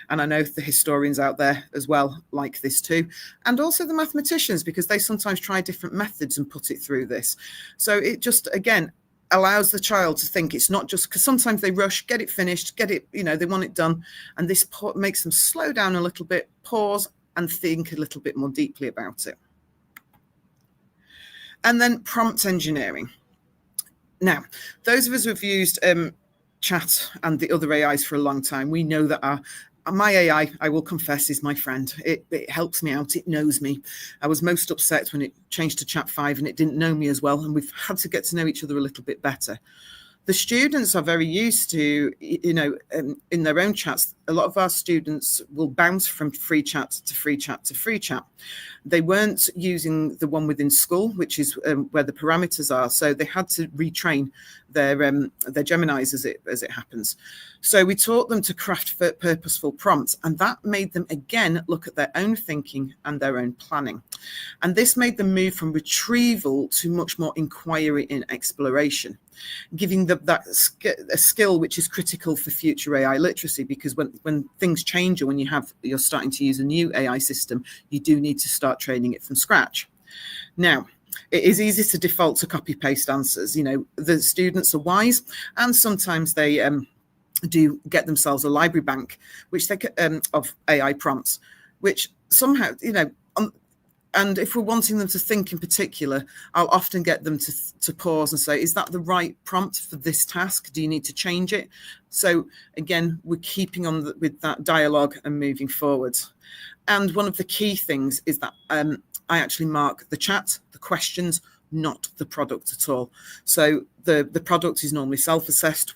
S12: And I know the historians out there as well like this too, and also the mathematicians, because they sometimes try different methods and put it through this. So it just, again, allows the child to think. It's not just, because sometimes they rush, get it finished, get it, you know, they want it done. And this makes them slow down a little bit, pause and think a little bit more deeply about it. And then prompt engineering. Now, those of us who have used chat and the other AIs for a long time, we know that my AI, I will confess, is my friend. It helps me out. It knows me. I was most upset when it changed to chat 5 and it didn't know me as well. And we've had to get to know each other a little bit better. The students are very used to, you know, in their own chats, a lot of our students will bounce from free chat to free chat to free chat. They weren't using the one within school, which is where the parameters are. So they had to retrain their Geminis as it happens. So we taught them to craft purposeful prompts, and that made them again look at their own thinking and their own planning. And this made them move from retrieval to much more inquiry and exploration, giving them a skill which is critical for future AI literacy, because when things change or when you're starting to use a new AI system, you do need to start training it from scratch. Now, it is easy to default to copy paste answers. You know, the students are wise, and sometimes they do get themselves a library bank, which they of AI prompts, which somehow, you know, and if we're wanting them to think in particular, I'll often get them to pause and say, is that the right prompt for this task? Do you need to change it? So again, we're keeping on with that dialogue and moving forward. And one of the key things is that I actually mark the chat, the questions, not the product at all. So the product is normally self-assessed.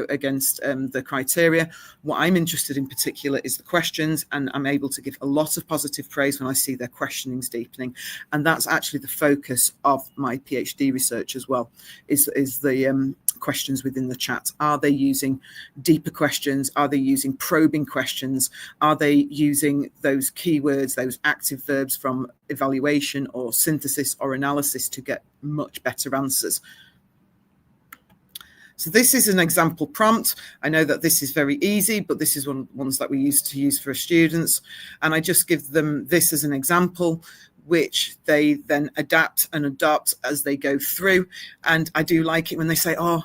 S12: against the criteria. What I'm interested in particular is the questions, and I'm able to give a lot of positive praise when I see their questioning's deepening. And that's actually the focus of my PhD research as well, is the questions within the chat. Are they using deeper questions? Are they using probing questions? Are they using those keywords, those active verbs from evaluation or synthesis or analysis to get much better answers? So this is an example prompt. I know that this is very easy, but this is ones that we used to use for students. And I just give them this as an example, which they then adapt and adopt as they go through. And I do like it when they say, oh,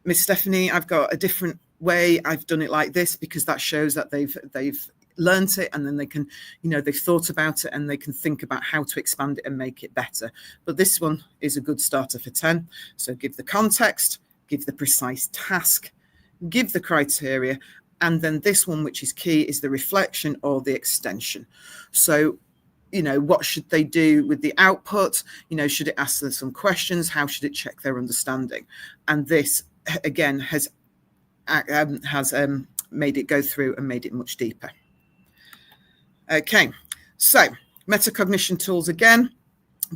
S12: Miss Stephanie, I've got a different way. I've done it like this, because that shows that they've learned it, and then they can, they've thought about it, and they can think about how to expand it and make it better. But this one is a good starter for 10. So give the context, give the precise task, give the criteria, and then this one, which is key, is the reflection or the extension. So, what should they do with the output? Should it ask them some questions? How should it check their understanding? And this, again, has made it go through and made it much deeper. Okay, so metacognition tools again.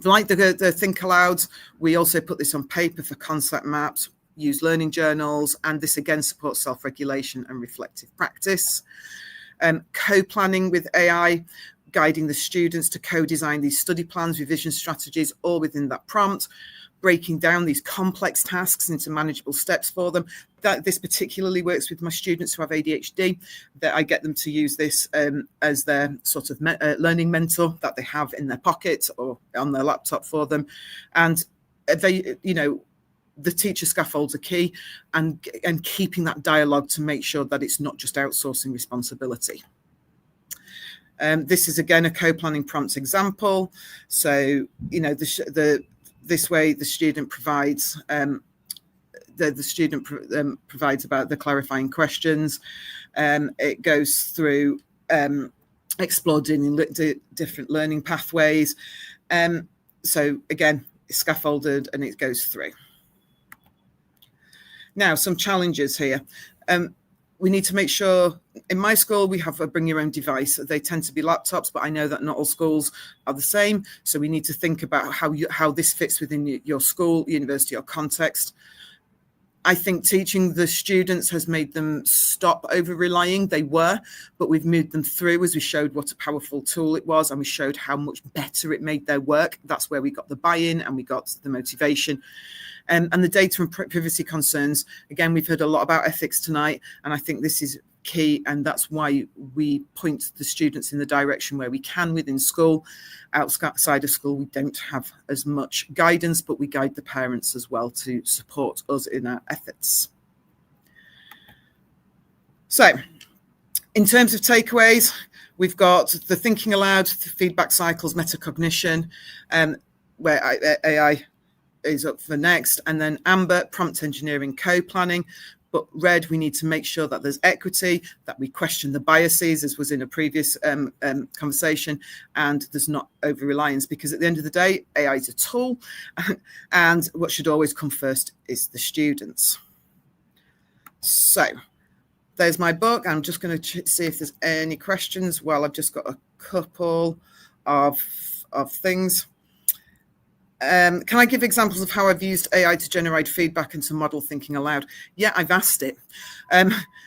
S12: Like the Think Aloud, we also put this on paper for concept maps, use learning journals, and this again supports self-regulation and reflective practice. Co-planning with AI, guiding the students to co-design these study plans, revision strategies, all within that prompt, breaking down these complex tasks into manageable steps for them. This particularly works with my students who have ADHD, that I get them to use this as their sort of learning mentor that they have in their pocket or on their laptop for them. And they, the teacher scaffolds are key, and keeping that dialogue to make sure that it's not just outsourcing responsibility. This is again a co-planning prompt example. So, this way the student provides provides about the clarifying questions. It goes through exploring different learning pathways. So again, it's scaffolded and it goes through. Now, some challenges here. We need to make sure, in my school, we have a bring your own device. They tend to be laptops, but I know that not all schools are the same. So we need to think about how this fits within your school, university, or context. I think teaching the students has made them stop over-relying. They were, but we've moved them through as we showed what a powerful tool it was, and we showed how much better it made their work. That's where we got the buy-in and we got the motivation. And the data and privacy concerns, again, we've heard a lot about ethics tonight, and I think this is key, and that's why we point the students in the direction where we can within school. Outside of school, we don't have as much guidance, but we guide the parents as well to support us in our efforts. So, in terms of takeaways, we've got the thinking aloud, the feedback cycles, metacognition, where AI is up for next, and then amber, prompt engineering, co-planning. But red, we need to make sure that there's equity, that we question the biases, as was in a previous conversation, and there's not over-reliance, because at the end of the day, AI is a tool, and what should always come first is the students. So there's my book. I'm just going to see if there's any questions. Well, I've just got a couple of things. Can I give examples of how I've used AI to generate feedback and to model thinking aloud? Yeah, I've asked it.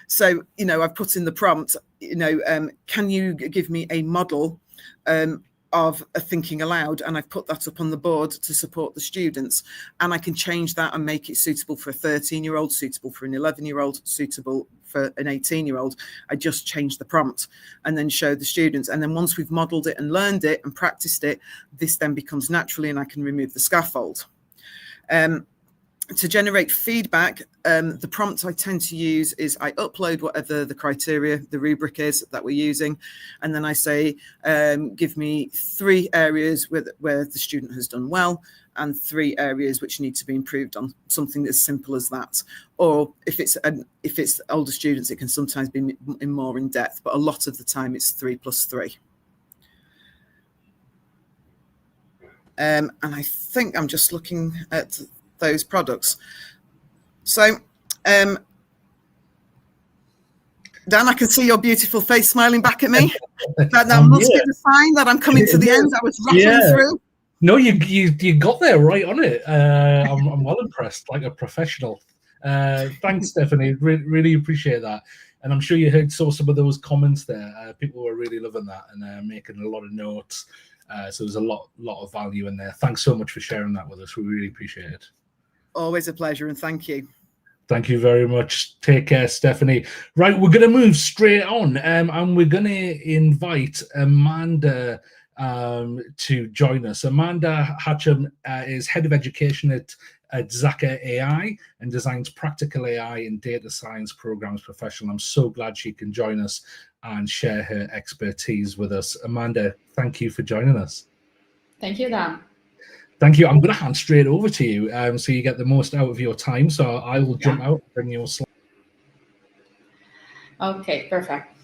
S12: So, I've put in the prompt, can you give me a model of a thinking aloud? And I've put that up on the board to support the students. And I can change that and make it suitable for a 13-year-old, suitable for an 11-year-old, suitable for an 18-year-old. I just change the prompt and then show the students. And then once we've modeled it and learned it and practiced it, this then becomes naturally, and I can remove the scaffold. To generate feedback, the prompt I tend to use is I upload whatever the criteria, the rubric is that we're using, and then I say, give me 3 areas where the student has done well, and 3 areas which need to be improved on, something as simple as that. Or if it's older students, it can sometimes be more in depth, but a lot of the time it's 3 + 3. And I think I'm just looking at those products. So Dan, I can see your beautiful face smiling back at me. That must be the sign that I'm coming to the end. I was rattling through.
S7: No, you got there right on it. I'm well impressed, like a professional. Thanks, Stephanie. Really appreciate that. And I'm sure you saw some of those comments there. People were really loving that and making a lot of notes. So there's a lot of value in there. Thanks so much for sharing that with us. We really appreciate it.
S12: Always a pleasure, and thank you.
S7: Thank you very much. Take care, Stephanie. Right, we're going to move straight on, and we're going to invite Amanda to join us. Amanda Hatcham is Head of Education at Zaka AI and designs practical AI and data science programs professional. I'm so glad she can join us and share her expertise with us. Amanda, thank you for joining us.
S13: Thank you, Dan.
S7: Thank you. I'm going to hand straight over to you so you get the most out of your time. So I will jump out and bring your slide.
S13: Okay, perfect.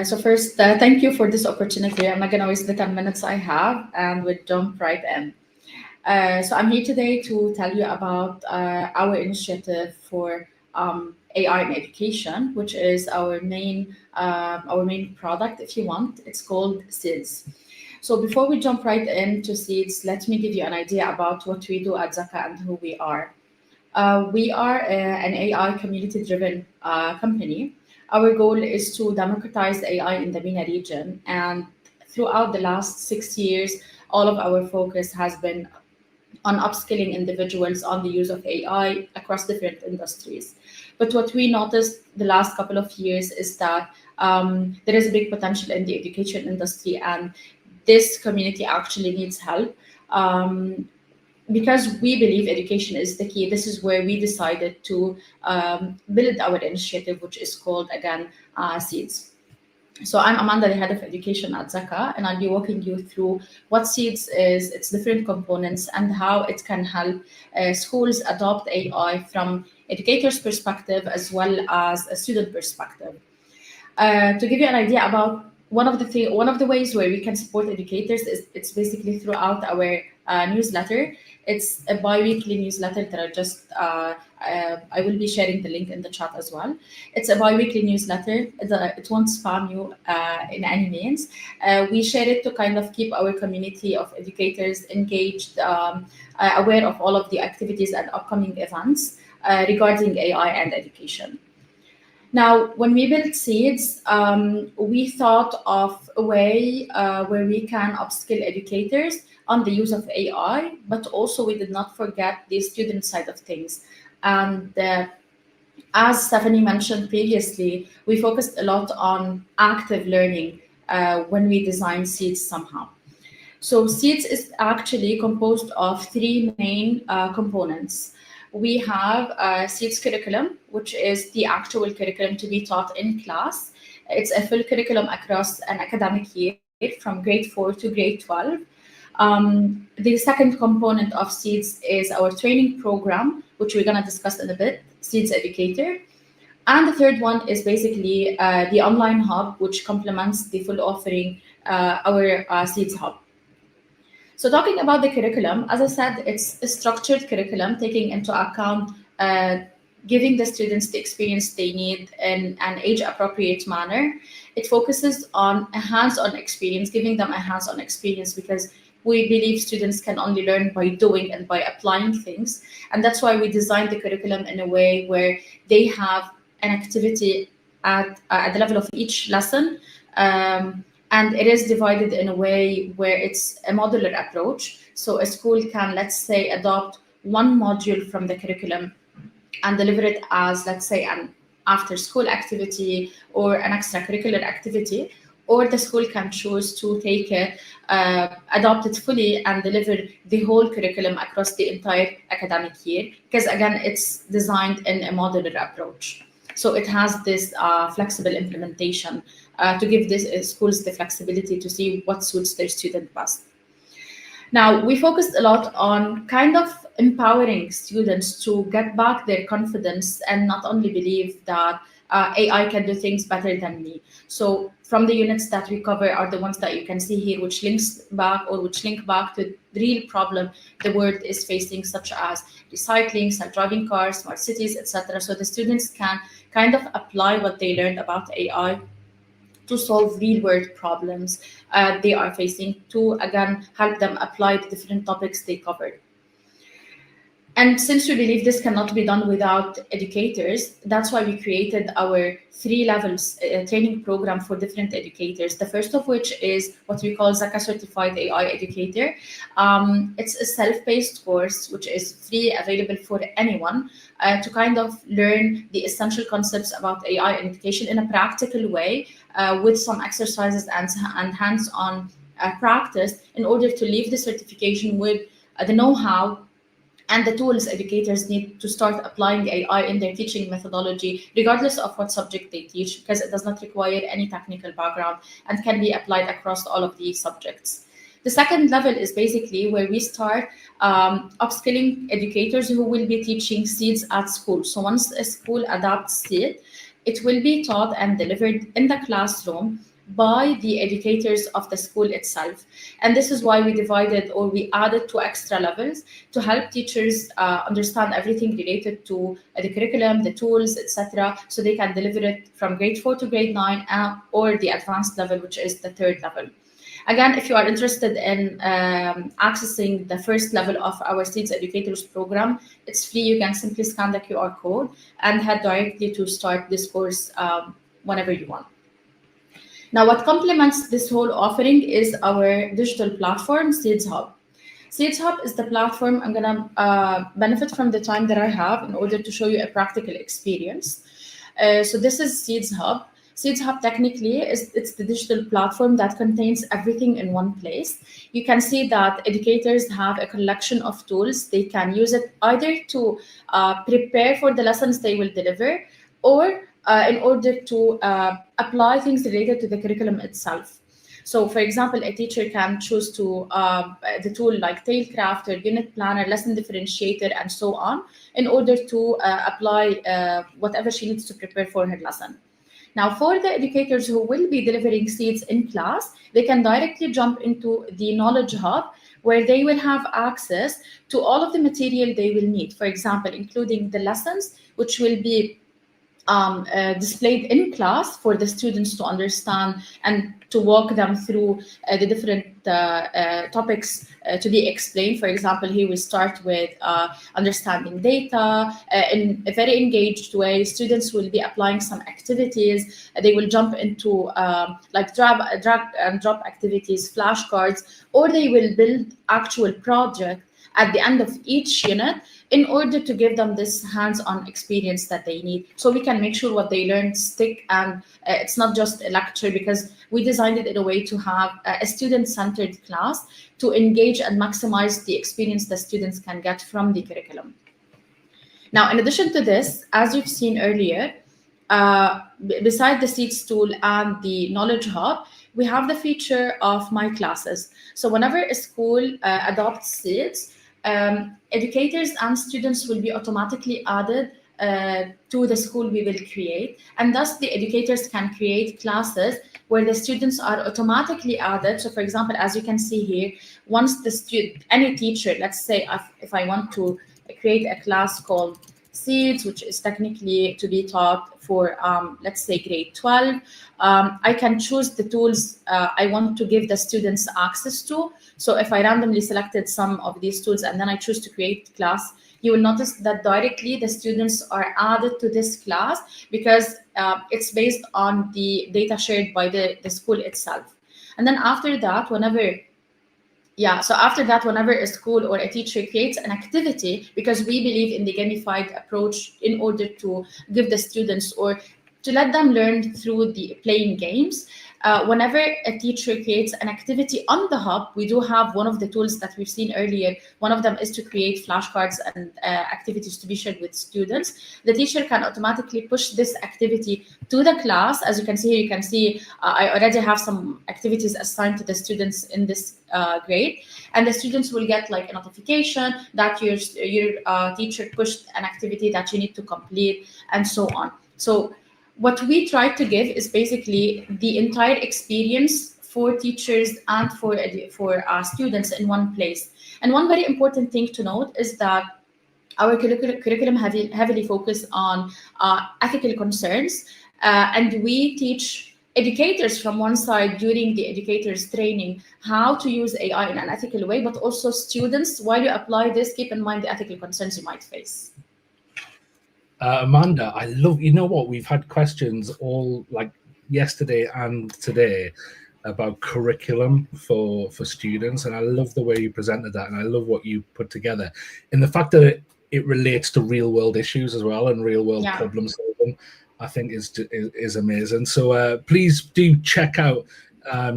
S13: So first, thank you for this opportunity. I'm not going to waste the 10 minutes I have, and we'll jump right in. So I'm here today to tell you about our initiative for AI in education, which is our main product, if you want. It's called Seeds. So before we jump right into Seeds, let me give you an idea about what we do at Zaka and who we are. We are an AI community-driven company. Our goal is to democratize AI in the MENA region, and throughout the last 6 years, all of our focus has been on upskilling individuals on the use of AI across different industries. But what we noticed the last couple of years is that there is a big potential in the education industry, and this community actually needs help. Because we believe education is the key, this is where we decided to build our initiative, which is called, again, Seeds. So I'm Amanda, the Head of Education at Zaka, and I'll be walking you through what Seeds is, its different components, and how it can help schools adopt AI from educators' perspective as well as a student perspective. To give you an idea about one of the ways where we can support educators is it's basically throughout our newsletter. It's a bi-weekly newsletter that I will be sharing the link in the chat as well. It's a bi-weekly newsletter. It won't spam you in any means. We share it to kind of keep our community of educators engaged, aware of all of the activities and upcoming events regarding AI and education. Now, when we built Seeds, we thought of a way where we can upskill educators on the use of AI, but also we did not forget the student side of things. And as Stephanie mentioned previously, we focused a lot on active learning when we designed Seeds somehow. So Seeds is actually composed of 3 main components. We have Seeds curriculum, which is the actual curriculum to be taught in class. It's a full curriculum across an academic year from grade 4 to grade 12. The second component of Seeds is our training program, which we're going to discuss in a bit, Seeds Educator. And the third one is basically the online hub, which complements the full offering, our Seeds hub. So talking about the curriculum, as I said, it's a structured curriculum taking into account giving the students the experience they need in an age-appropriate manner. It focuses on a hands-on experience, giving them a hands-on experience, because we believe students can only learn by doing and by applying things. And that's why we designed the curriculum in a way where they have an activity at the level of each lesson. And it is divided in a way where it's a modular approach. So a school can, let's say, adopt one module from the curriculum and deliver it as, let's say, an after-school activity or an extracurricular activity, or the school can choose to take it, adopt it fully and deliver the whole curriculum across the entire academic year, because again, it's designed in a modular approach. So it has this flexible implementation to give these schools the flexibility to see what suits their student best. Now, we focused a lot on kind of empowering students to get back their confidence and not only believe that AI can do things better than me. So from the units that we cover are the ones that you can see here, which link back to the real problem the world is facing, such as recycling, self-driving cars, smart cities, etc. So the students can kind of apply what they learned about AI to solve real-world problems they are facing, to again help them apply the different topics they covered. And since we believe this cannot be done without educators, that's why we created our 3 levels training program for different educators. The first of which is what we call Zaka Certified AI Educator. It's a self-paced course which is free, available for anyone to kind of learn the essential concepts about AI and education in a practical way with some exercises and hands-on practice in order to leave the certification with the know-how and the tools educators need to start applying AI in their teaching methodology, regardless of what subject they teach, because it does not require any technical background and can be applied across all of these subjects. The second level is basically where we start upskilling educators who will be teaching seeds at school. So once a school adopts seed, it will be taught and delivered in the classroom by the educators of the school itself. And this is why we divided, or we added 2 extra levels to help teachers understand everything related to the curriculum, the tools, etc. So they can deliver it from grade 4 to grade 9 or the advanced level, which is the 3rd level. Again, if you are interested in accessing the first level of our Seeds Educators program, it's free. You can simply scan the QR code and head directly to start this course whenever you want. Now, what complements this whole offering is our digital platform, Seeds Hub. Seeds Hub is the platform I'm going to benefit from the time that I have in order to show you a practical experience. So this is Seeds Hub. Seeds Hub technically it's the digital platform that contains everything in one place. You can see that educators have a collection of tools. They can use it either to prepare for the lessons they will deliver, or in order to apply things related to the curriculum itself. So, for example, a teacher can choose to the tool like Tailcrafter, Unit Planner, Lesson Differentiator, and so on, in order to apply whatever she needs to prepare for her lesson. Now, for the educators who will be delivering seeds in class, they can directly jump into the Knowledge Hub, where they will have access to all of the material they will need. For example, including the lessons, which will be displayed in class for the students to understand and to walk them through the different topics to be explained. For example, here we start with understanding data in a very engaged way. Students will be applying some activities. They will jump into like drag and drop activities, flashcards, or they will build actual projects at the end of each unit in order to give them this hands-on experience that they need. So we can make sure what they learn stick, and it's not just a lecture, because we designed it in a way to have a student-centered class to engage and maximize the experience that students can get from the curriculum. Now, in addition to this, as you've seen earlier, beside the Seeds tool and the Knowledge Hub, we have the feature of My Classes. So whenever a school adopts Seeds, educators and students will be automatically added to the school we will create, and thus the educators can create classes where the students are automatically added. So for example, as you can see here, once the any teacher, let's say if I want to create a class called Seeds, which is technically to be taught for let's say grade 12, I can choose the tools I want to give the students access to. So if I randomly selected some of these tools and then I choose to create class, you will notice that directly the students are added to this class, because it's based on the data shared by the school itself. And then after that, whenever a school or a teacher creates an activity, because we believe in the gamified approach in order to give the students or to let them learn through the playing games, whenever a teacher creates an activity on the hub, we do have one of the tools that we've seen earlier. One of them is to create flashcards and activities to be shared with students. The teacher can automatically push this activity to the class. As you can see here, you can see I already have some activities assigned to the students in this grade, and the students will get like a notification that your teacher pushed an activity that you need to complete, and so on. So what we try to give is basically the entire experience for teachers and for students in one place. And one very important thing to note is that our curriculum heavily focus on ethical concerns, and we teach educators from one side during the educators training how to use AI in an ethical way, but also students, while you apply this, keep in mind the ethical concerns you might face.
S7: Amanda, I love, you know what, we've had questions all like yesterday and today about curriculum for students, and I love the way you presented that, and I love what you put together, and the fact that it relates to real world issues as well and real world problem solving, I think is amazing. So please do check out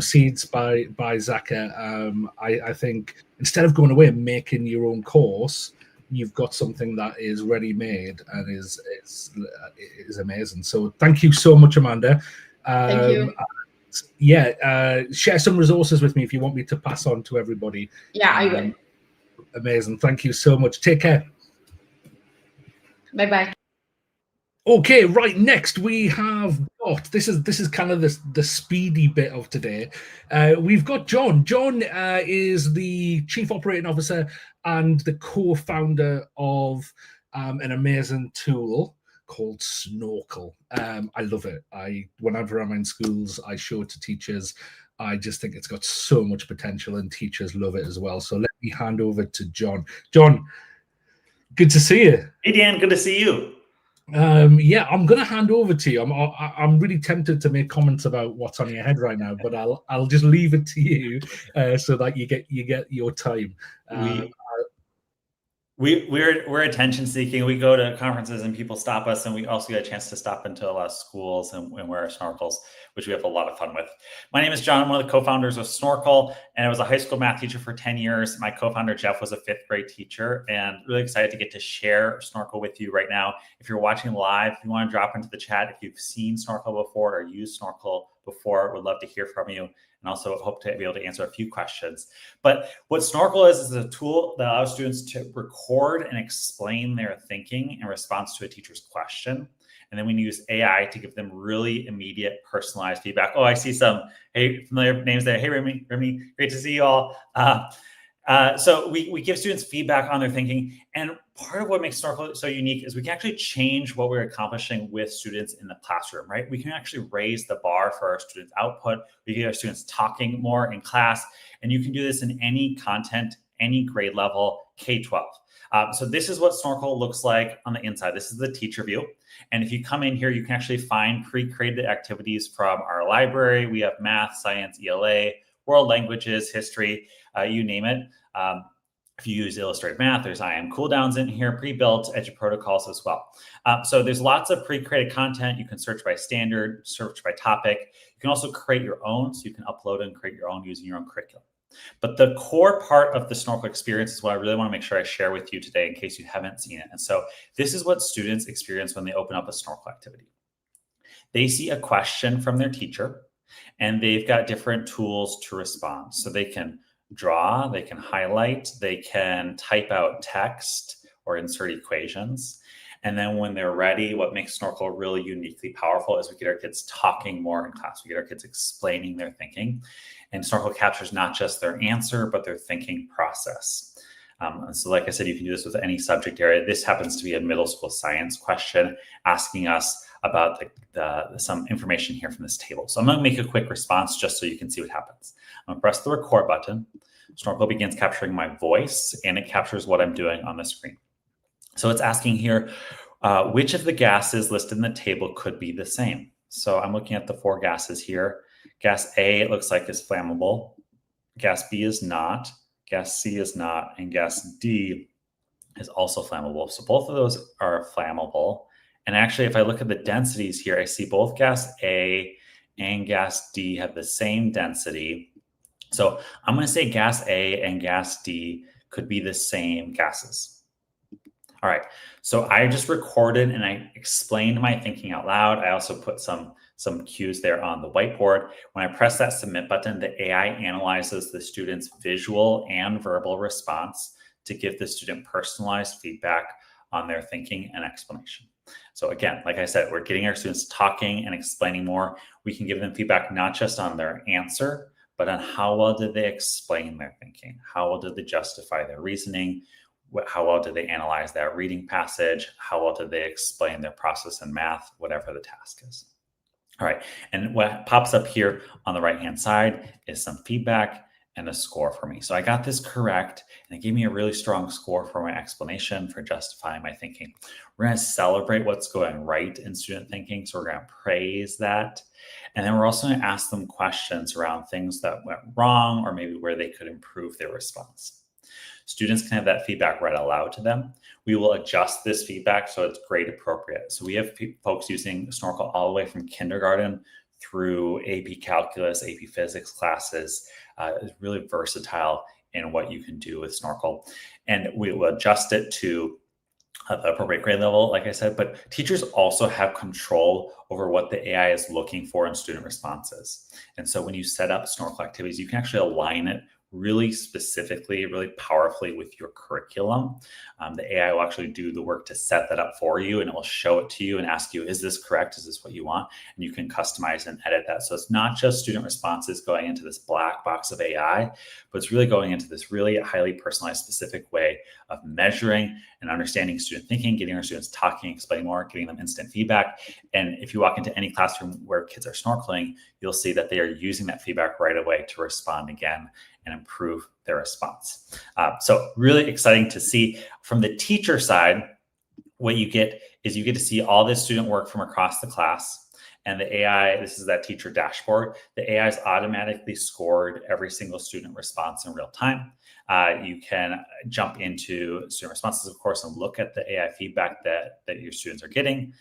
S7: Seeds by Zaka. I think instead of going away and making your own course, you've got something that is ready made and is amazing. So thank you so much, Amanda.
S13: Thank you.
S7: Share some resources with me if you want me to pass on to everybody.
S13: Yeah, I will.
S7: Amazing. Thank you so much. Take care.
S13: Bye-bye.
S7: Okay, right, next we have got, this is kind of the speedy bit of today. We've got John. John is the Chief Operating Officer and the co-founder of an amazing tool called Snorkl. I love it. Whenever I'm in schools, I show it to teachers. I just think it's got so much potential and teachers love it as well. So let me hand over to John. John, good to see you.
S14: Hey, Dan, good to see you.
S7: Yeah, I'm going to hand over to you. I'm really tempted to make comments about what's on your head right now, but I'll just leave it to you so that you get your time.
S14: We're attention seeking. We go to conferences and people stop us, and we also get a chance to stop into a lot of schools and wear our snorkels, which we have a lot of fun with. My name is John. I'm one of the co-founders of Snorkl, and I was a high school math teacher for 10 years. My co-founder Jeff was a 5th grade teacher, and really excited to get to share Snorkl with you right now. If you're watching live, if you want to drop into the chat, if you've seen Snorkl before or used Snorkl before, would love to hear from you. And also hope to be able to answer a few questions. But what Snorkl is a tool that allows students to record and explain their thinking in response to a teacher's question. And then we use AI to give them really immediate personalized feedback. Oh, I see some familiar names there. Hey, Remy, great to see you all. So we give students feedback on their thinking. And part of what makes Snorkl so unique is we can actually change what we're accomplishing with students in the classroom, right? We can actually raise the bar for our students' output. We get our students talking more in class, and you can do this in any content, any grade level, K-12. So this is what Snorkl looks like on the inside. This is the teacher view. And if you come in here, you can actually find pre-created activities from our library. We have math, science, ELA, world languages, history, you name it. If you use Illustrated Math, there's IM cooldowns in here, pre-built edu protocols as well. So there's lots of pre-created content. You can search by standard, search by topic. You can also create your own, so you can upload and create your own using your own curriculum. But the core part of the Snorkl experience is what I really want to make sure I share with you today in case you haven't seen it. And so this is what students experience when they open up a Snorkl activity. They see a question from their teacher, and they've got different tools to respond. So they can draw, they can highlight, they can type out text or insert equations. And then when they're ready, what makes Snorkl really uniquely powerful is we get our kids talking more in class. We get our kids explaining their thinking. And Snorkl captures not just their answer, but their thinking process. So like I said, you can do this with any subject area. This happens to be a middle school science question asking us about some information here from this table. So I'm going to make a quick response just so you can see what happens. I'm going to press the record button. Snorkl begins capturing my voice, and it captures what I'm doing on the screen. So it's asking here, which of the gases listed in the table could be the same? So I'm looking at the 4 gases here. Gas A, it looks like, is flammable. Gas B is not. Gas C is not. And gas D is also flammable. So both of those are flammable. And actually, if I look at the densities here, I see both gas A and gas D have the same density. So I'm going to say gas A and gas D could be the same gases. All right, so I just recorded and I explained my thinking out loud. I also put some cues there on the whiteboard. When I press that submit button, the AI analyzes the student's visual and verbal response to give the student personalized feedback on their thinking and explanation. So again, like I said, we're getting our students talking and explaining more. We can give them feedback not just on their answer, but on how well did they explain their thinking? How well did they justify their reasoning? How well did they analyze that reading passage? How well did they explain their process in math, whatever the task is? All right, and what pops up here on the right-hand side is some feedback and a score for me. So I got this correct, and it gave me a really strong score for my explanation, for justifying my thinking. We're going to celebrate what's going right in student thinking, so we're going to praise that. And then we're also going to ask them questions around things that went wrong or maybe where they could improve their response. Students can have that feedback read aloud to them. We will adjust this feedback so it's grade appropriate. So we have folks using Snorkl all the way from kindergarten through AP Calculus, AP Physics classes. It's really versatile in what you can do with Snorkl. And we will adjust it to the appropriate grade level, like I said, but teachers also have control over what the AI is looking for in student responses. And so when you set up Snorkl activities, you can actually align it really specifically, really powerfully with your curriculum. The AI will actually do the work to set that up for you, and it will show it to you and ask you, is this correct? Is this what you want? And you can customize and edit that. So it's not just student responses going into this black box of AI, but it's really going into this really highly personalized, specific way of measuring and understanding student thinking, getting our students talking, explaining more, giving them instant feedback. And if you walk into any classroom where kids are snorkeling, you'll see that they are using that feedback right away to respond again and improve their response. So really exciting to see. From the teacher side, what you get is you get to see all this student work from across the class. And the AI, this is that teacher dashboard, the AI is automatically scored every single student response in real time. You can jump into student responses, of course, and look at the AI feedback that your students are getting.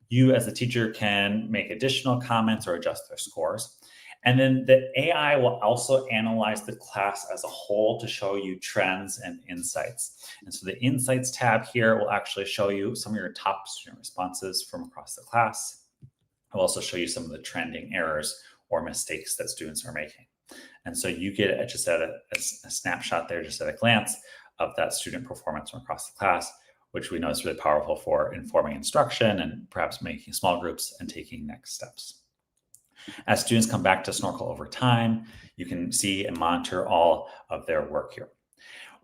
S14: You as the teacher can make additional comments or adjust their scores. And then the AI will also analyze the class as a whole to show you trends and insights. And so the Insights tab here will actually show you some of your top student responses from across the class. It will also show you some of the trending errors or mistakes that students are making. And so you get just at a snapshot there, just at a glance of that student performance from across the class, which we know is really powerful for informing instruction and perhaps making small groups and taking next steps. As students come back to Snorkl over time, you can see and monitor all of their work here.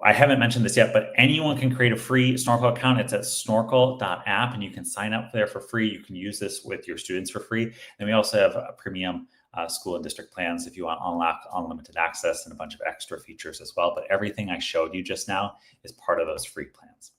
S14: I haven't mentioned this yet, but anyone can create a free Snorkl account. It's at snorkl.app, and you can sign up there for free. You can use this with your students for free. And we also have a premium school and district plans if you want unlimited access and a bunch of extra features as well. But everything I showed you just now is part of those free plans.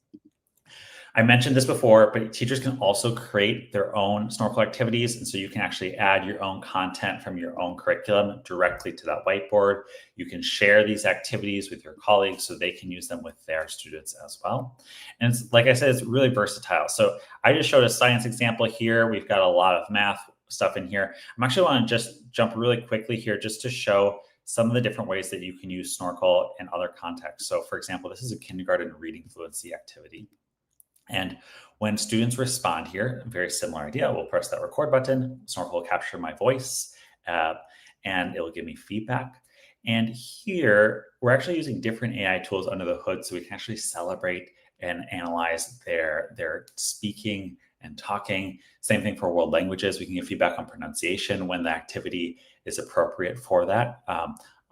S14: I mentioned this before, but teachers can also create their own Snorkl activities. And so you can actually add your own content from your own curriculum directly to that whiteboard. You can share these activities with your colleagues so they can use them with their students as well. And it's, like I said, it's really versatile. So I just showed a science example here. We've got a lot of math stuff in here. I'm actually want to just jump really quickly here just to show some of the different ways that you can use Snorkl in other contexts. So for example, this is a kindergarten reading fluency activity. And when students respond here, very similar idea, we'll press that record button, Snorkl will capture my voice, and it will give me feedback. And here, we're actually using different AI tools under the hood so we can actually celebrate and analyze their speaking and talking. Same thing for world languages. We can give feedback on pronunciation when the activity is appropriate for that.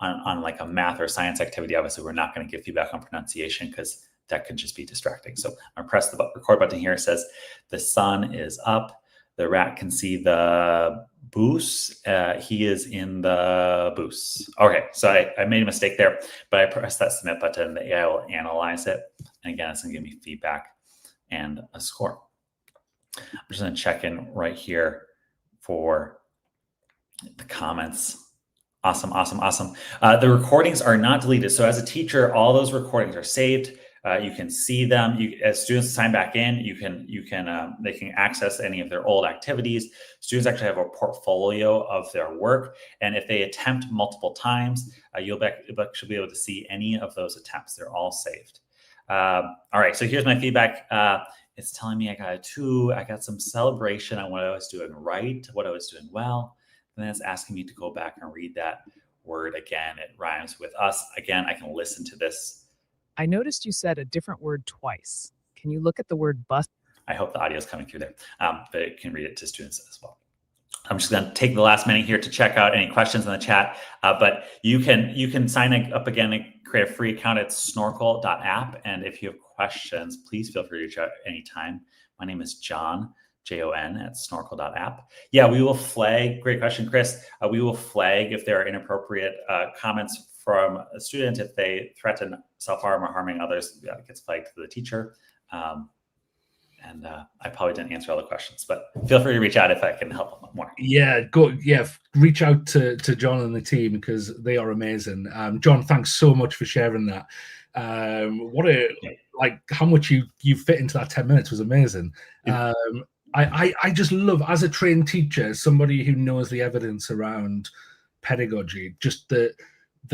S14: On like a math or science activity, obviously, we're not going to give feedback on pronunciation because that could just be distracting. So I'm gonna press the record button here. It says the sun is up. The rat can see the booth. He is in the booth. Okay, so I made a mistake there, but I pressed that submit button. The AI will analyze it. And again, it's gonna give me feedback and a score. I'm just gonna check in right here for the comments. Awesome, awesome, awesome. The recordings are not deleted. So as a teacher, all those recordings are saved. You can see them. As students sign back in, they can access any of their old activities. Students actually have a portfolio of their work, and if they attempt multiple times, you'll actually be able to see any of those attempts. They're all saved. All right, so here's my feedback. It's telling me I got a 2. I got some celebration on what I was doing right, what I was doing well, and then it's asking me to go back and read that word again. It rhymes with us. Again, I can listen to this.
S15: I noticed you said a different word twice. Can you look at the word bus?
S14: I hope the audio is coming through there, but it can read it to students as well. I'm just going to take the last minute here to check out any questions in the chat, but you can sign up again and create a free account at snorkl.app. And if you have questions, please feel free to reach out anytime. My name is John, Jon, at snorkl.app. Yeah, we will flag, great question, Chris. We will flag if there are inappropriate comments from a student. If they threaten self-harm or harming others, it gets flagged to the teacher. And I probably didn't answer all the questions, but feel free to reach out if I can help more.
S7: Yeah, reach out to John and the team because they are amazing. John, thanks so much for sharing that. How much you fit into that 10 minutes was amazing.
S14: Yeah.
S7: I just love, as a trained teacher, somebody who knows the evidence around pedagogy, just the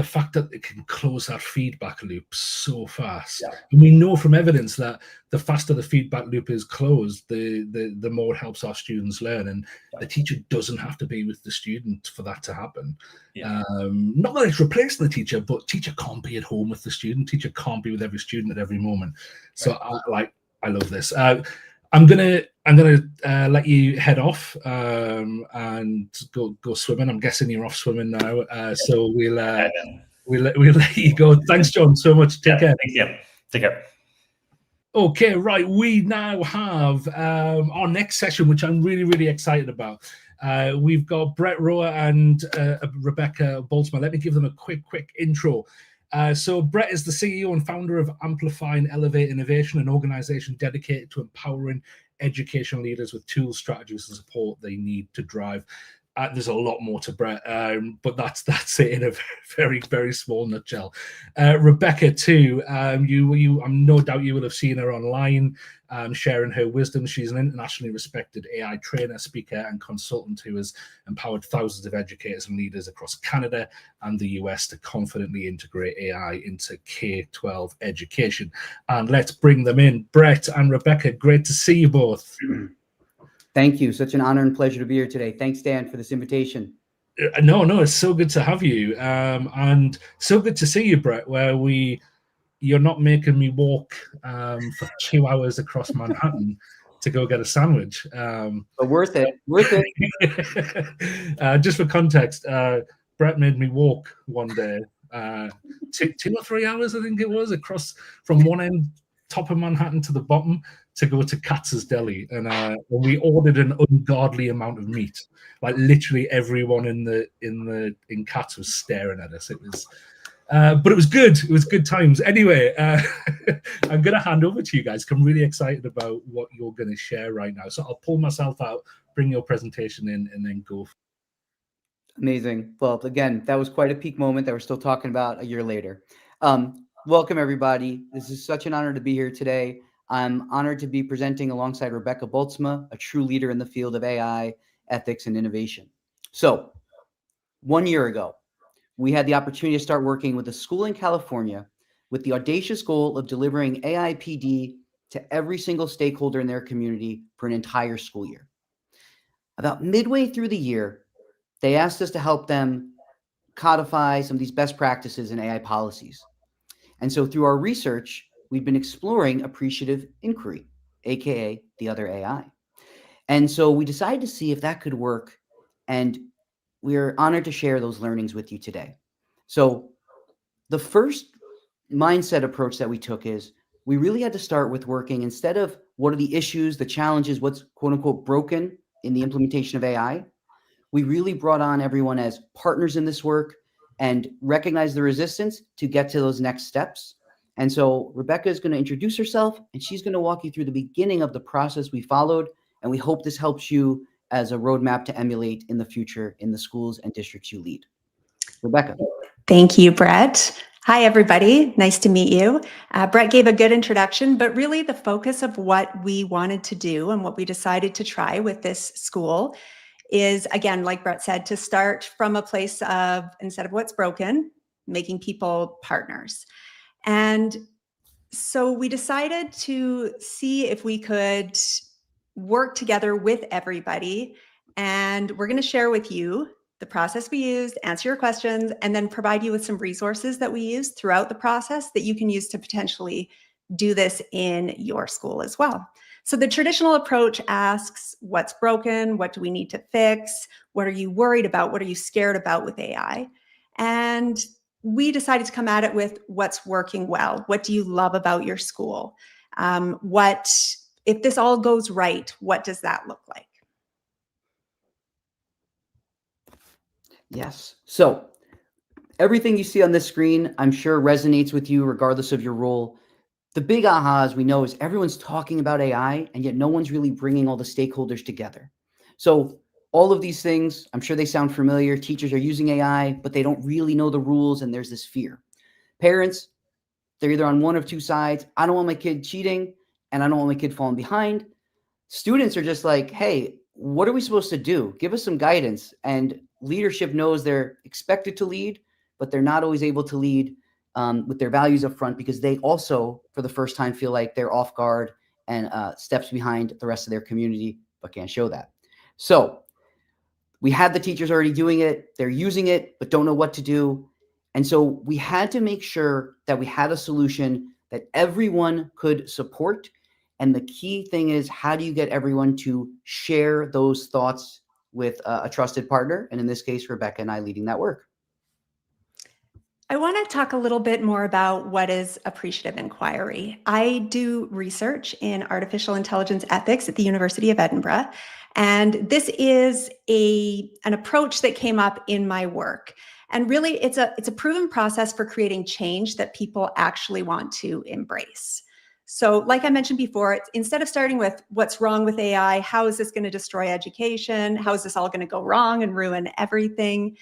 S7: fact that it can close that feedback loop so fast. Yeah. And we know from evidence that the faster the feedback loop is closed, the more it helps our students learn. And the teacher doesn't have to be with the student for that to happen. Yeah. Not that it's replacing the teacher, but teacher can't be at home with the student. Teacher can't be with every student at every moment. So I love this. I'm gonna let you head off and go swimming. I'm guessing you're off swimming now, so we'll let you go. Thanks, John, so much. Take care.
S14: Thank you. Take care.
S7: Okay, right. We now have our next session, which I'm really excited about. We've got Brett Roer and Rebecca Bultsma. Let me give them a quick intro. So Brett is the CEO and founder of Amplify and Elevate Innovation, an organization dedicated to empowering educational leaders with tools, strategies, and support they need to drive. There's a lot more to Brett, but that's it in a very small nutshell. Rebecca too, I'm no doubt you will have seen her online sharing her wisdom. She's an internationally respected AI trainer, speaker, and consultant who has empowered thousands of educators and leaders across Canada and the US to confidently integrate AI into K-12 education. And let's bring them in. Brett and Rebecca, great to see you both.
S15: Thank you. Such an honor and pleasure to be here today. Thanks, Dan, for this invitation.
S7: No, it's so good to have you. And so good to see you, Brett, where you're not making me walk for 2 hours across Manhattan to go get a sandwich.
S15: But worth it.
S7: Just for context, Brett made me walk one day, 2 or 3 hours, I think it was, across from one end, top of Manhattan, to the bottom, to go to Katz's Deli, and we ordered an ungodly amount of meat. Like literally everyone in Katz was staring at us. It was, but it was good. It was good times. Anyway, I'm going to hand over to you guys. I'm really excited about what you're going to share right now. So I'll pull myself out, bring your presentation in, and then go.
S15: Amazing. Well, again, that was quite a peak moment that we're still talking about a year later. Welcome, everybody. This is such an honor to be here today. I'm honored to be presenting alongside Rebecca Bultsma, a true leader in the field of AI, ethics, and innovation. So 1 year ago, we had the opportunity to start working with a school in California with the audacious goal of delivering AI PD to every single stakeholder in their community for an entire school year. About midway through the year, they asked us to help them codify some of these best practices in AI policies. And so through our research, we've been exploring appreciative inquiry, aka the other AI. And so we decided to see if that could work, and we're honored to share those learnings with you today. So the first mindset approach that we took is we really had to start with working, instead of what are the issues, the challenges, what's quote unquote broken in the implementation of AI, we really brought on everyone as partners in this work and recognize the resistance to get to those next steps. And so Rebecca is going to introduce herself, and she's going to walk you through the beginning of the process we followed. And we hope this helps you as a roadmap to emulate in the future in the schools and districts you lead. Rebecca.
S16: Thank you, Brett. Hi, everybody. Nice to meet you. Brett gave a good introduction, but really the focus of what we wanted to do and what we decided to try with this school is, again, like Brett said, to start from a place of, instead of what's broken, making people partners. And so we decided to see if we could work together with everybody. And we're going to share with you the process we used, answer your questions, and then provide you with some resources that we used throughout the process that you can use to potentially do this in your school as well. So the traditional approach asks, what's broken? What do we need to fix? What are you worried about? What are you scared about with AI? And we decided to come at it with what's working well. What do you love about your school? If this all goes right, what does that look like?
S15: Yes. So everything you see on this screen, I'm sure resonates with you regardless of your role. The big ahas we know is everyone's talking about AI, and yet no one's really bringing all the stakeholders together. So all of these things, I'm sure they sound familiar. Teachers are using AI, but they don't really know the rules, and there's this fear. Parents, they're either on one of two sides. I don't want my kid cheating, and I don't want my kid falling behind. Students are just like, hey, what are we supposed to do? Give us some guidance. And leadership knows they're expected to lead, but they're not always able to lead with their values up front, because they also, for the first time, feel like they're off guard and steps behind the rest of their community, but can't show that. So we had the teachers already doing it. They're using it, but don't know what to do. And so we had to make sure that we had a solution that everyone could support. And the key thing is, how do you get everyone to share those thoughts with a trusted partner? And in this case, Rebecca and I leading that work.
S16: I want to talk a little bit more about what is appreciative inquiry. I do research in artificial intelligence ethics at the University of Edinburgh, and this is an approach that came up in my work. And really, it's a proven process for creating change that people actually want to embrace. So like I mentioned before, instead of starting with what's wrong with AI, how is this going to destroy education? How is this all going to go wrong and ruin everything?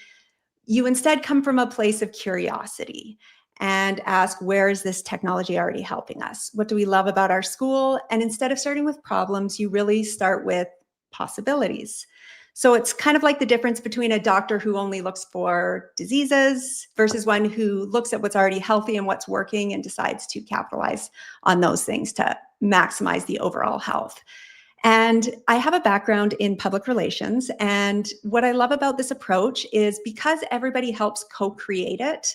S16: You instead come from a place of curiosity and ask, where is this technology already helping us? What do we love about our school? And instead of starting with problems, you really start with possibilities. So it's kind of like the difference between a doctor who only looks for diseases versus one who looks at what's already healthy and what's working and decides to capitalize on those things to maximize the overall health. And I have a background in public relations. And what I love about this approach is because everybody helps co-create it,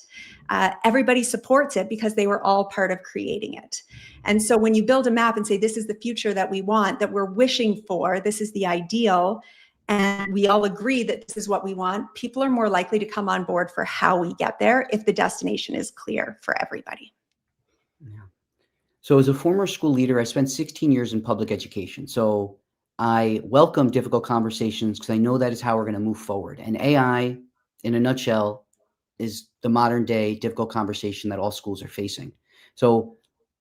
S16: everybody supports it because they were all part of creating it. And so when you build a map and say, this is the future that we want, that we're wishing for, this is the ideal, and we all agree that this is what we want, people are more likely to come on board for how we get there if the destination is clear for everybody.
S15: So as a former school leader, I spent 16 years in public education. So I welcome difficult conversations because I know that is how we're going to move forward. And AI, in a nutshell, is the modern day difficult conversation that all schools are facing. So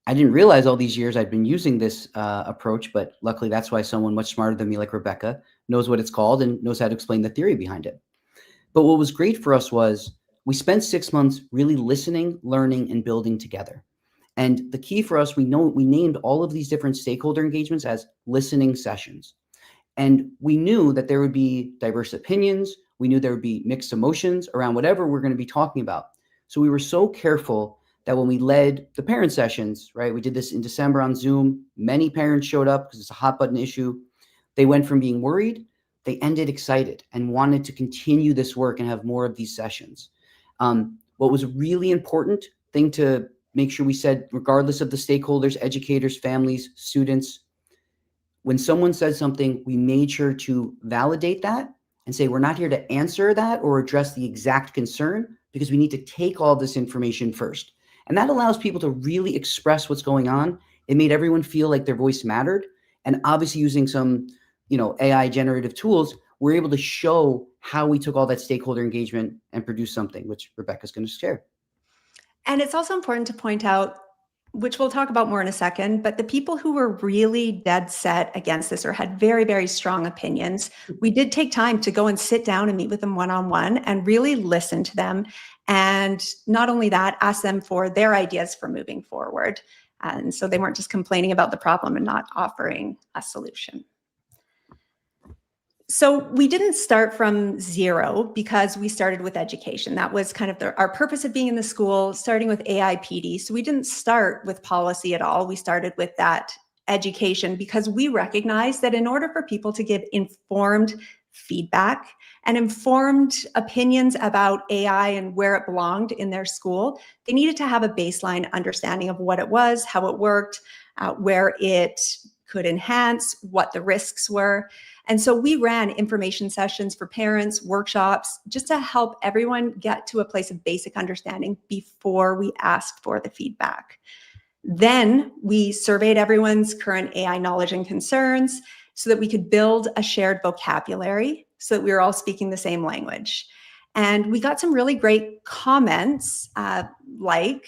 S15: I didn't realize all these years I'd been using this approach, but luckily that's why someone much smarter than me, like Rebecca, knows what it's called and knows how to explain the theory behind it. But what was great for us was we spent 6 months really listening, learning, and building together. And the key for us, we named all of these different stakeholder engagements as listening sessions. And we knew that there would be diverse opinions. We knew there would be mixed emotions around whatever we're going to be talking about. So we were so careful that when we led the parent sessions, right, we did this in December on Zoom. Many parents showed up because it's a hot button issue. They went from being worried, they ended excited and wanted to continue this work and have more of these sessions. What was a really important thing to make sure we said, regardless of the stakeholders, educators, families, students, when someone said something, we made sure to validate that and say, we're not here to answer that or address the exact concern, because we need to take all this information first. And that allows people to really express what's going on. It made everyone feel like their voice mattered. And obviously using some, AI generative tools, we're able to show how we took all that stakeholder engagement and produced something, which Rebecca's going to share.
S16: And it's also important to point out, which we'll talk about more in a second, but the people who were really dead set against this or had very, very strong opinions, we did take time to go and sit down and meet with them one-on-one and really listen to them. And not only that, ask them for their ideas for moving forward. And so they weren't just complaining about the problem and not offering a solution. So we didn't start from zero because we started with education. That was kind of our purpose of being in the school, starting with AI PD. So we didn't start with policy at all. We started with that education because we recognized that in order for people to give informed, feedback and informed opinions about AI and where it belonged in their school, they needed to have a baseline understanding of what it was, how it worked, where it could enhance, what the risks were. And so we ran information sessions for parents, workshops, just to help everyone get to a place of basic understanding before we asked for the feedback. Then we surveyed everyone's current AI knowledge and concerns so that we could build a shared vocabulary so that we were all speaking the same language. And we got some really great comments, like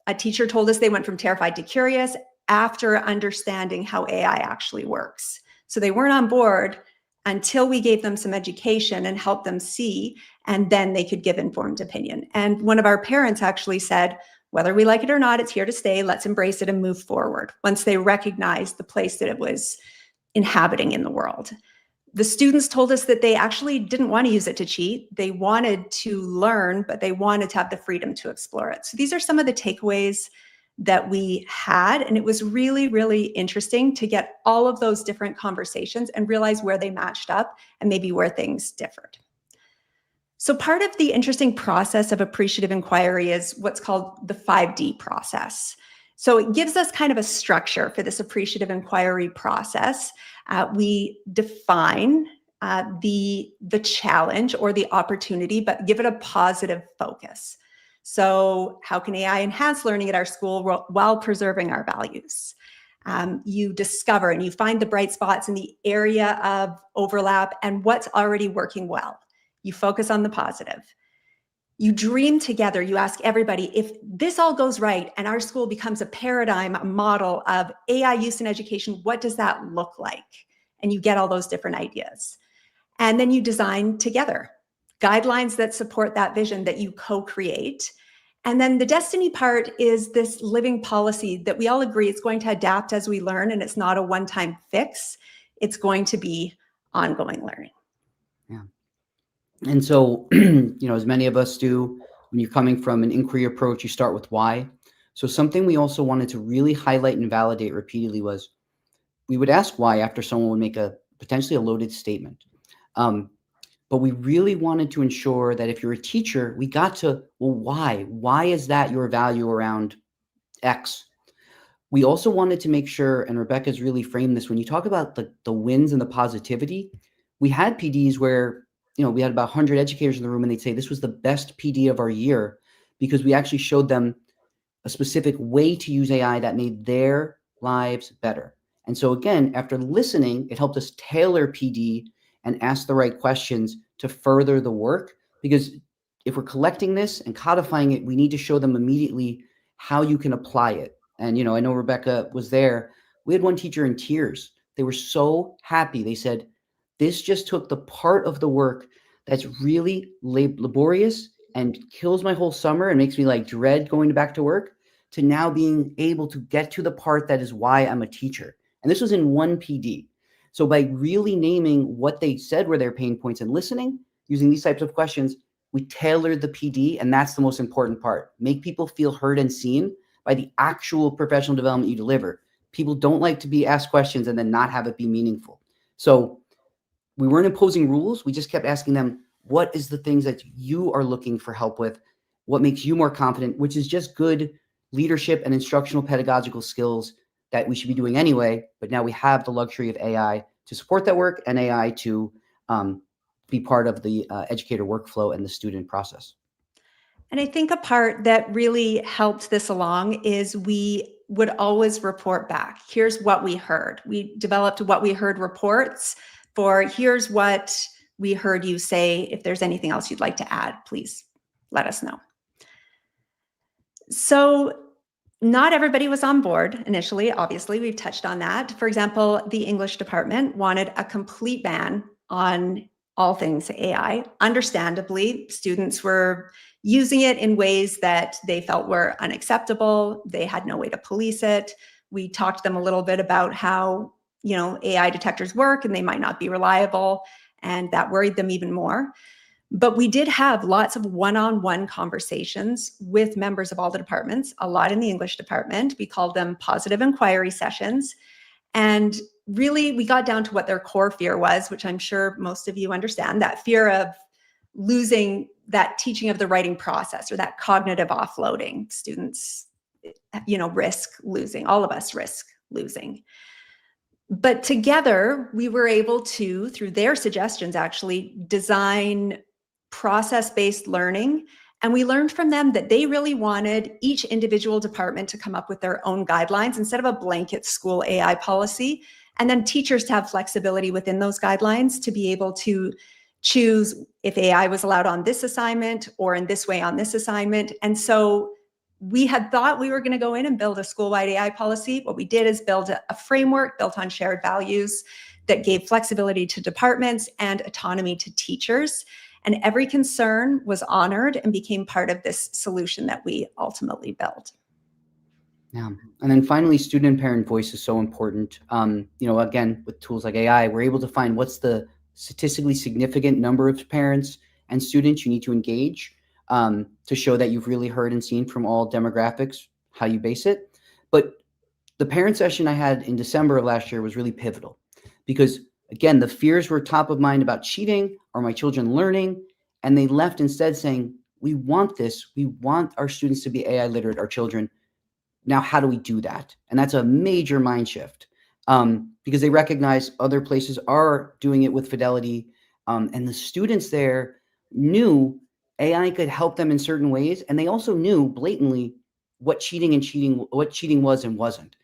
S16: a teacher told us they went from terrified to curious after understanding how AI actually works. So they weren't on board until we gave them some education and helped them see, and then they could give informed opinion. And one of our parents actually said, whether we like it or not, it's here to stay. Let's embrace it and move forward once they recognized the place that it was inhabiting in the world. The students told us that they actually didn't want to use it to cheat. They wanted to learn, but they wanted to have the freedom to explore it. So these are some of the takeaways that we had. And it was really, really interesting to get all of those different conversations and realize where they matched up and maybe where things differed. So part of the interesting process of appreciative inquiry is what's called the 5D process. So it gives us kind of a structure for this appreciative inquiry process. We define the challenge or the opportunity, but give it a positive focus. So how can AI enhance learning at our school while preserving our values? You discover and you find the bright spots in the area of overlap and what's already working well. You focus on the positive. You dream together. You ask everybody, if this all goes right and our school becomes a paradigm, a model of AI use in education, what does that look like? And you get all those different ideas. And then you design together guidelines that support that vision that you co-create. And then the destiny part is this living policy that we all agree it's going to adapt as we learn, and it's not a one-time fix. It's going to be ongoing learning.
S15: Yeah. And so, as many of us do, when you're coming from an inquiry approach, you start with why. So something we also wanted to really highlight and validate repeatedly was we would ask why after someone would make a potentially a loaded statement. But we really wanted to ensure that if you're a teacher, we got to, well, why? Why is that your value around X? We also wanted to make sure, and Rebecca's really framed this, when you talk about the wins and the positivity, we had PDs where, we had about 100 educators in the room and they'd say this was the best PD of our year because we actually showed them a specific way to use AI that made their lives better. And so again, after listening, it helped us tailor PD and ask the right questions to further the work. Because if we're collecting this and codifying it, we need to show them immediately how you can apply it. And, I know Rebecca was there. We had one teacher in tears. They were so happy. They said, this just took the part of the work that's really laborious and kills my whole summer and makes me dread going back to work to now being able to get to the part that is why I'm a teacher. And this was in one PD. So by really naming what they said were their pain points and listening, using these types of questions, we tailored the PD, and that's the most important part. Make people feel heard and seen by the actual professional development you deliver. People don't like to be asked questions and then not have it be meaningful. So we weren't imposing rules. We just kept asking them, what is the things that you are looking for help with? What makes you more confident, which is just good leadership and instructional pedagogical skills that we should be doing anyway, but now we have the luxury of AI to support that work and AI to be part of the educator workflow and the student process.
S16: And I think a part that really helped this along is we would always report back. Here's what we heard. We developed what we heard reports for here's what we heard you say. If there's anything else you'd like to add, please let us know. So not everybody was on board initially. Obviously, we've touched on that. For example, the English department wanted a complete ban on all things AI. Understandably, students were using it in ways that they felt were unacceptable. They had no way to police it. We talked to them a little bit about how, AI detectors work and they might not be reliable, and that worried them even more. But we did have lots of one-on-one conversations with members of all the departments, a lot in the English department. We called them positive inquiry sessions. And really, we got down to what their core fear was, which I'm sure most of you understand, that fear of losing that teaching of the writing process or that cognitive offloading. Students, risk losing. All of us risk losing. But together, we were able to, through their suggestions, actually design process-based learning. And we learned from them that they really wanted each individual department to come up with their own guidelines instead of a blanket school AI policy. And then teachers to have flexibility within those guidelines to be able to choose if AI was allowed on this assignment or in this way on this assignment. And so we had thought we were going to go in and build a school-wide AI policy. What we did is build a framework built on shared values that gave flexibility to departments and autonomy to teachers. And every concern was honored and became part of this solution that we ultimately built.
S15: Yeah. And then finally, student and parent voice is so important. Again, with tools like AI, we're able to find what's the statistically significant number of parents and students you need to engage to show that you've really heard and seen from all demographics how you base it. But the parent session I had in December of last year was really pivotal because, again, the fears were top of mind about cheating. Are my children learning? And they left instead saying, we want this. We want our students to be AI literate, our children. Now, how do we do that? And that's a major mind shift because they recognize other places are doing it with fidelity. And the students there knew AI could help them in certain ways. And they also knew blatantly what cheating was and wasn't.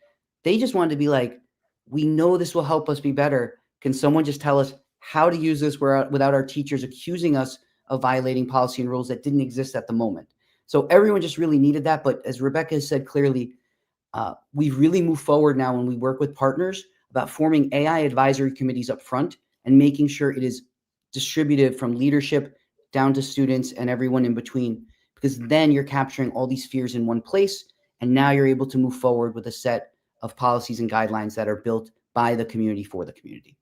S15: They just wanted to be like, we know this will help us be better. Can someone just tell us how to use this without our teachers accusing us of violating policy and rules that didn't exist at the moment? So everyone just really needed that. But as Rebecca has said clearly, we've really moved forward now when we work with partners about forming AI advisory committees up front and making sure it is distributed from leadership down to students and everyone in between, because then you're capturing all these fears in one place. And now you're able to move forward with a set of policies and guidelines that are built by the community for the community.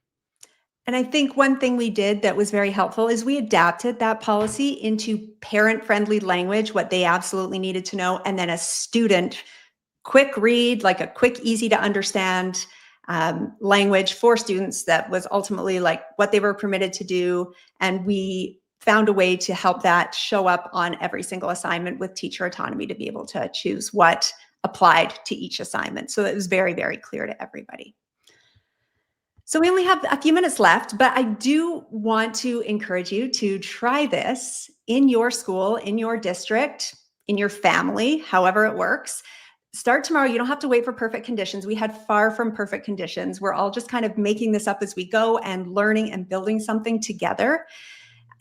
S16: And I think one thing we did that was very helpful is we adapted that policy into parent-friendly language, what they absolutely needed to know, and then a student quick read, like a quick, easy to understand language for students that was ultimately like what they were permitted to do. And we found a way to help that show up on every single assignment with teacher autonomy to be able to choose what applied to each assignment. So it was very, very clear to everybody. So we only have a few minutes left, but I do want to encourage you to try this in your school, in your district, in your family, however it works. Start tomorrow. You don't have to wait for perfect conditions. We had far from perfect conditions. We're all just kind of making this up as we go and learning and building something together.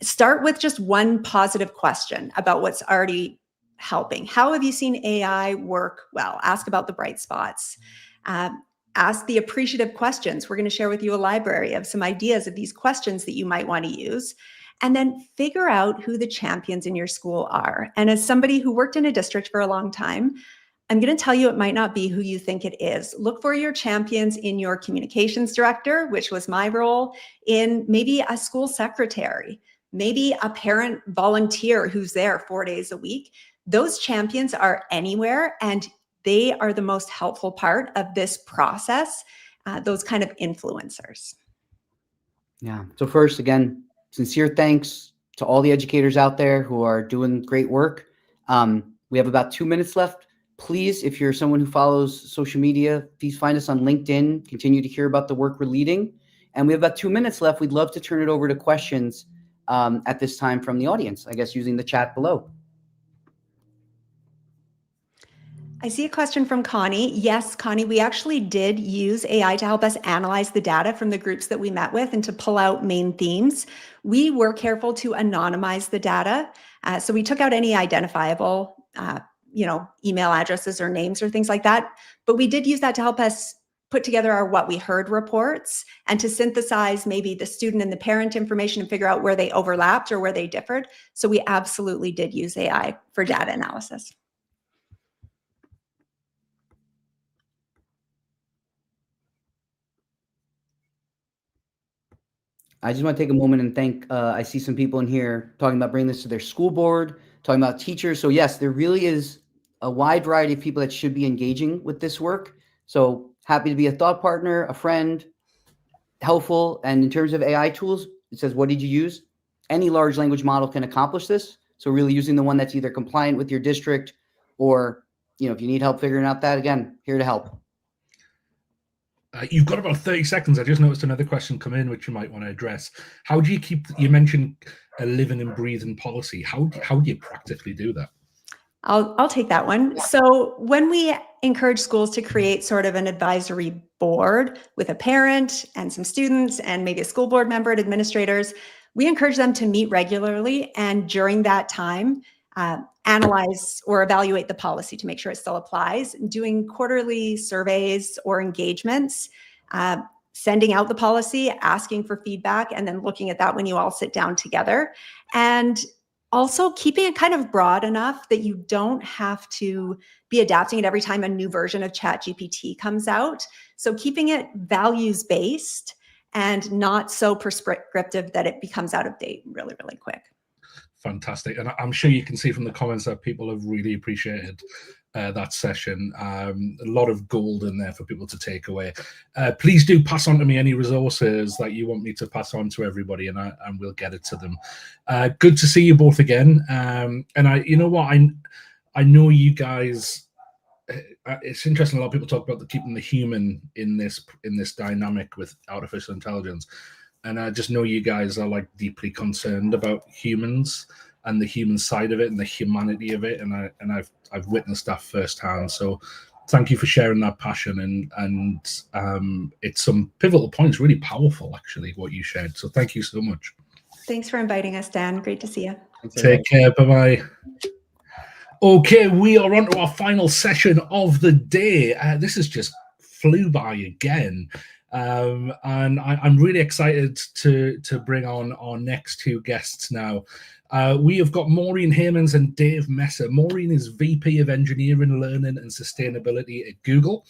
S16: Start with just one positive question about what's already helping. How have you seen AI work well? Ask about the bright spots. Ask the appreciative questions. We're going to share with you a library of some ideas of these questions that you might want to use. And then figure out who the champions in your school are. And as somebody who worked in a district for a long time, I'm going to tell you it might not be who you think it is. Look for your champions in your communications director, which was my role, in maybe a school secretary, maybe a parent volunteer who's there 4 days a week. Those champions are anywhere, and they are the most helpful part of this process, those kind of influencers.
S15: Yeah. So first, again, sincere thanks to all the educators out there who are doing great work. We have about 2 minutes left. Please, if you're someone who follows social media, please find us on LinkedIn. Continue to hear about the work we're leading. And we have about 2 minutes left. We'd love to turn it over to questions at this time from the audience, I guess, using the chat below.
S16: I see a question from Connie. Yes, Connie, we actually did use AI to help us analyze the data from the groups that we met with and to pull out main themes. We were careful to anonymize the data. So we took out any identifiable, email addresses or names or things like that. But we did use that to help us put together our what we heard reports and to synthesize maybe the student and the parent information and figure out where they overlapped or where they differed. So we absolutely did use AI for data analysis.
S15: I just want to take a moment and thank, I see some people in here talking about bringing this to their school board, talking about teachers. So yes, there really is a wide variety of people that should be engaging with this work. So happy to be a thought partner, a friend, helpful. And in terms of AI tools, it says, what did you use? Any large language model can accomplish this. So really using the one that's either compliant with your district or, if you need help figuring out that, again, here to help.
S7: You've got about 30 seconds. I just noticed another question come in, which you might want to address. How do you you mentioned a living and breathing policy. How do you practically do that?
S16: I'll take that one. So when we encourage schools to create sort of an advisory board with a parent and some students and maybe a school board member and administrators, we encourage them to meet regularly, and during that time, analyze or evaluate the policy to make sure it still applies, doing quarterly surveys or engagements, sending out the policy, asking for feedback, and then looking at that when you all sit down together. And also keeping it kind of broad enough that you don't have to be adapting it every time a new version of ChatGPT comes out. So keeping it values-based and not so prescriptive that it becomes out of date really, really quick.
S7: Fantastic. And I'm sure you can see from the comments that people have really appreciated that session. A lot of gold in there for people to take away. Please do pass on to me any resources that you want me to pass on to everybody, and we'll get it to them. Good to see you both again. And you know what? I know you guys. It's interesting. A lot of people talk about keeping the human in this dynamic with artificial intelligence, and I just know you guys are like deeply concerned about humans and the human side of it and the humanity of it, and I've witnessed that firsthand. So thank you for sharing that passion, and it's some pivotal points, really powerful actually what you shared. So thank you so much.
S16: Thanks for inviting us, Dan. Great to see you.
S7: Take care. Bye-bye. Okay, we are on to our final session of the day. This has just flew by again. And I'm really excited to bring on our next two guests now. We have got Maureen Hammonds and Dave Messer. Maureen is VP of Engineering, Learning and Sustainability at Google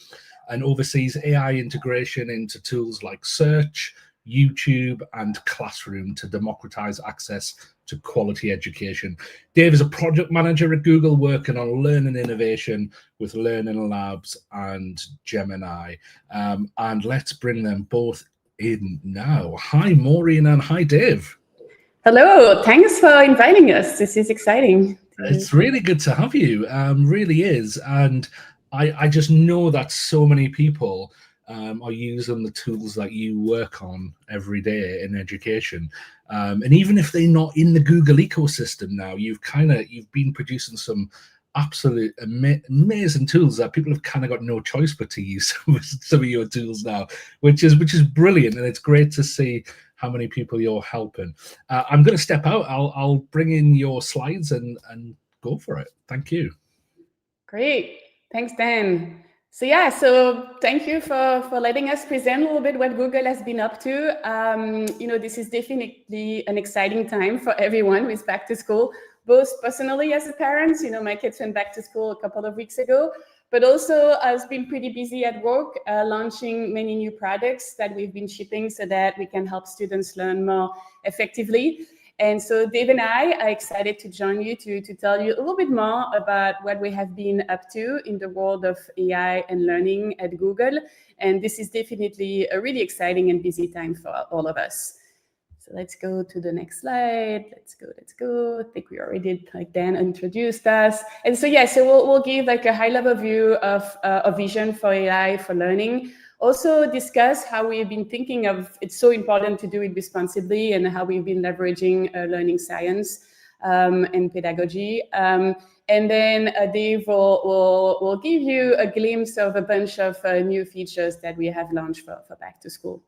S7: and oversees AI integration into tools like Search, YouTube, and Classroom to democratize access to quality education. Dave is a project manager at Google working on learning innovation with Learning Labs and Gemini. And let's bring them both in now. Hi, Maureen, and hi, Dave.
S17: Hello, thanks for inviting us. This is exciting.
S7: It's really good to have you, really is. And I just know that so many people are using the tools that you work on every day in education. And even if they're not in the Google ecosystem now, you've been producing some absolute amazing tools that people have kind of got no choice but to use some of your tools now, which is brilliant. And it's great to see how many people you're helping. I'm going to step out. I'll bring in your slides and go for it. Thank you.
S17: Great. Thanks, Dan. So thank you for letting us present a little bit what Google has been up to. This is definitely an exciting time for everyone who is back to school, both personally as a parent. My kids went back to school a couple of weeks ago, but also I've been pretty busy at work, launching many new products that we've been shipping so that we can help students learn more effectively. And so Dave and I are excited to join you to tell you a little bit more about what we have been up to in the world of AI and learning at Google. And this is definitely a really exciting and busy time for all of us. So let's go to the next slide. Let's go. I think we already did, like Dan introduced us. And so we'll give like a high level view of a vision for AI for learning. Also discuss how we've been thinking of it's so important to do it responsibly and how we've been leveraging learning science and pedagogy. And then Dave will give you a glimpse of a bunch of new features that we have launched for back to school.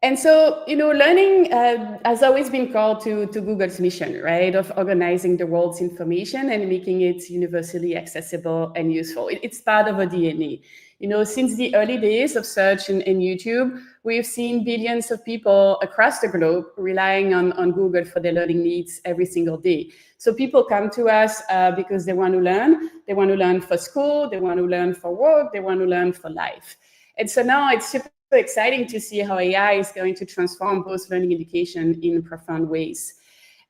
S17: And so, learning has always been called to Google's mission, right, of organizing the world's information and making it universally accessible and useful. It's part of our DNA. Since the early days of search and YouTube, we've seen billions of people across the globe relying on Google for their learning needs every single day. So people come to us because they want to learn. They want to learn for school. They want to learn for work. They want to learn for life. And so now it's super exciting to see how AI is going to transform both learning and education in profound ways.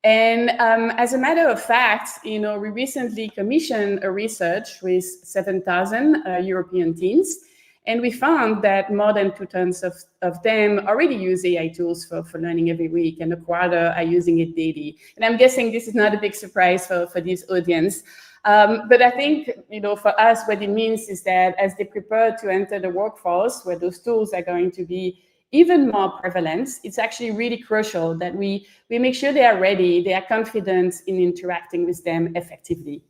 S17: And as a matter of fact, we recently commissioned a research with 7,000 European teens. And we found that more than 2/3 of them already use AI tools for learning every week, and a quarter are using it daily. And I'm guessing this is not a big surprise for this audience. But I think, for us, what it means is that as they prepare to enter the workforce, where those tools are going to be even more prevalent, it's actually really crucial that we make sure they are ready, they are confident in interacting with them effectively.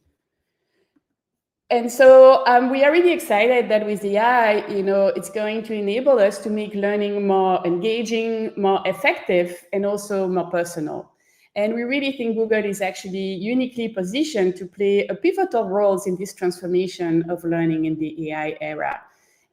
S17: And so we are really excited that with AI, it's going to enable us to make learning more engaging, more effective, and also more personal. And we really think Google is actually uniquely positioned to play a pivotal role in this transformation of learning in the AI era.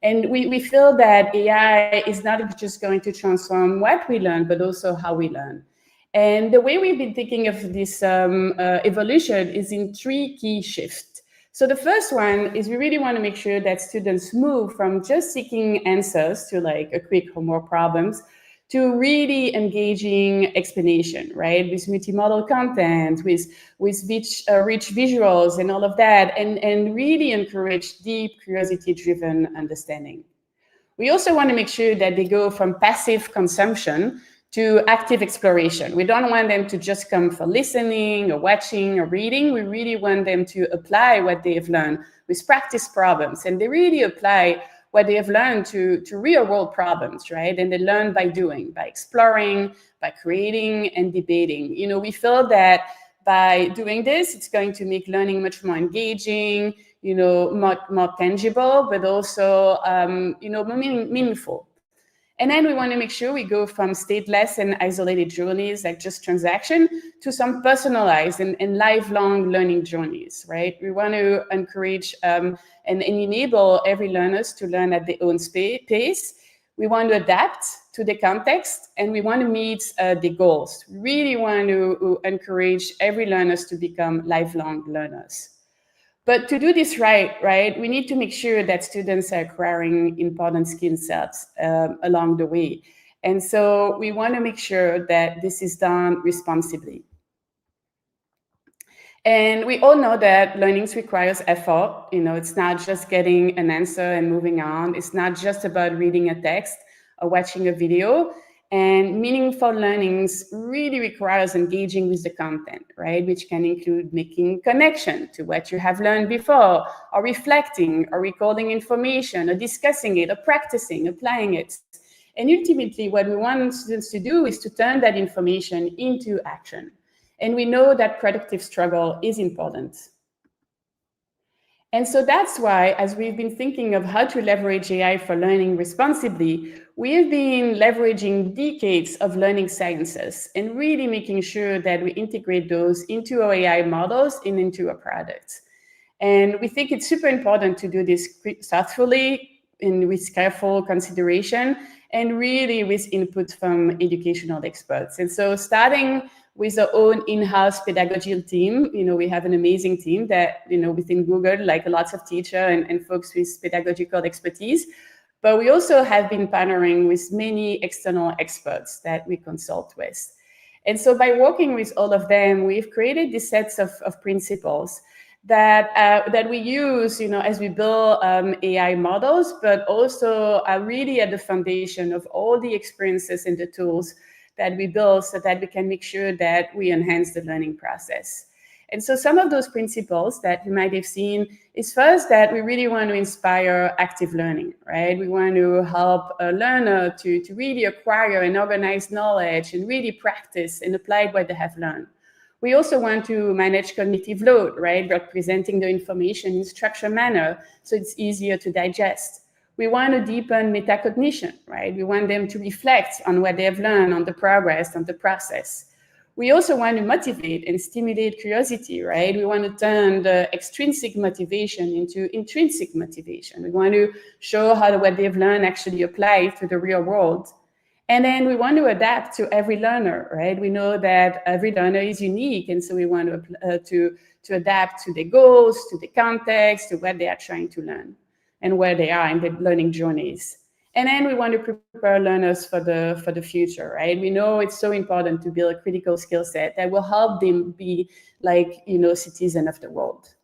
S17: And we feel that AI is not just going to transform what we learn, but also how we learn. And the way we've been thinking of this evolution is in 3 key shifts. So the first one is we really want to make sure that students move from just seeking answers to like a quick homework problems to really engaging explanation, right? With multimodal content, with rich visuals and all of that, and really encourage deep curiosity-driven understanding. We also want to make sure that they go from passive consumption to active exploration. We don't want them to just come for listening or watching or reading. We really want them to apply what they have learned with practice problems. And they really apply what they have learned to real world problems, right? And they learn by doing, by exploring, by creating and debating. We feel that by doing this, it's going to make learning much more engaging, more tangible, but also, more meaningful. And then we want to make sure we go from stateless and isolated journeys, like just transaction, to some personalized and lifelong learning journeys, right? We want to encourage and enable every learner to learn at their own pace. We want to adapt to the context, and we want to meet the goals. We really want to encourage every learner to become lifelong learners. But to do this right, we need to make sure that students are acquiring important skill sets along the way. And so we want to make sure that this is done responsibly. And we all know that learning requires effort. It's not just getting an answer and moving on. It's not just about reading a text or watching a video. And meaningful learnings really requires engaging with the content, right? Which can include making connection to what you have learned before, or reflecting, or recalling information, or discussing it, or practicing, applying it. And ultimately, what we want students to do is to turn that information into action. And we know that productive struggle is important. And so that's why, as we've been thinking of how to leverage AI for learning responsibly, we've been leveraging decades of learning sciences and really making sure that we integrate those into our AI models and into our products. And we think it's super important to do this thoughtfully and with careful consideration, and really with input from educational experts. And so starting with our own in-house pedagogical team, we have an amazing team that, within Google, like lots of teachers and folks with pedagogical expertise. But we also have been partnering with many external experts that we consult with. And so by working with all of them, we've created these sets of principles that we use, as we build AI models, but also are really at the foundation of all the experiences and the tools that we build, so that we can make sure that we enhance the learning process. And so some of those principles that you might have seen is first that we really want to inspire active learning, right? We want to help a learner to really acquire and organize knowledge and really practice and apply what they have learned. We also want to manage cognitive load, right? Representing the information in structured manner so it's easier to digest. We want to deepen metacognition, right? We want them to reflect on what they have learned, on the progress, on the process. We also want to motivate and stimulate curiosity, right? We want to turn the extrinsic motivation into intrinsic motivation. We want to show how what they've learned actually applies to the real world. And then we want to adapt to every learner, right? We know that every learner is unique, and so we want to adapt to their goals, to the context, to what they are trying to learn, and where they are in the learning journeys. And then we want to prepare learners for the future, right? We know it's so important to build a critical skill set that will help them be like, citizen of the world.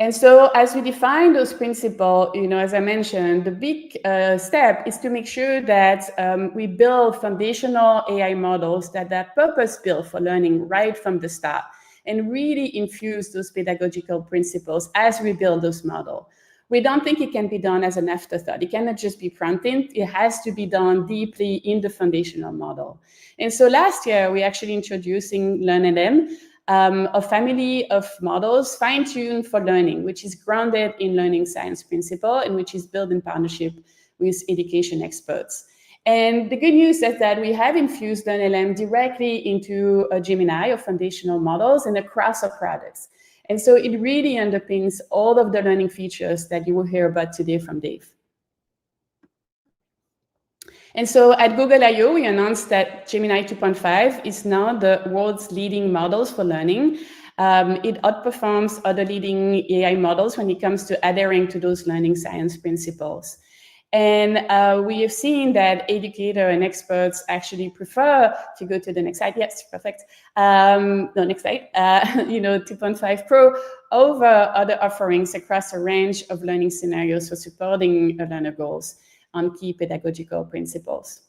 S17: And so as we define those principles, as I mentioned, the big step is to make sure that we build foundational AI models that are purpose-built for learning right from the start, and really infuse those pedagogical principles as we build those models. We don't think it can be done as an afterthought. It cannot just be front-end. It has to be done deeply in the foundational model. And so last year, we actually introducing LearnLM, a family of models fine-tuned for learning, which is grounded in learning science principle and which is built in partnership with education experts. And the good news is that we have infused LearnLM directly into Gemini or foundational models and across our products. And so it really underpins all of the learning features that you will hear about today from Dave. And so at Google I/O, we announced that Gemini 2.5 is now the world's leading models for learning. It outperforms other leading AI models when it comes to adhering to those learning science principles. And we have seen that educators and experts actually prefer, if you go to the next slide, yes, perfect. No, next slide, 2.5 Pro over other offerings across a range of learning scenarios for supporting learner goals on key pedagogical principles.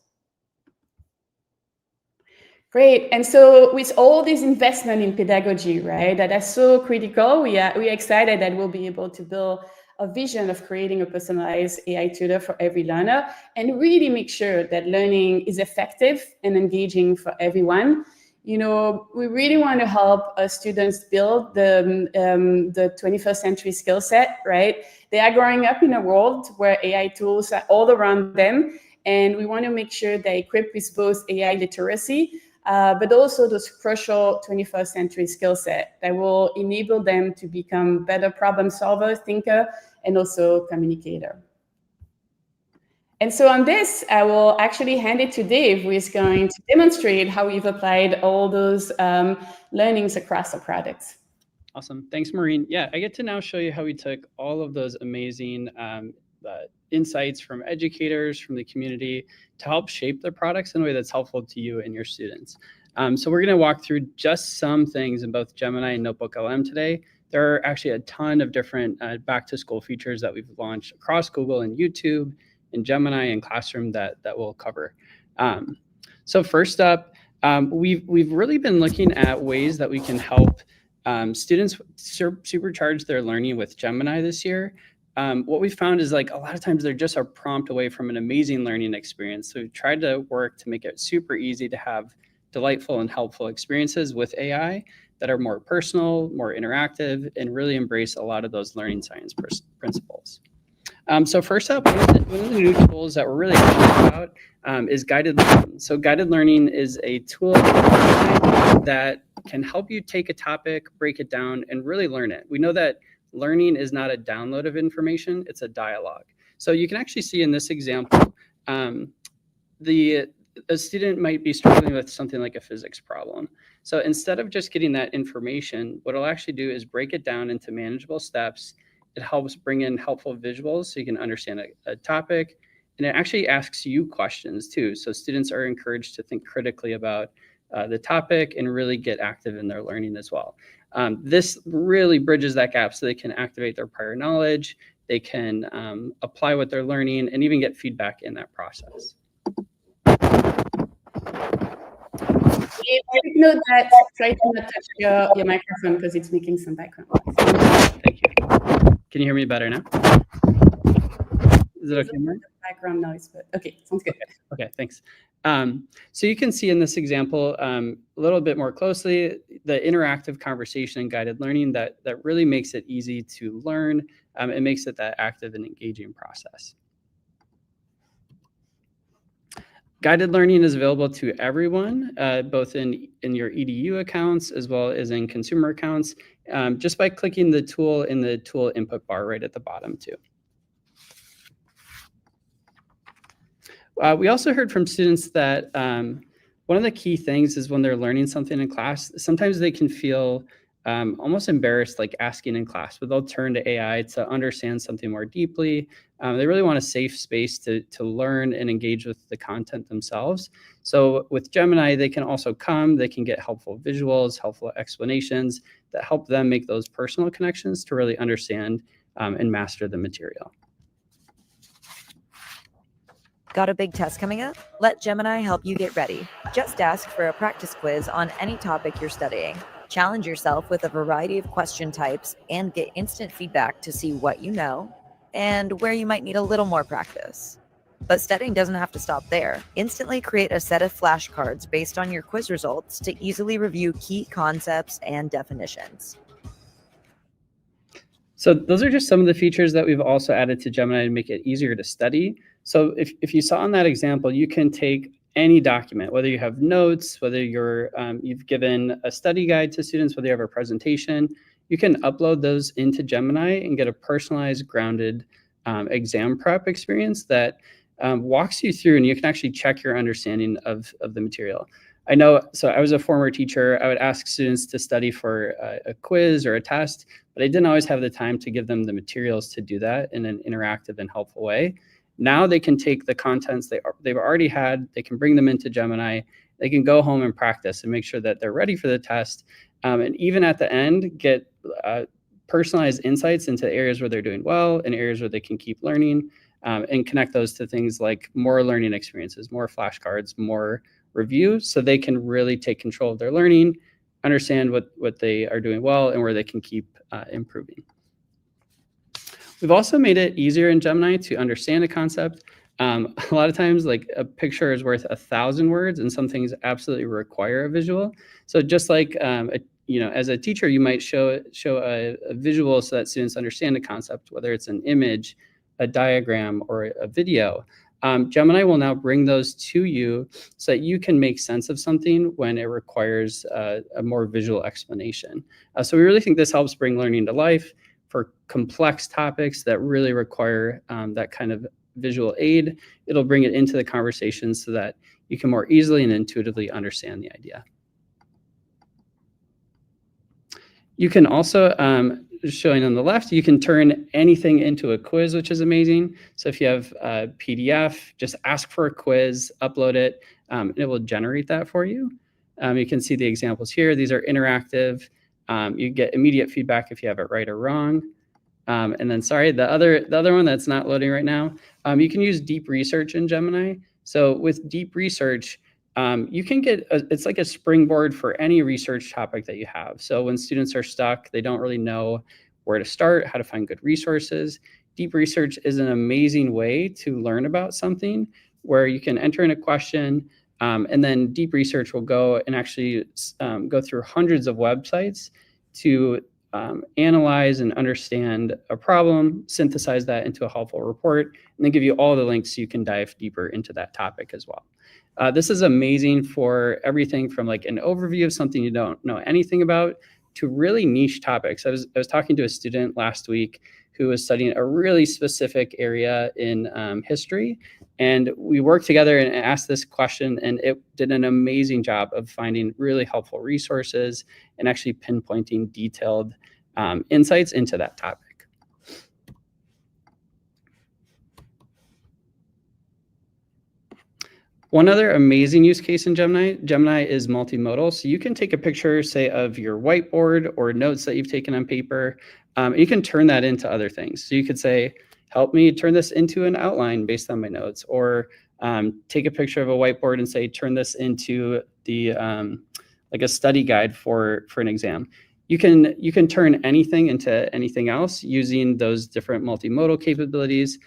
S17: Great. And so with all this investment in pedagogy, right, that is so critical, we are excited that we'll be able to build a vision of creating a personalized AI tutor for every learner and really make sure that learning is effective and engaging for everyone. We really want to help students build the 21st century skill set, right? They are growing up in a world where AI tools are all around them, and we want to make sure they're equipped with both AI literacy, but also those crucial 21st century skill set that will enable them to become better problem solvers, thinker, and also communicator. And so on this, I will actually hand it to Dave, who is going to demonstrate how we've applied all those learnings across the products.
S18: Awesome. Thanks, Maureen. Yeah, I get to now show you how we took all of those amazing insights from educators, from the community, to help shape their products in a way that's helpful to you and your students. So we're going to walk through just some things in both Gemini and Notebook LM today. There are actually a ton of different back-to-school features that we've launched across Google and YouTube, in Gemini and Classroom that we'll cover. So first up, we've really been looking at ways that we can help students supercharge their learning with Gemini this year. What we found is a lot of times they're just a prompt away from an amazing learning experience. So we've tried to work to make it super easy to have delightful and helpful experiences with AI that are more personal, more interactive, and really embrace a lot of those learning science principles. So first up, one of the new tools that we're really excited about is guided learning. So guided learning is a tool that can help you take a topic, break it down, and really learn it. We know that learning is not a download of information, it's a dialogue. So you can actually see in this example, a student might be struggling with something like a physics problem. So instead of just getting that information, what it'll actually do is break it down into manageable steps. It helps bring in helpful visuals so you can understand a topic, and it actually asks you questions too. So students are encouraged to think critically about the topic and really get active in their learning as well. This really bridges that gap so they can activate their prior knowledge, they can apply what they're learning, and even get feedback in that process.
S17: I did note that try to not touch your microphone because it's making some background noise.
S18: Thank you. Can you hear me better now? Is it okay, Mark?
S17: Background noise, but okay, sounds good.
S18: Okay, thanks. So you can see in this example a little bit more closely the interactive conversation and guided learning that really makes it easy to learn. It makes it that active and engaging process. Guided learning is available to everyone, both in your EDU accounts as well as in consumer accounts, just by clicking the tool in the tool input bar right at the bottom too. We also heard from students that one of the key things is when they're learning something in class, sometimes they can feel almost embarrassed asking in class, but they'll turn to AI to understand something more deeply. They really want a safe space to learn and engage with the content themselves. So with Gemini, they can also they can get helpful visuals, helpful explanations. that help them make those personal connections to really understand and master the material.
S19: Got a big test coming up? Let Gemini help you get ready. Just ask for a practice quiz on any topic you're studying. Challenge yourself with a variety of question types and get instant feedback to see what you know and where you might need a little more practice. But studying doesn't have to stop there. Instantly create a set of flashcards based on your quiz results to easily review key concepts and definitions.
S18: So those are just some of the features that we've also added to Gemini to make it easier to study. So if you saw in that example, you can take any document, whether you have notes, whether you've given a study guide to students, whether you have a presentation, you can upload those into Gemini and get a personalized, grounded exam prep experience that walks you through, and you can actually check your understanding of the material. I know, so I was a former teacher. I would ask students to study for a quiz or a test, but I didn't always have the time to give them the materials to do that in an interactive and helpful way. Now they can take the contents they've already had, they can bring them into Gemini, they can go home and practice and make sure that they're ready for the test. And even at the end, get personalized insights into areas where they're doing well and areas where they can keep learning, and connect those to things like more learning experiences, more flashcards, more reviews, so they can really take control of their learning, understand what they are doing well and where they can keep improving. We've also made it easier in Gemini to understand a concept. A lot of times, like, a picture is worth 1,000 words, and some things absolutely require a visual. So just like, as a teacher, you might show a visual so that students understand a concept, whether it's an image, a diagram, or a video. Gemini will now bring those to you so that you can make sense of something when it requires a more visual explanation. So we really think this helps bring learning to life for complex topics that really require that kind of visual aid. It'll bring it into the conversation so that you can more easily and intuitively understand the idea. You can also, showing on the left, you can turn anything into a quiz, which is amazing. So if you have a PDF, just ask for a quiz, upload it, and it will generate that for you. You can see the examples here. These are interactive. You get immediate feedback if you have it right or wrong. And then, sorry, the other one that's not loading right now, you can use deep research in Gemini. So with deep research, you can get, it's like a springboard for any research topic that you have. So when students are stuck, they don't really know where to start, how to find good resources. Deep research is an amazing way to learn about something, where you can enter in a question, and then deep research will go and actually go through hundreds of websites to analyze and understand a problem, synthesize that into a helpful report, and then give you all the links so you can dive deeper into that topic as well. This is amazing for everything from like an overview of something you don't know anything about to really niche topics. I was talking to a student last week who was studying a really specific area in history, and we worked together and asked this question, and it did an amazing job of finding really helpful resources and actually pinpointing detailed insights into that topic. One other amazing use case in Gemini is multimodal. So you can take a picture, say, of your whiteboard or notes that you've taken on paper, and you can turn that into other things. So you could say, help me turn this into an outline based on my notes, or take a picture of a whiteboard and say, turn this into the like a study guide for an exam. You can turn anything into anything else using those different multimodal capabilities.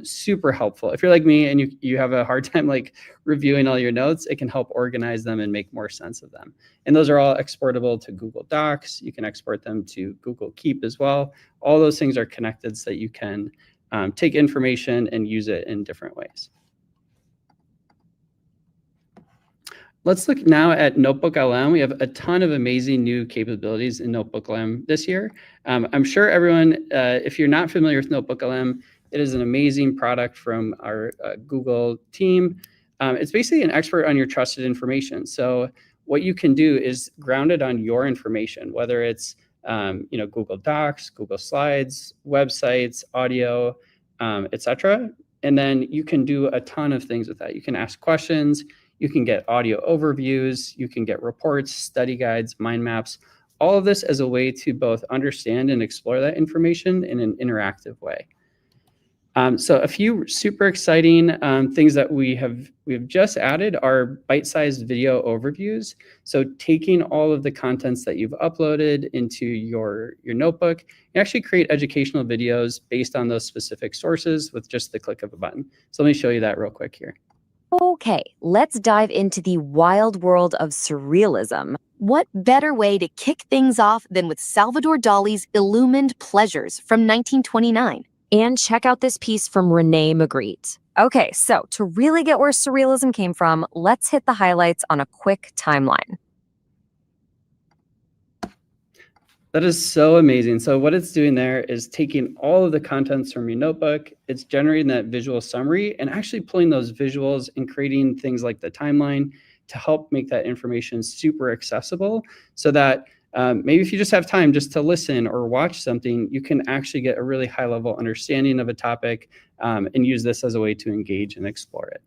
S18: Super helpful. If you're like me and you have a hard time like reviewing all your notes, it can help organize them and make more sense of them. And those are all exportable to Google Docs. You can export them to Google Keep as well. All those things are connected so that you can take information and use it in different ways. Let's look now at Notebook LM. We have a ton of amazing new capabilities in Notebook LM this year. I'm sure everyone, if you're not familiar with Notebook LM, it is an amazing product from our Google team. It's basically an expert on your trusted information. So what you can do is ground it on your information, whether it's Google Docs, Google Slides, websites, audio, etc. And then you can do a ton of things with that. You can ask questions, you can get audio overviews, you can get reports, study guides, mind maps, All of this as a way to both understand and explore that information in an interactive way. So a few super exciting things that we have just added are bite-sized video overviews. So taking all of the contents that you've uploaded into your notebook, you actually create educational videos based on those specific sources with just the click of a button. So let me show you that real quick here.
S20: Okay, let's dive into the wild world of surrealism. What better way to kick things off than with Salvador Dali's Illumined Pleasures from 1929? And check out this piece from Renee Magritte. Okay, so to really get where surrealism came from, let's hit the highlights on a quick timeline.
S18: That is so amazing. So what it's doing there is taking all of the contents from your notebook, it's generating that visual summary and actually pulling those visuals and creating things like the timeline to help make that information super accessible so that maybe if you just have time just to listen or watch something, you can actually get a really high level understanding of a topic and use this as a way to engage and explore it.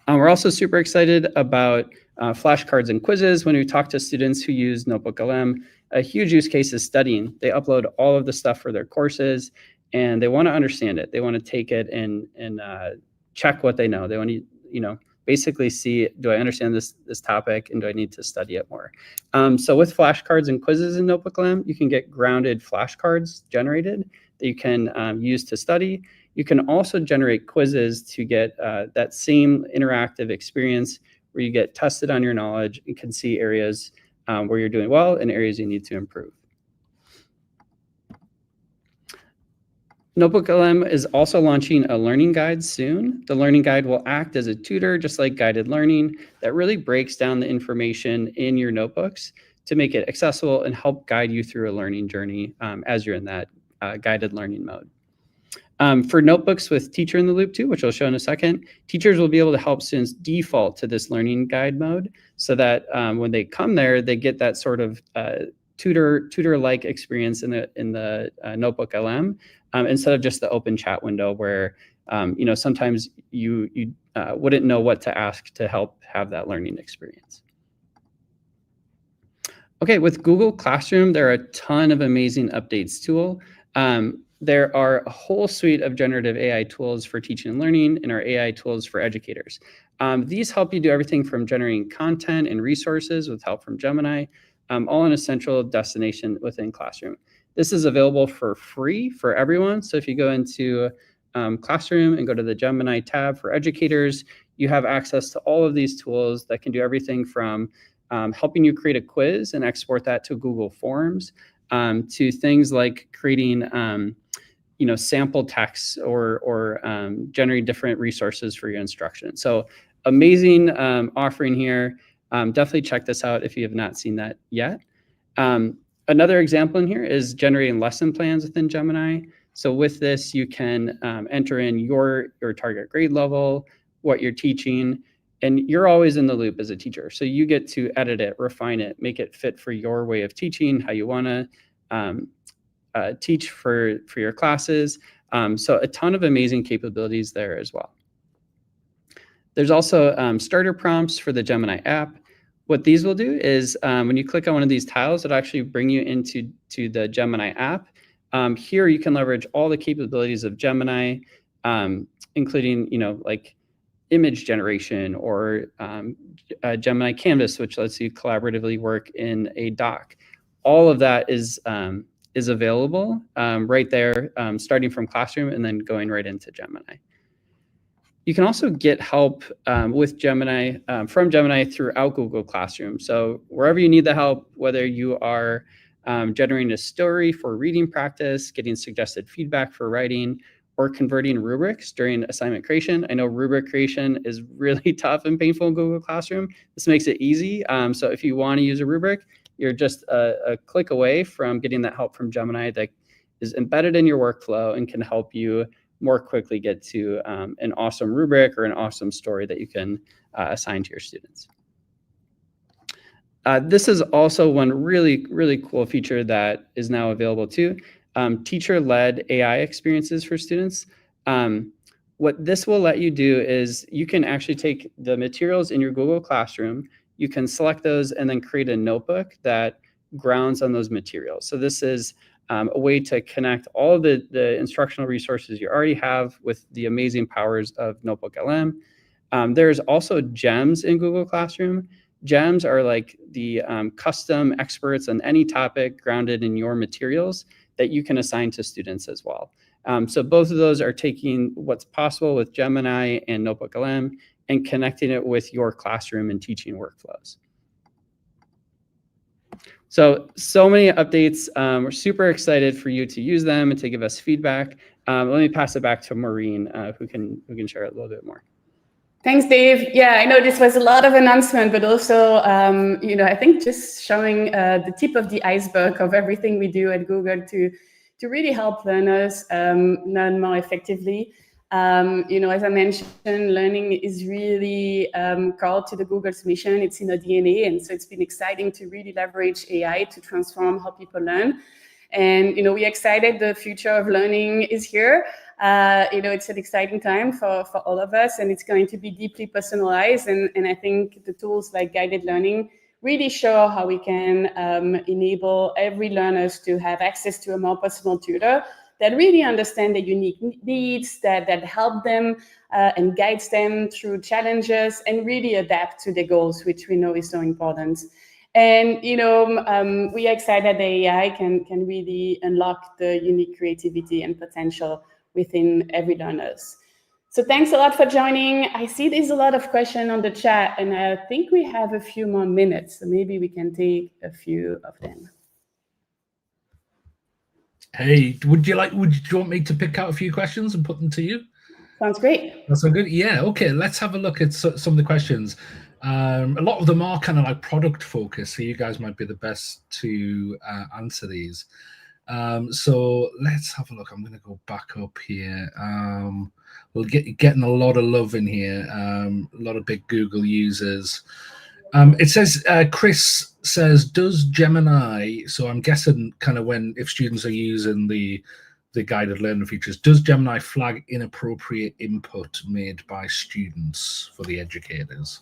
S18: We're also super excited about flashcards and quizzes. When we talk to students who use Notebook LM, a huge use case is studying. They upload all of the stuff for their courses and they want to understand it. They want to take it and check what they know. They want to, basically see, do I understand this topic and do I need to study it more? So with flashcards and quizzes in Notebook LM, you can get grounded flashcards generated that you can use to study. You can also generate quizzes to get that same interactive experience where you get tested on your knowledge and can see areas where you're doing well and areas you need to improve. Notebook LM is also launching a learning guide soon. The learning guide will act as a tutor, just like guided learning, that really breaks down the information in your notebooks to make it accessible and help guide you through a learning journey as you're in that guided learning mode. For notebooks with Teacher in the Loop too, which I'll show in a second, teachers will be able to help students default to this learning guide mode so that when they come there, they get that sort of tutor-like experience in the Notebook LM instead of just the open chat window where sometimes you wouldn't know what to ask to help have that learning experience. Okay, with Google Classroom, there are a ton of amazing updates tool. There are a whole suite of generative AI tools for teaching and learning and our AI tools for educators. These help you do everything from generating content and resources with help from Gemini, all in a central destination within Classroom. This is available for free for everyone. So if you go into Classroom and go to the Gemini tab for educators, you have access to all of these tools that can do everything from helping you create a quiz and export that to Google Forms to things like creating sample texts or generating different resources for your instruction. So amazing offering here. Definitely check this out if you have not seen that yet. Another example in here is generating lesson plans within Gemini. So with this, you can enter in your target grade level, what you're teaching, and you're always in the loop as a teacher. So you get to edit it, refine it, make it fit for your way of teaching, how you want to teach for your classes. So a ton of amazing capabilities there as well. There's also starter prompts for the Gemini app. What these will do is when you click on one of these tiles, it'll actually bring you into the Gemini app. Here you can leverage all the capabilities of Gemini, including like image generation or Gemini Canvas, which lets you collaboratively work in a doc. All of that is available right there, starting from Classroom and then going right into Gemini. You can also get help with Gemini from Gemini throughout Google Classroom. So wherever you need the help, whether you are generating a story for reading practice, getting suggested feedback for writing, or converting rubrics during assignment creation. I know rubric creation is really tough and painful in Google Classroom. This makes it easy. So if you want to use a rubric, you're just a click away from getting that help from Gemini that is embedded in your workflow and can help you more quickly get to an awesome rubric or an awesome story that you can assign to your students. This is also one really, really cool feature that is now available too. Teacher-led AI experiences for students. What this will let you do is you can actually take the materials in your Google Classroom, you can select those and then create a notebook that grounds on those materials. So this is a way to connect all of the instructional resources you already have with the amazing powers of Notebook LM. There's also gems in Google Classroom. Gems are like the custom experts on any topic grounded in your materials that you can assign to students as well. So both of those are taking what's possible with Gemini and Notebook LM and connecting it with your classroom and teaching workflows. So many updates. We're super excited for you to use them and to give us feedback. Let me pass it back to Maureen, who can share a little bit more.
S17: Thanks, Dave. Yeah, I know this was a lot of announcement, but also, I think just showing the tip of the iceberg of everything we do at Google to really help learners learn more effectively. As I mentioned, learning is really core to the Google's mission. It's in our DNA, and so it's been exciting to really leverage AI to transform how people learn. And we're excited. The future of learning is here. It's an exciting time for all of us, and it's going to be deeply personalized. And I think the tools like guided learning really show how we can enable every learner to have access to a more personal tutor that really understand their unique needs, that help them and guides them through challenges and really adapt to their goals, which we know is so important. And, we are excited that AI can really unlock the unique creativity and potential within every learners. So thanks a lot for joining. I see there's a lot of questions on the chat, and I think we have a few more minutes, so maybe we can take a few of them.
S7: Hey, would you want me to pick out a few questions and put them to you?
S17: Sounds great.
S7: That's so good. Yeah. Okay. Let's have a look at some of the questions. A lot of them are kind of like product focused, so you guys might be the best to answer these. So let's have a look. I'm going to go back up here. We'll getting a lot of love in here. A lot of big Google users. It says, Chris says, does Gemini, so I'm guessing kind of if students are using the guided learning features, does Gemini flag inappropriate input made by students for the educators?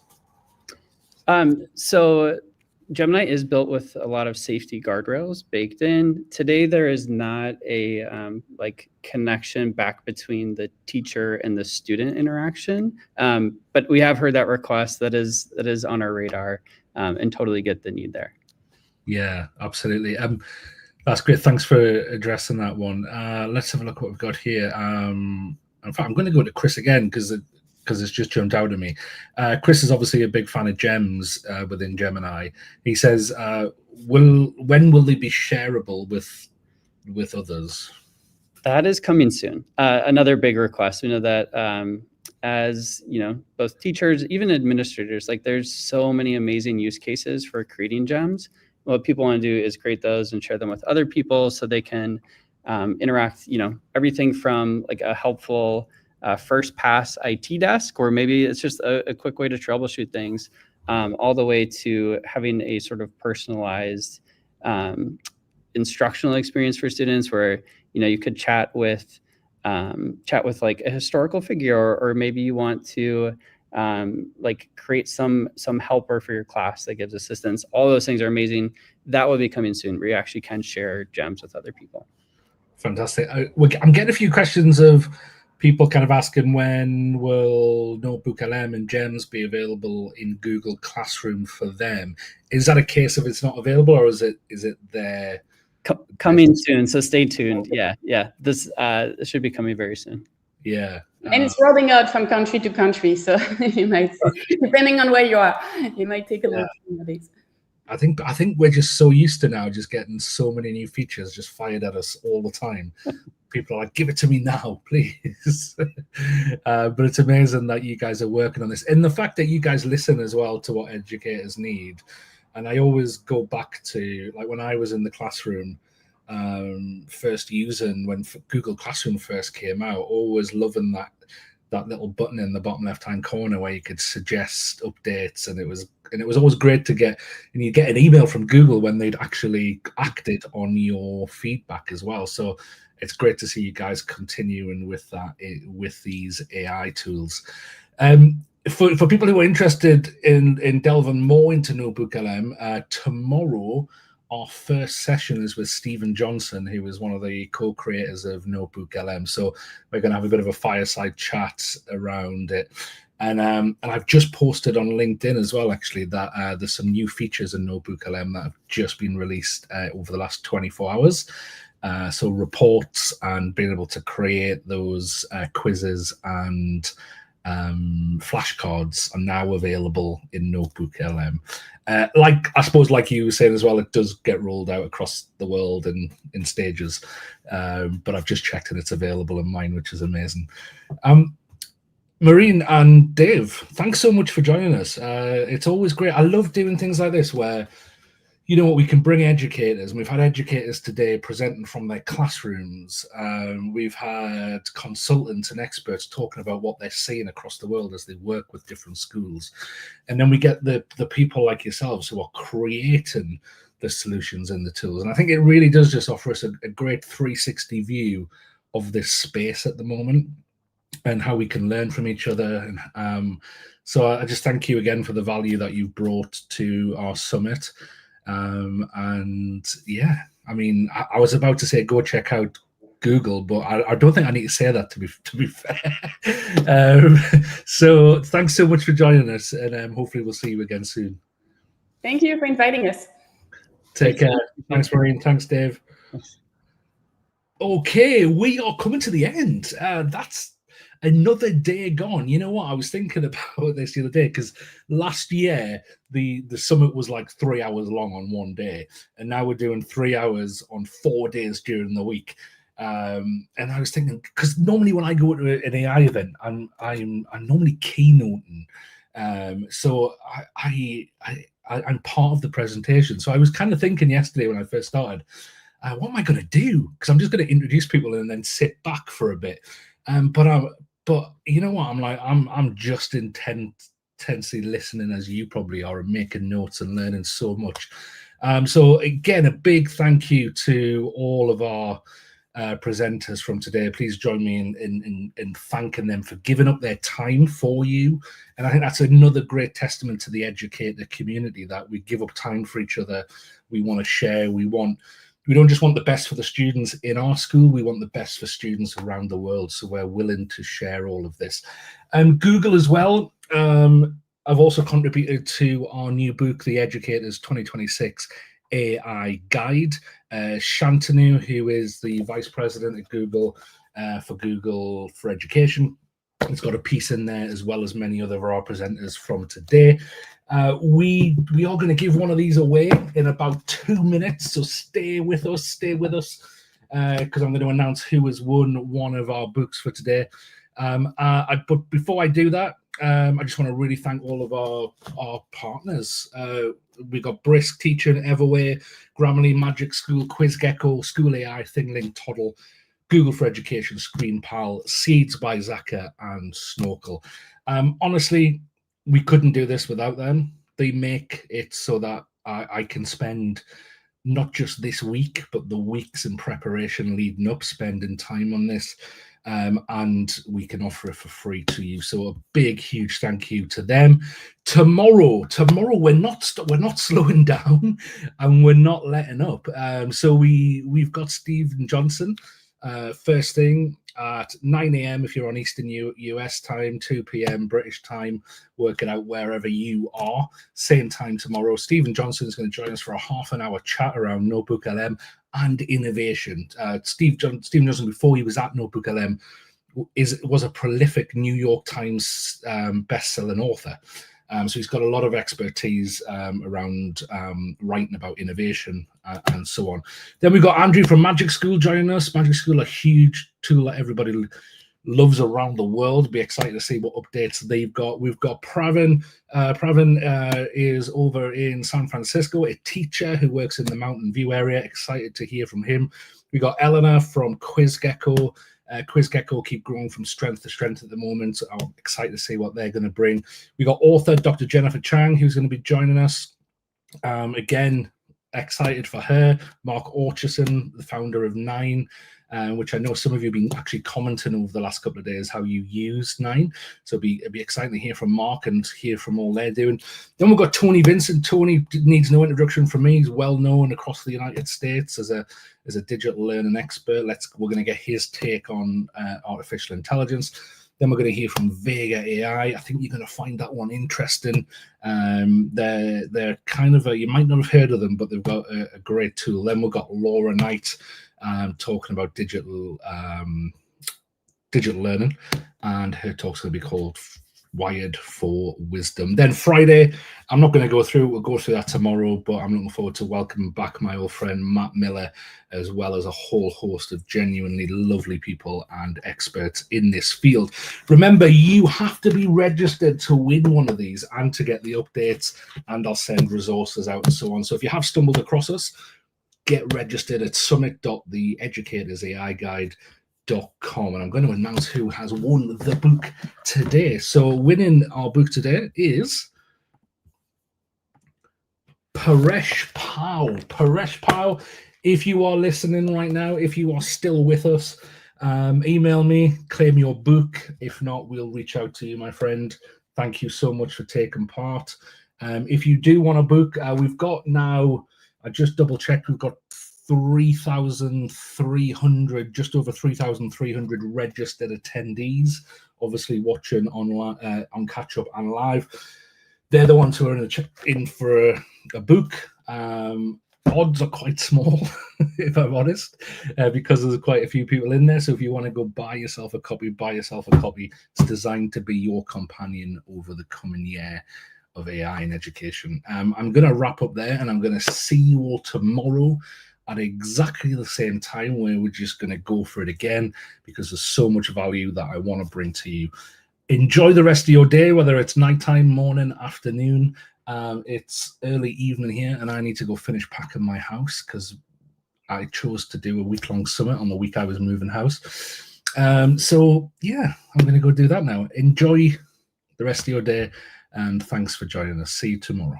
S18: So Gemini is built with a lot of safety guardrails baked in. Today, there is not a connection back between the teacher and the student interaction. But we have heard that request. That is on our radar, and totally get the need there.
S7: Yeah, absolutely. That's great. Thanks for addressing that one. Let's have a look what we've got here. In fact, I'm going to go to Chris again because it's just jumped out at me. Chris is obviously a big fan of gems within Gemini. He says, when will they be shareable with others?
S18: That is coming soon. Another big request. We know that as both teachers, even administrators, there's so many amazing use cases for creating gems. What people want to do is create those and share them with other people so they can interact. Everything from a helpful first pass IT desk, or maybe it's just a quick way to troubleshoot things, all the way to having a sort of personalized instructional experience for students where you could chat with a historical figure, or maybe you want to create some helper for your class that gives assistance. All those things are amazing. That will be coming soon, where you actually can share gems with other people.
S7: Fantastic. I'm getting a few questions of people kind of asking, when will Notebook LM and Gems be available in Google Classroom for them? Is that a case of it's not available, or is it there?
S18: Coming soon, so stay tuned. Yeah. This should be coming very soon.
S7: Yeah.
S17: And it's rolling out from country to country, so you might, depending on where you are, you might take a little few days.
S7: I think we're just so used to now just getting so many new features just fired at us all the time. People are like, give it to me now, please. But it's amazing that you guys are working on this, and the fact that you guys listen as well to what educators need. And I always go back to when I was in the classroom, first using when Google Classroom first came out, always loving that little button in the bottom left hand corner where you could suggest updates, and it was always great to get, and you get an email from Google when they'd actually acted on your feedback as well. So it's great to see you guys continuing with that with these AI tools. for people who are interested in delving more into Notebook LM, tomorrow our first session is with Stephen Johnson, who is one of the co-creators of Notebook LM. So we're going to have a bit of a fireside chat around it. And I've just posted on LinkedIn as well, actually, that there's some new features in Notebook LM that have just been released over the last 24 hours. So reports and being able to create those quizzes and flashcards are now available in Notebook LM. I suppose, like you were saying as well, it does get rolled out across the world in stages. But I've just checked and it's available in mine, which is amazing. Maureen and Dave, thanks so much for joining us. It's always great. I love doing things like this where, you know what, we can bring educators. We've had educators today presenting from their classrooms. We've had consultants and experts talking about what they're seeing across the world as they work with different schools. And then we get the people like yourselves who are creating the solutions and the tools. And I think it really does just offer us a great 360 view of this space at the moment and how we can learn from each other. And so I just thank you again for the value that you've brought to our summit. And yeah, I mean, I was about to say go check out Google, but I don't think I need to say that to be fair. So thanks so much for joining us, and hopefully we'll see you again soon.
S17: Thank you for inviting us.
S7: Take care. Thanks, Maureen. Thanks, Dave. Okay, we are coming to the end. That's another day gone. You know what? I was thinking about this the other day because last year the summit was like 3 hours long on one day, and now we're doing 3 hours on 4 days during the week. And I was thinking, because normally when I go to an AI event, I'm normally keynoting. So I'm part of the presentation. So I was kind of thinking yesterday when I first started, what am I going to do? Because I'm just going to introduce people and then sit back for a bit. But you know what? I'm just intensely listening as you probably are and making notes and learning so much. So again, a big thank you to all of our presenters from today. Please join me in thanking them for giving up their time for you. And I think that's another great testament to the educator community, that we give up time for each other. We want to share. We don't just want the best for the students in our school, we want the best for students around the world. So we're willing to share all of this. Google as well. I've also contributed to our new book, The Educators 2026 AI Guide. Shantanu, who is the Vice President at Google for Education, it's got a piece in there, as well as many other of our presenters from today. We are going to give one of these away in about 2 minutes, so stay with us, because I'm going to announce who has won one of our books for today. But before I do that, I just want to really thank all of our partners. We got Brisk, Teaching, Everway, Grammarly, Magic School, QuizGecko, School AI, ThingLink, Toddle, Google for Education, ScreenPal, Seeds by Zaka, and Snorkl. Honestly, we couldn't do this without them. They make it so that I can spend not just this week, but the weeks in preparation leading up, spending time on this. And we can offer it for free to you. So a big, huge thank you to them. Tomorrow we're not slowing down, and we're not letting up. So we've got Stephen Johnson first thing at 9 a.m. if you're on Eastern US time, 2 p.m. British time. Work it out wherever you are. Same time tomorrow. Stephen Johnson is going to join us for a half-an-hour chat around Notebook LM and innovation. Stephen Johnson, before he was at Notebook LM, was a prolific New York Times best-selling author. So he's got a lot of expertise around writing about innovation and so on. Then we've got Andrew from Magic School joining us. Magic School, a huge tool that everybody loves around the world. Be excited to see what updates they've got. We've got Pravin. Pravin is over in San Francisco, a teacher who works in the Mountain View area. Excited to hear from him. We got Eleanor from QuizGecko. QuizGecko keep growing from strength to strength at the moment. So I'm excited to see what they're going to bring. We got author Dr. Jennifer Chang, who's going to be joining us. Again, excited for her. Mark Orchison, the founder of Nine. which I know some of you have been actually commenting over the last couple of days how you use 9. So it'd be exciting to hear from Mark and hear from all they're doing. Then we've got Tony Vincent. Tony needs no introduction from me. He's well known across the United States as a digital learning expert. We're going to get his take on artificial intelligence. Then we're going to hear from Zaka AI. I think you're going to find that one interesting. They're kind of you might not have heard of them, but they've got a great tool. Then we've got Laura Knight talking about digital learning, and her talk's going to be called Wired for Wisdom. Then Friday, I'm not going to go through, we'll go through that tomorrow, but I'm looking forward to welcoming back my old friend Matt Miller, as well as a whole host of genuinely lovely people and experts in this field. Remember, you have to be registered to win one of these and to get the updates, and I'll send resources out and so on. So if you have stumbled across us, get registered at summit.theeducatorsAIguide.com, and I'm going to announce who has won the book today. So winning our book today is Paresh Pau. Paresh Pau, if you are listening right now, if you are still with us, email me, claim your book. If not, we'll reach out to you, my friend. Thank you so much for taking part. If you do want a book, we've got now, I just double checked, we've got 3,300, just over 3,300 registered attendees, obviously watching online, on catch up and live. They're the ones who are in for a book. Odds are quite small, if I'm honest, because there's quite a few people in there. So if you want to go buy yourself a copy, buy yourself a copy. It's designed to be your companion over the coming year of AI in education. I'm going to wrap up there, and I'm going to see you all tomorrow at exactly the same time, where we're just going to go for it again, because there's so much value that I want to bring to you. Enjoy the rest of your day, whether it's nighttime, morning, afternoon. It's early evening here, and I need to go finish packing my house because I chose to do a week-long summit on the week I was moving house. So yeah, I'm going to go do that now. Enjoy the rest of your day, and thanks for joining us. See you tomorrow.